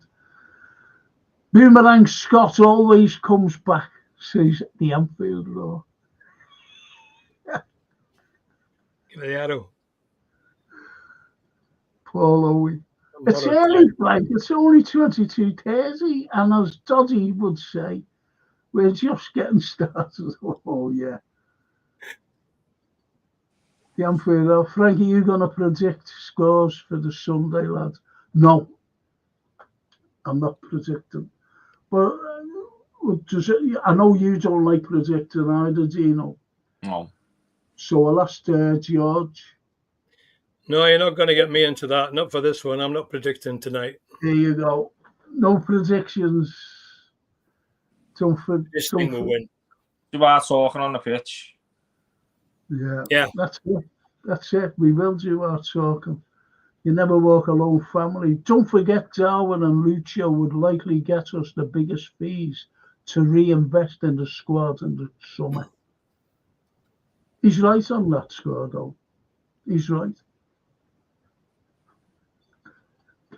Boomerang Scott always comes back, says the Anfield Roar. Give me the arrow. Paul Owie. It's early, Frank. It's only 22:30, and as Doddy would say, we're just getting started. Oh, yeah. The Anfield Roar. Frank, are you going to predict scores for the Sunday, lad? No. I'm not predicting. But I know you don't like predicting either, Dino. No. So I'll ask George. No, you're not going to get me into that. Not for this one. I'm not predicting tonight. There you go. No predictions. This thing will win. You are talking on the pitch. Yeah. That's it. That's it. We will do our talking. You never walk alone, family. Don't forget, Darwin and Lucio would likely get us the biggest fees to reinvest in the squad in the summer. He's right on that score, though. He's right.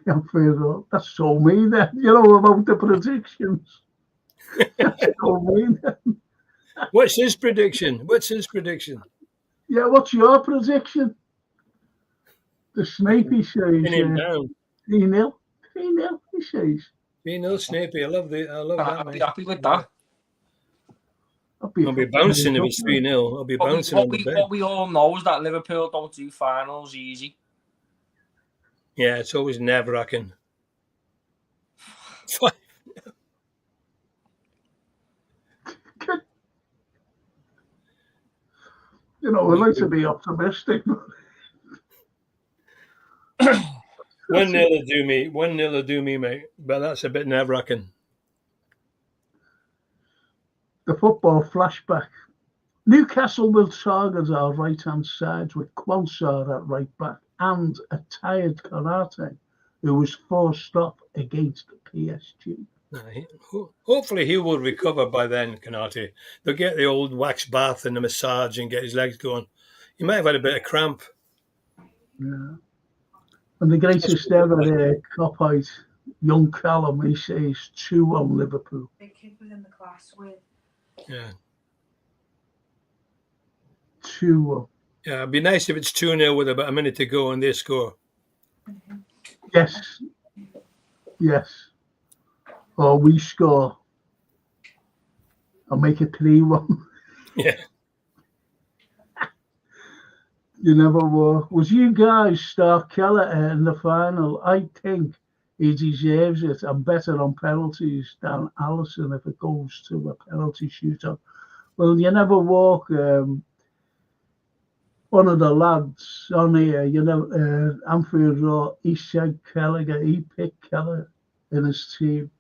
That's so me then, you know, about the predictions. That's so me then. What's his prediction? Yeah, what's your prediction? The Snapey says 3-0. 3-0, he says. 3-0 Snapey. I love that. I'll be happy with that. I'll be bouncing if it's 3-0. I'll be bouncing on the bed. What we all know is that Liverpool don't do finals easy. Yeah, it's always nerve-wracking. You know, I like to be optimistic. 1-0 will do me. 1-0 will do me, mate. But that's a bit nerve-wracking. The football flashback. Newcastle will target our right-hand side with Quansar at right back and a tired Karate who was forced off against PSG. Hopefully he will recover by then, Kanate. They'll get the old wax bath and the massage and get his legs going. He might have had a bit of cramp. Yeah. And the greatest ever cop-out, young Callum, he says 2-1 Liverpool. Big kid within the class with. Yeah. 2-1. Yeah, it'd be nice if it's 2-0 with about a minute to go and they score. Yes. Or we score. I'll make it 3-1. Yeah. You never were. Was you guys start Keller in the final? I think he deserves it. I'm better on penalties than Alisson if it goes to a penalty shootout. Well, you never walk. One of the lads on here, you know, Anfield Road, he said Gallagher, he picked Keller in his team.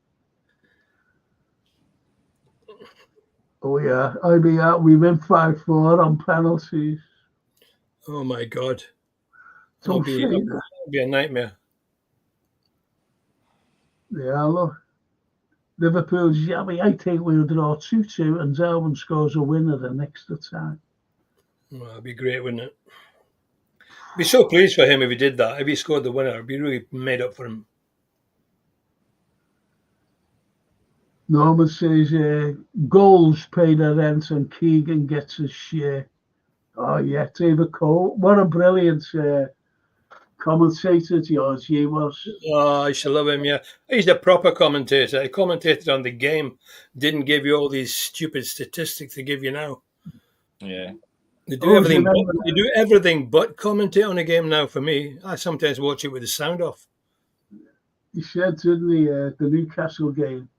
Oh, yeah. We win 5-4 on penalties. Oh, my God. Don't say that. It'll be a nightmare. Yeah, look. Liverpool's yabby. I think we'll draw 2-2 and Darwin scores a winner the next time. Well, that'd be great, wouldn't it? Be so pleased for him if he did that. If he scored the winner, it'd be really made up for him. Norman says goals pay the rent and Keegan gets his share. Oh yeah, David Cole. What a brilliant commentator George he was. Oh, I should love him, yeah. He's a proper commentator. He commentated on the game. Didn't give you all these stupid statistics they give you now. Yeah. They do everything but commentate on a game now for me. I sometimes watch it with the sound off. He said, didn't he, the Newcastle game?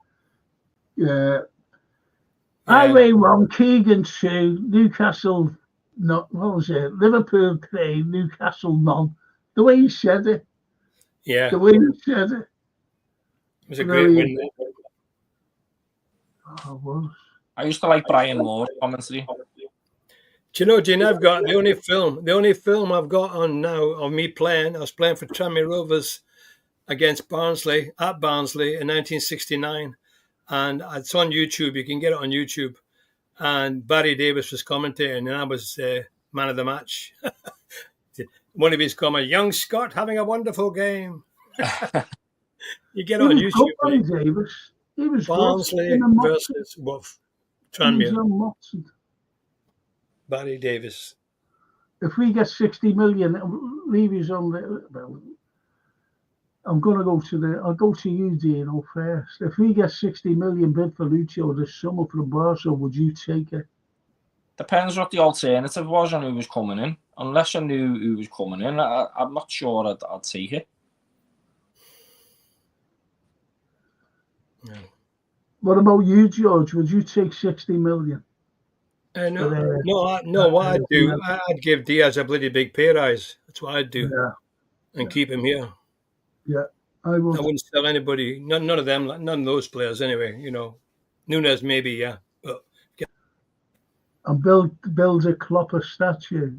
Highway 1, Keegan 2, Newcastle, not, what was it? Liverpool 3, Newcastle none. The way he said it. Yeah. The way he said it. It was a great win. Oh, it was. I used to like Brian Moore's commentary. Do you know, Gene, I've got the only film I've got on now of me playing. I was playing for Tranmere Rovers against Barnsley in 1969. And it's on YouTube. You can get it on YouTube. And Barry Davis was commentating, and I was man of the match. One of his comments, young Scott having a wonderful game. You get it on YouTube. Barry Davis. He was Barnsley versus Tranmere. Barry Davis. If we get 60 million, leave his on the. Well, I'll go to you, Dino, first. If we get 60 million bid for Lucio this summer from Barca, would you take it? Depends what the alternative was and who was coming in. Unless I knew who was coming in, I'm not sure I'd take it. No. What about you, George? Would you take 60 million? No. What I'd do, I'd give Diaz a bloody big pay rise. That's what I'd do, and keep him here. Yeah, I would. I wouldn't sell anybody. None of them. None of those players, anyway. You know, Nunes maybe, yeah. But and build a Klopper statue.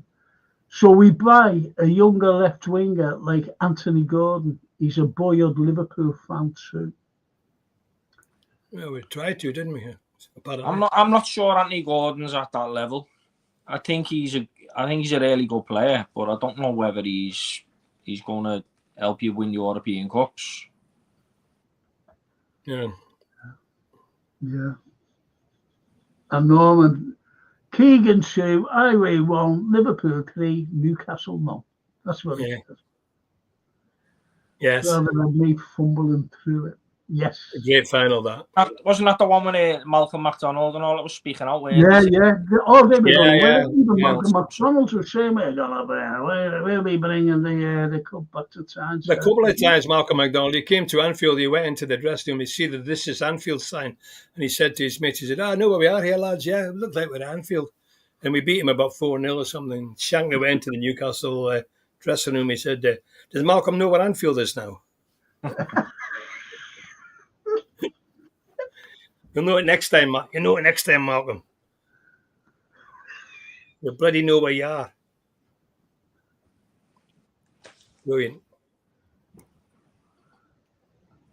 So we buy a younger left winger like Anthony Gordon. He's a boyhood Liverpool fan too. Well, we tried to, didn't we? I'm not sure Anthony Gordon's at that level. I think he's a really good player, but I don't know whether he's going to help you win European Cups. Yeah. Yeah. And Norman, Keegan 2, Highway 1, Liverpool 3, Newcastle 0. That's what it is. Yes. Rather than me fumbling through it. Yes. A great final, that. Wasn't that the one when Malcolm McDonald and all that was speaking out? Yeah. Oh, they were Even Malcolm McDonald was saying we'll be bringing the cup back to town. A couple of times, Malcolm McDonald, he came to Anfield, he went into the dressing room, he see that this is Anfield sign, and he said to his mates, he said, I know where we are here, lads, yeah, it looks like we're at Anfield. And we beat him about 4-0 or something. Shankly went into the Newcastle dressing room, he said, does Malcolm know where Anfield is now? You'll know it next time, Malcolm. You bloody know where you are. Brilliant.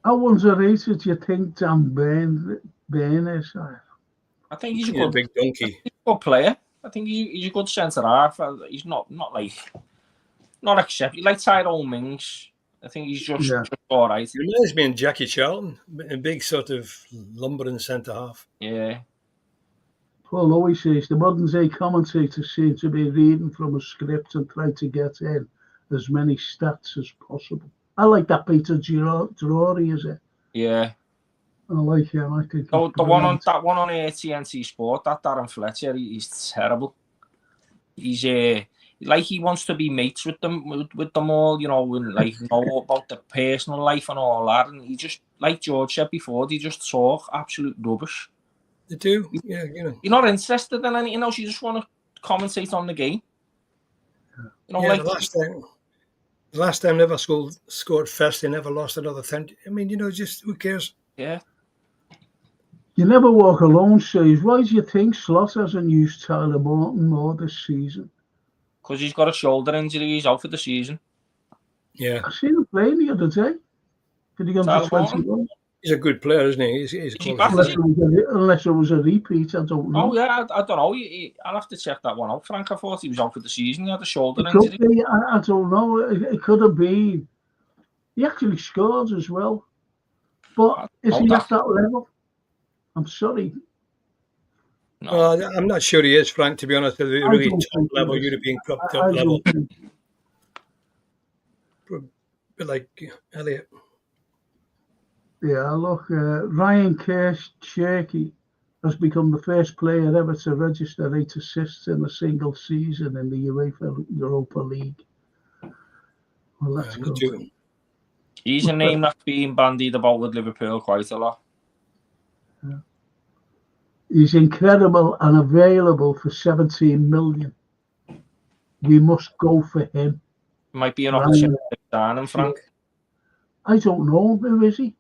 How underrated do you think Dan Burn is? I think he's a big donkey. He's a good player. I think he's a good centre half. He's not exceptional. Like Tyrone Mings. I think he's just all right. He reminds me of Jackie Charlton, a big sort of lumbering centre half. Yeah. Paul always says the modern day commentators seem to be reading from a script and try to get in as many stats as possible. I like that Peter Drury, is it? Yeah. I like him. I think the one on TNT Sport, that Darren Fletcher, he's terrible. He's like he wants to be mates with them all, you know, and like know about the personal life and all that. And he just, like George said before, they just talk absolute rubbish. They do, yeah, you know. You're not interested in anything else. You just want to commentate on the game. You know, like the last time Liverpool scored first, they never lost another 10. I mean, you know, just who cares? Yeah. You never walk alone, says. Why do you think Slot hasn't used Tyler Morton more this season? Because he's got a shoulder injury. He's out for the season. Yeah. I seen him playing the other day. Did he go to 21? He's a good player, isn't he? He's Is he quality. back? Unless it was a repeat, I don't know. Oh yeah, I don't know. I'll have to check that one out, Frank. I thought he was out for the season. He had a shoulder It could injury. be, I don't know. It could have been. He actually scored as well. But is he at that level? I'm sorry. No. Well, I'm not sure he is, Frank, to be honest. At the I really don't top think he level, is. European Cup I top level. don't think. Bit like Elliot. Yeah, look, Ryan Cherky has become the first player ever to register 8 assists in a single season in the UEFA Europa League. Well, that's good. He's a name that's been bandied about with Liverpool quite a lot. Yeah. He's incredible and available for 17 million. We must go for him. Might be an opportunity to sign him, Frank. I don't know. Who is he?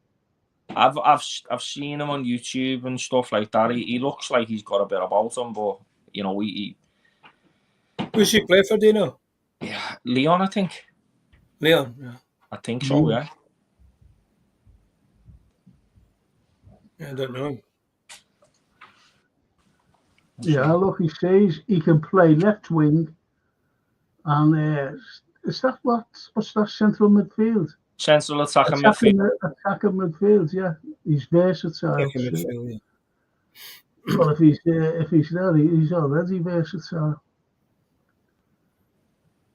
I've seen him on YouTube and stuff like that. He looks like he's got a bit about him, but you know, Who's he play for? Do you know? Yeah, Leon, I think. Leon, yeah. I think so. Yeah. I don't know him. Yeah, look, he says he can play left wing, and is that what's that central midfield? Central attacking midfield. Attacking midfield, yeah. He's versatile. Midfield, yeah. Well, if he's there, he's already versatile.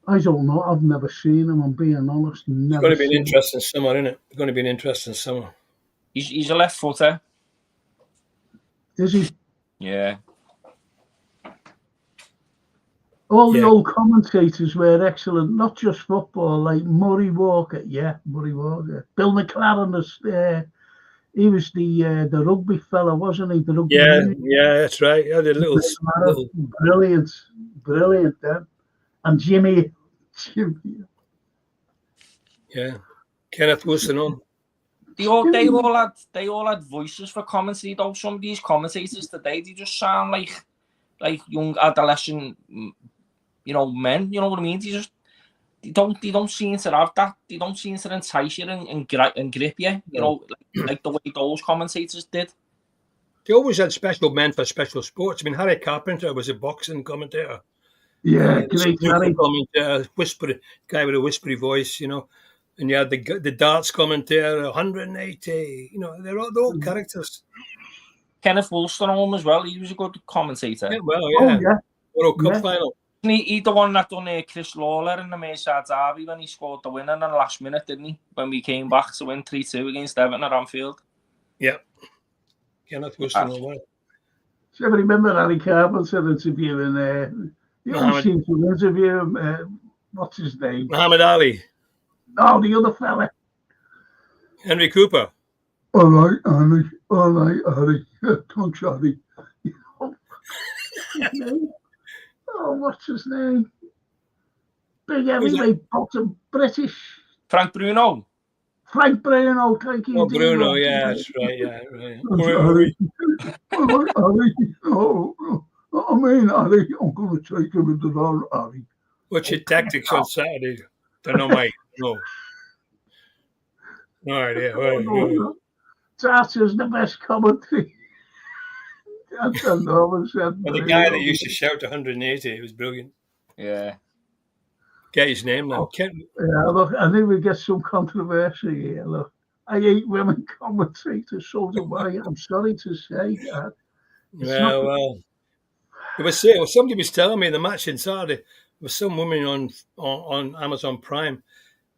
I don't know. I've never seen him. I'm being honest. It's going to be an interesting summer, isn't it? It's going to be an interesting summer. He's a left footer. Is he? Yeah. All the old commentators were excellent, not just football, like Murray Walker. Yeah, Murray Walker. Bill McLaren, he was the rugby fella, wasn't he? The rugby yeah, that's right. Yeah, the little... Brilliant then. And Jimmy. Yeah. Kenneth Wilson on. They all had voices for commentary though. Some of these commentators today, they just sound like young adolescent, men. You know what I mean? They don't seem to have that. They don't seem to entice you and grip you. You know, like the way those commentators did. They always had special men for special sports. I mean, Harry Carpenter was a boxing commentator. Yeah, great commentator, guy with a whispery voice, and you had the darts commentator, 180. They're all characters. Kenneth Wolstenholme as well. He was a good commentator. Yeah, well, yeah. Oh, yeah. World Cup final. He the one that done Chris Lawler in the Merseyside derby when he scored the winner in the last minute, didn't he? When we came back to win 3-2 against Everton at Anfield. Yeah. Kenneth Wolstenholme. Do you ever remember Harry Carpenter interviewing? You always seem to interview him. What's his name? Muhammad Ali. No, the other fella. Henry Cooper. All right, Harry. Thanks, Harry. Oh, what's his name? Big heavyweight bottom British. Frank Bruno. Frank Bruno, thank you. Oh, Bruno, yeah, that's right, yeah. Right. Harry. Harry. Oh, I mean, Harry, I'm going to take him into the Harry. What's your tactics on Saturday? Don't know, mate. No. All right, yeah. That is the best commentary. That's enormous. The guy that used to shout 180, it was brilliant. Yeah. Get his name now. Yeah, look, I think we get some controversy here. Look, I hate women commentators, so do I. I'm sorry to say that. Well. Somebody was telling me the match in Saturday, there was some woman on Amazon Prime,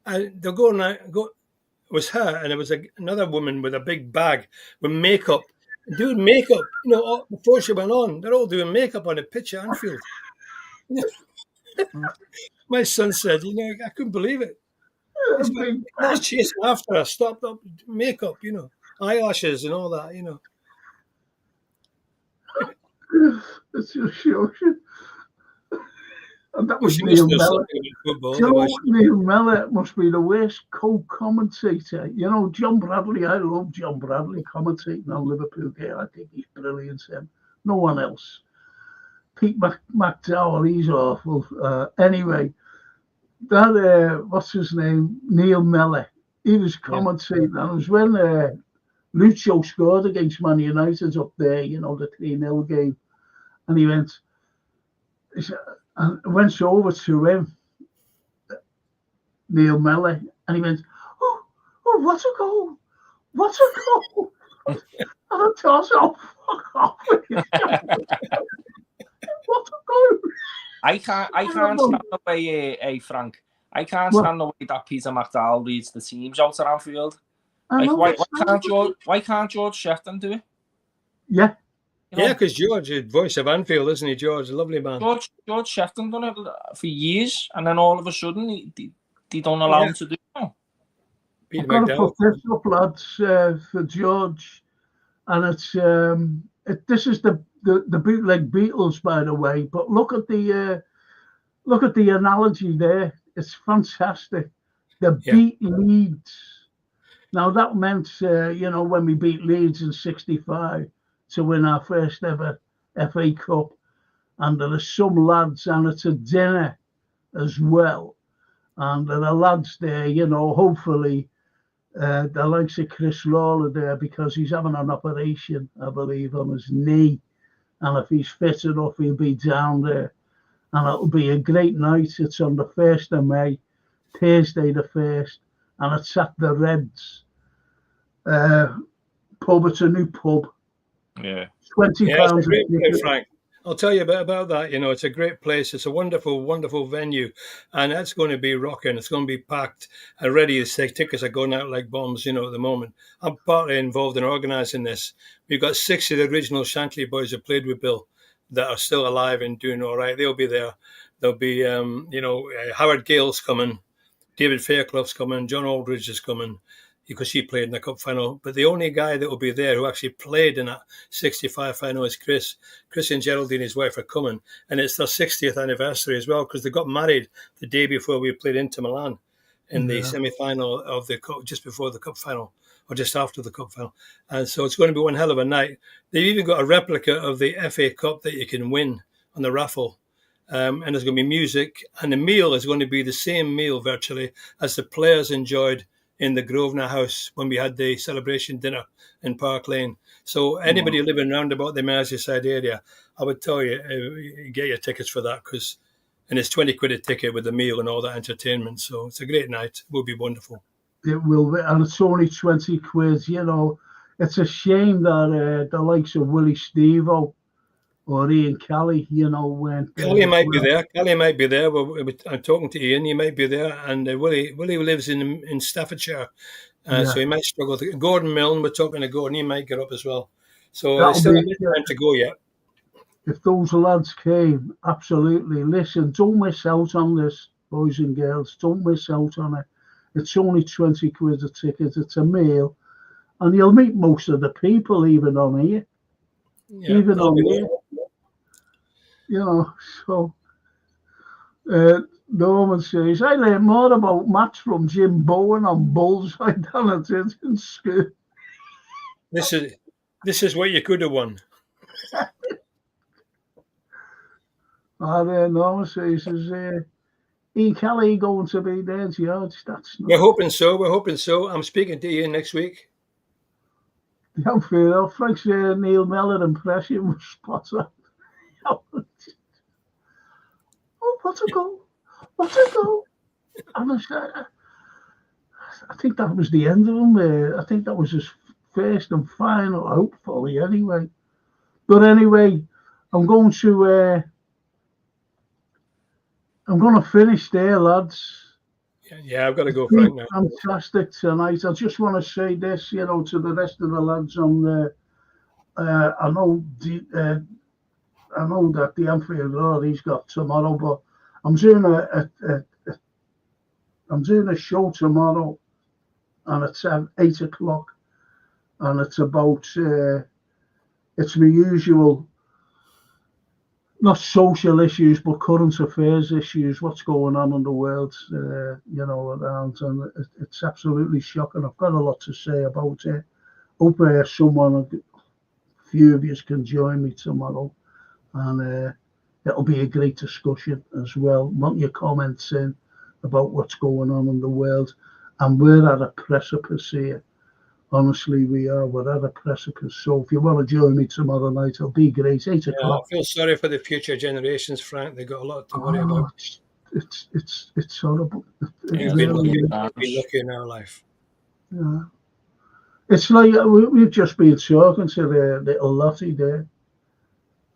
and they're going out. It was her, and there was another woman with a big bag with makeup, doing makeup. Before she went on, they're all doing makeup on the pitch at Anfield. My son said, I couldn't believe it. I was chasing after her, stopped up makeup, eyelashes and all that, It's just shocking. And that was Neil Mellor. Neil Mellor must be the worst co-commentator. John Bradley, I love John Bradley commentating on Liverpool game. I think he's brilliant. No one else. Pete McDowell, he's awful. Anyway, that, what's his name? Neil Mellor. He was commentating. And it was when Lucho scored against Man United up there, you know, the 3-0 game. And he went over to him, Neil Mellor, and he went, oh, what a goal! What a goal! And I thought, oh, fuck off with you. What a goal! I can't stand the way, Frank. I can't stand the way that Peter McDowell reads the teams out at Anfield. Like, why can't George Shefton do it? Yeah. Yeah, because George is voice of Anfield, isn't he, George? A lovely man. George Shefton done it for years, and then all of a sudden, they don't allow him to do it. I've got to put this up, lads, for George. And it's this is the bootleg Beatles, by the way. But look at the analogy there. It's fantastic. The beat Leeds. Now that meant, you know, when we beat Leeds in '65 to win our first ever FA Cup, and there are some lads, and it's a dinner as well, and there are lads there, you know, hopefully the likes of Chris Lawler there, because he's having an operation, I believe, on his knee, and if he's fit enough, he'll be down there, and it'll be a great night. It's on the 1st of May, Thursday the 1st, and it's at the Reds pub. It's a new pub. Yeah. £20. It's Frank. I'll tell you a bit about that. You know, it's a great place. It's a wonderful, wonderful venue, and that's going to be rocking. It's going to be packed and ready. The tickets are going out like bombs, you know, at the moment. I'm partly involved in organising this. We've got 6 of the original Shankly boys that played with Bill that are still alive and doing all right. They'll be there. There'll be, Howard Gale's coming, David Fairclough's coming, John Aldridge is coming, because he played in the cup final. But the only guy that will be there who actually played in that 65 final is Chris. Chris and Geraldine, his wife, are coming. And it's their 60th anniversary as well, because they got married the day before we played Inter Milan in the semi-final of the cup, just before the cup final, or just after the cup final. And so it's going to be one hell of a night. They've even got a replica of the FA Cup that you can win on the raffle. And there's going to be music. And the meal is going to be the same meal, virtually, as the players enjoyed in the Grosvenor House when we had the celebration dinner in Park Lane. So anybody living around about the Merseyside area, I would tell you, get your tickets for that, and it's 20 quid a ticket with the meal and all that entertainment. So it's a great night. It will be wonderful. It will be, and it's only 20 quid, you know. It's a shame that the likes of Willie Stevo or Ian Kelly, you know, when Kelly might be there. Kelly might be there. I'm talking to Ian. He might be there, and Willie lives in Staffordshire, so he might struggle. Gordon Milne, we're talking to Gordon. He might get up as well. So there's still a bit of time to go yet. If those lads came, absolutely. Listen, don't miss out on this, boys and girls. Don't miss out on it. It's only 20 quid a ticket. It's a meal, and you'll meet most of the people even on here. Yeah, even on here. You know, so Norman says, I learned more about maths from Jim Bowen on Bullseye than I did in school. This is what you could have won. Norman says, is Ian Kelly going to be there, George? That's not... We're hoping so. I'm speaking to Ian next week. Yeah, fair enough. Frank's Neil Mellor impression was spot on. Oh, what a goal! What a goal! I think that was the end of him. I think that was his first and final, hopefully, anyway. But anyway, I'm going to finish there, lads. Yeah, I've got to go, Frank, now. Fantastic tonight. I just want to say this, you know, to the rest of the lads on there. I know that the Anfield Road he's got tomorrow, but I'm doing a show tomorrow, and it's at 8 o'clock, and it's about it's my usual, not social issues, but current affairs issues, what's going on in the world, you know, around, and it's absolutely shocking. I've got a lot to say about it. Hope a few of you can join me tomorrow, and it'll be a great discussion as well. Want your comments in about what's going on in the world, and we're at a precipice here. Honestly, we're at a precipice. So if you want to join me tomorrow night, it'll be great. 8 Yeah, o'clock. I feel sorry for the future generations, Frank. They've got a lot to worry about. It's horrible. It We've really is. been lucky in our life. Yeah. It's like we've just been talking to the little Lottie there.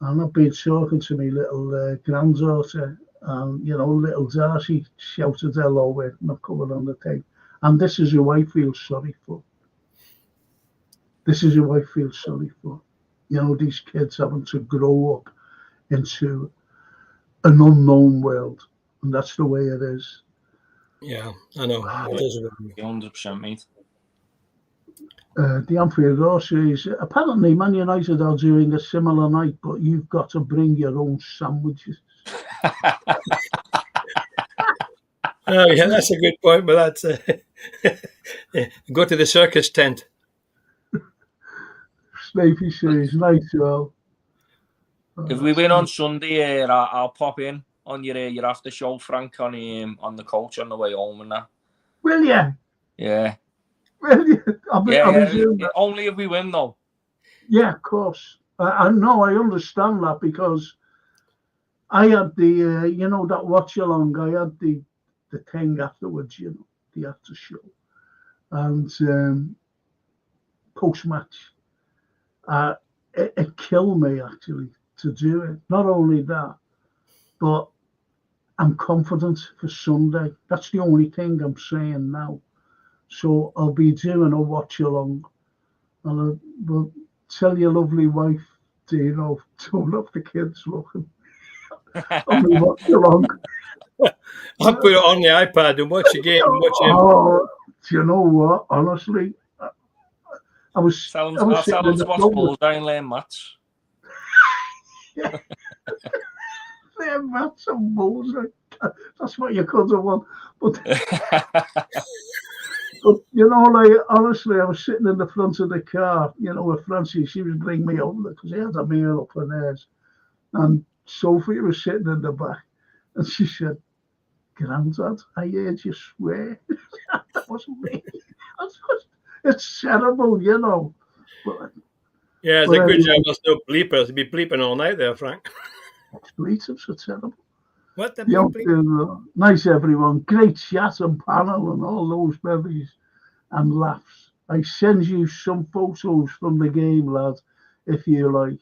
And I've been talking to my little granddaughter, and little Darcy shouted hello with, and I've covered on the thing. And this is who I feel sorry for. This is who I feel sorry for. These kids having to grow up into an unknown world, and that's the way it is. Yeah, I know. It does. 100%, mate. The Anfield Roar series. Apparently, Man United are doing a similar night, but you've got to bring your own sandwiches. Oh, yeah, that's a good point, but that's go to the circus tent. Snapey series, night, well. If we win on Sunday, I'll pop in on your after show, Frank, on the coach on the way home and that. Will you? Yeah. Will you? Only if we win, though. Yeah, of course. I know, I understand that, because I had the, that watch along. I had the thing afterwards, the after show, and post match. It killed me actually to do it. Not only that, but I'm confident for Sunday. That's the only thing I'm saying now. So I'll be doing a watch along, and I'll tell your lovely wife, don't have the kids looking. I'll be watch along. I'll put it on the iPad and watch the game. Oh, do you know what? Honestly, I was tell them to watch Bullseye and learn maths. Learn maths and Bullseye. That's what you could have won. But honestly, I was sitting in the front of the car, with Francie. She was bringing me over because he had a meal up on theirs. And Sophie was sitting in the back. And she said, "Grandad, I heard you swear." That wasn't me. It's terrible, But, yeah, it's a good job there's no bleepers. You'd be bleeping all night there, Frank. Bleepers are terrible. What the bleep? Nice, everyone. Great chat and panel and all those memories and laughs. I send you some photos from the game, lad, if you like.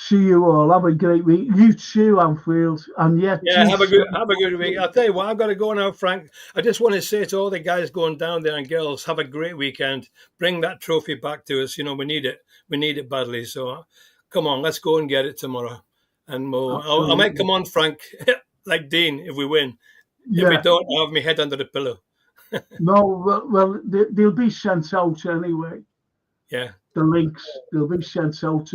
See you all. Have a great week. You too, Anfield. And yeah, have a good week. I'll tell you what, I've got to go now, Frank. I just want to say to all the guys going down there and girls, have a great weekend. Bring that trophy back to us. We need it. We need it badly. So come on, let's go and get it tomorrow. And I might come on, Frank, like Dean, if we win. Yeah. If we don't, I'll have my head under the pillow. No, well, they'll be sent out anyway. Yeah. The links, they'll be sent out,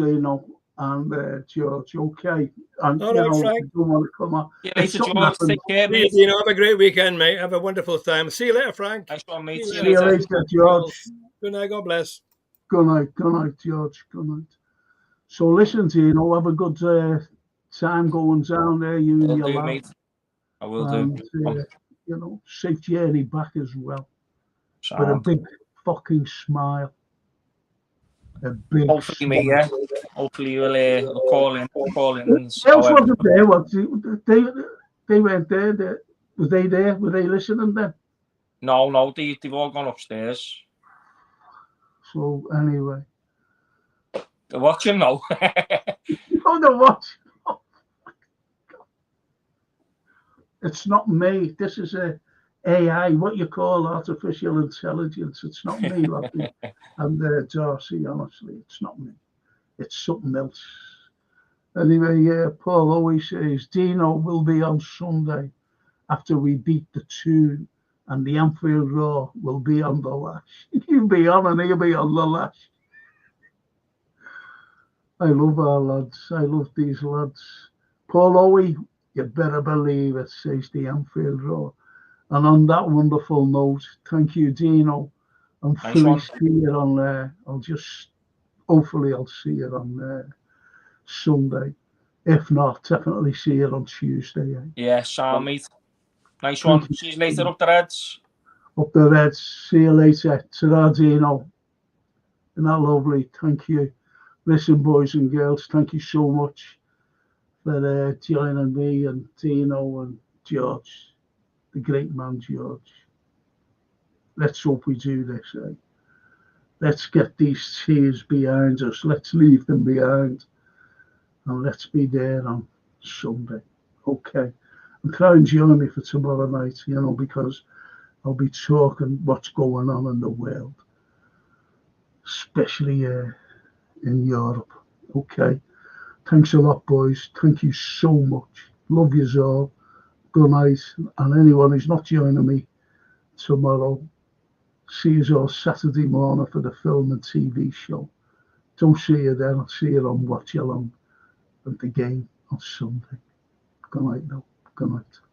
and George, okay. And, all right, Frank. You don't want to come on. Yeah, George, take care, mate. Have a great weekend, mate. Have a wonderful time. See you later, Frank. Nice one, mate. See you later, George. Good night. God bless. Good night, George. Good night. So listen, Dino, have a good time going down there, you and your lad. Mate. I will do. Safe journey back as well. Sound. With a big fucking smile. A big hopefully, smile. mate, yeah. Hopefully you'll call in. Else wasn't there. What they weren't there. Was they there? Were they listening then? No, they've all gone upstairs. So anyway. They're watching now. Oh, they're watching. Oh, it's not me. This is a AI, what you call artificial intelligence. It's not me, Lottie. And Darcy, honestly, it's not me. It's something else. Anyway, Paul always says Dino will be on Sunday after we beat the Toon, and the Anfield Roar will be on the lash. You'll be on and he'll be on the lash. I love our lads. I love these lads. Paul Owie, you better believe it, says the Anfield Roar. And on that wonderful note, thank you, Dino. And please see it on there. Hopefully I'll see it on Sunday. If not, definitely see it on Tuesday. Yeah, Sam, mate. Nice one. See you later up the Reds. Up the Reds. See you later. Ta-ra, Dino. Isn't that lovely? Thank you. Listen, boys and girls, thank you so much for joining me and Dino and George, the great man George. Let's hope we do this, eh? Let's get these tears behind us. Let's leave them behind. And let's be there on Sunday. Okay. And try and join me for tomorrow night, you know, because I'll be talking what's going on in the world, especially in Europe. Okay. Thanks a lot, boys. Thank you so much. Love yous all. Good night. And anyone who's not joining me tomorrow, see you all Saturday morning for the film and TV show. Don't see you then. I'll see you on Watch Along at the game on Sunday. Good night now. Good night.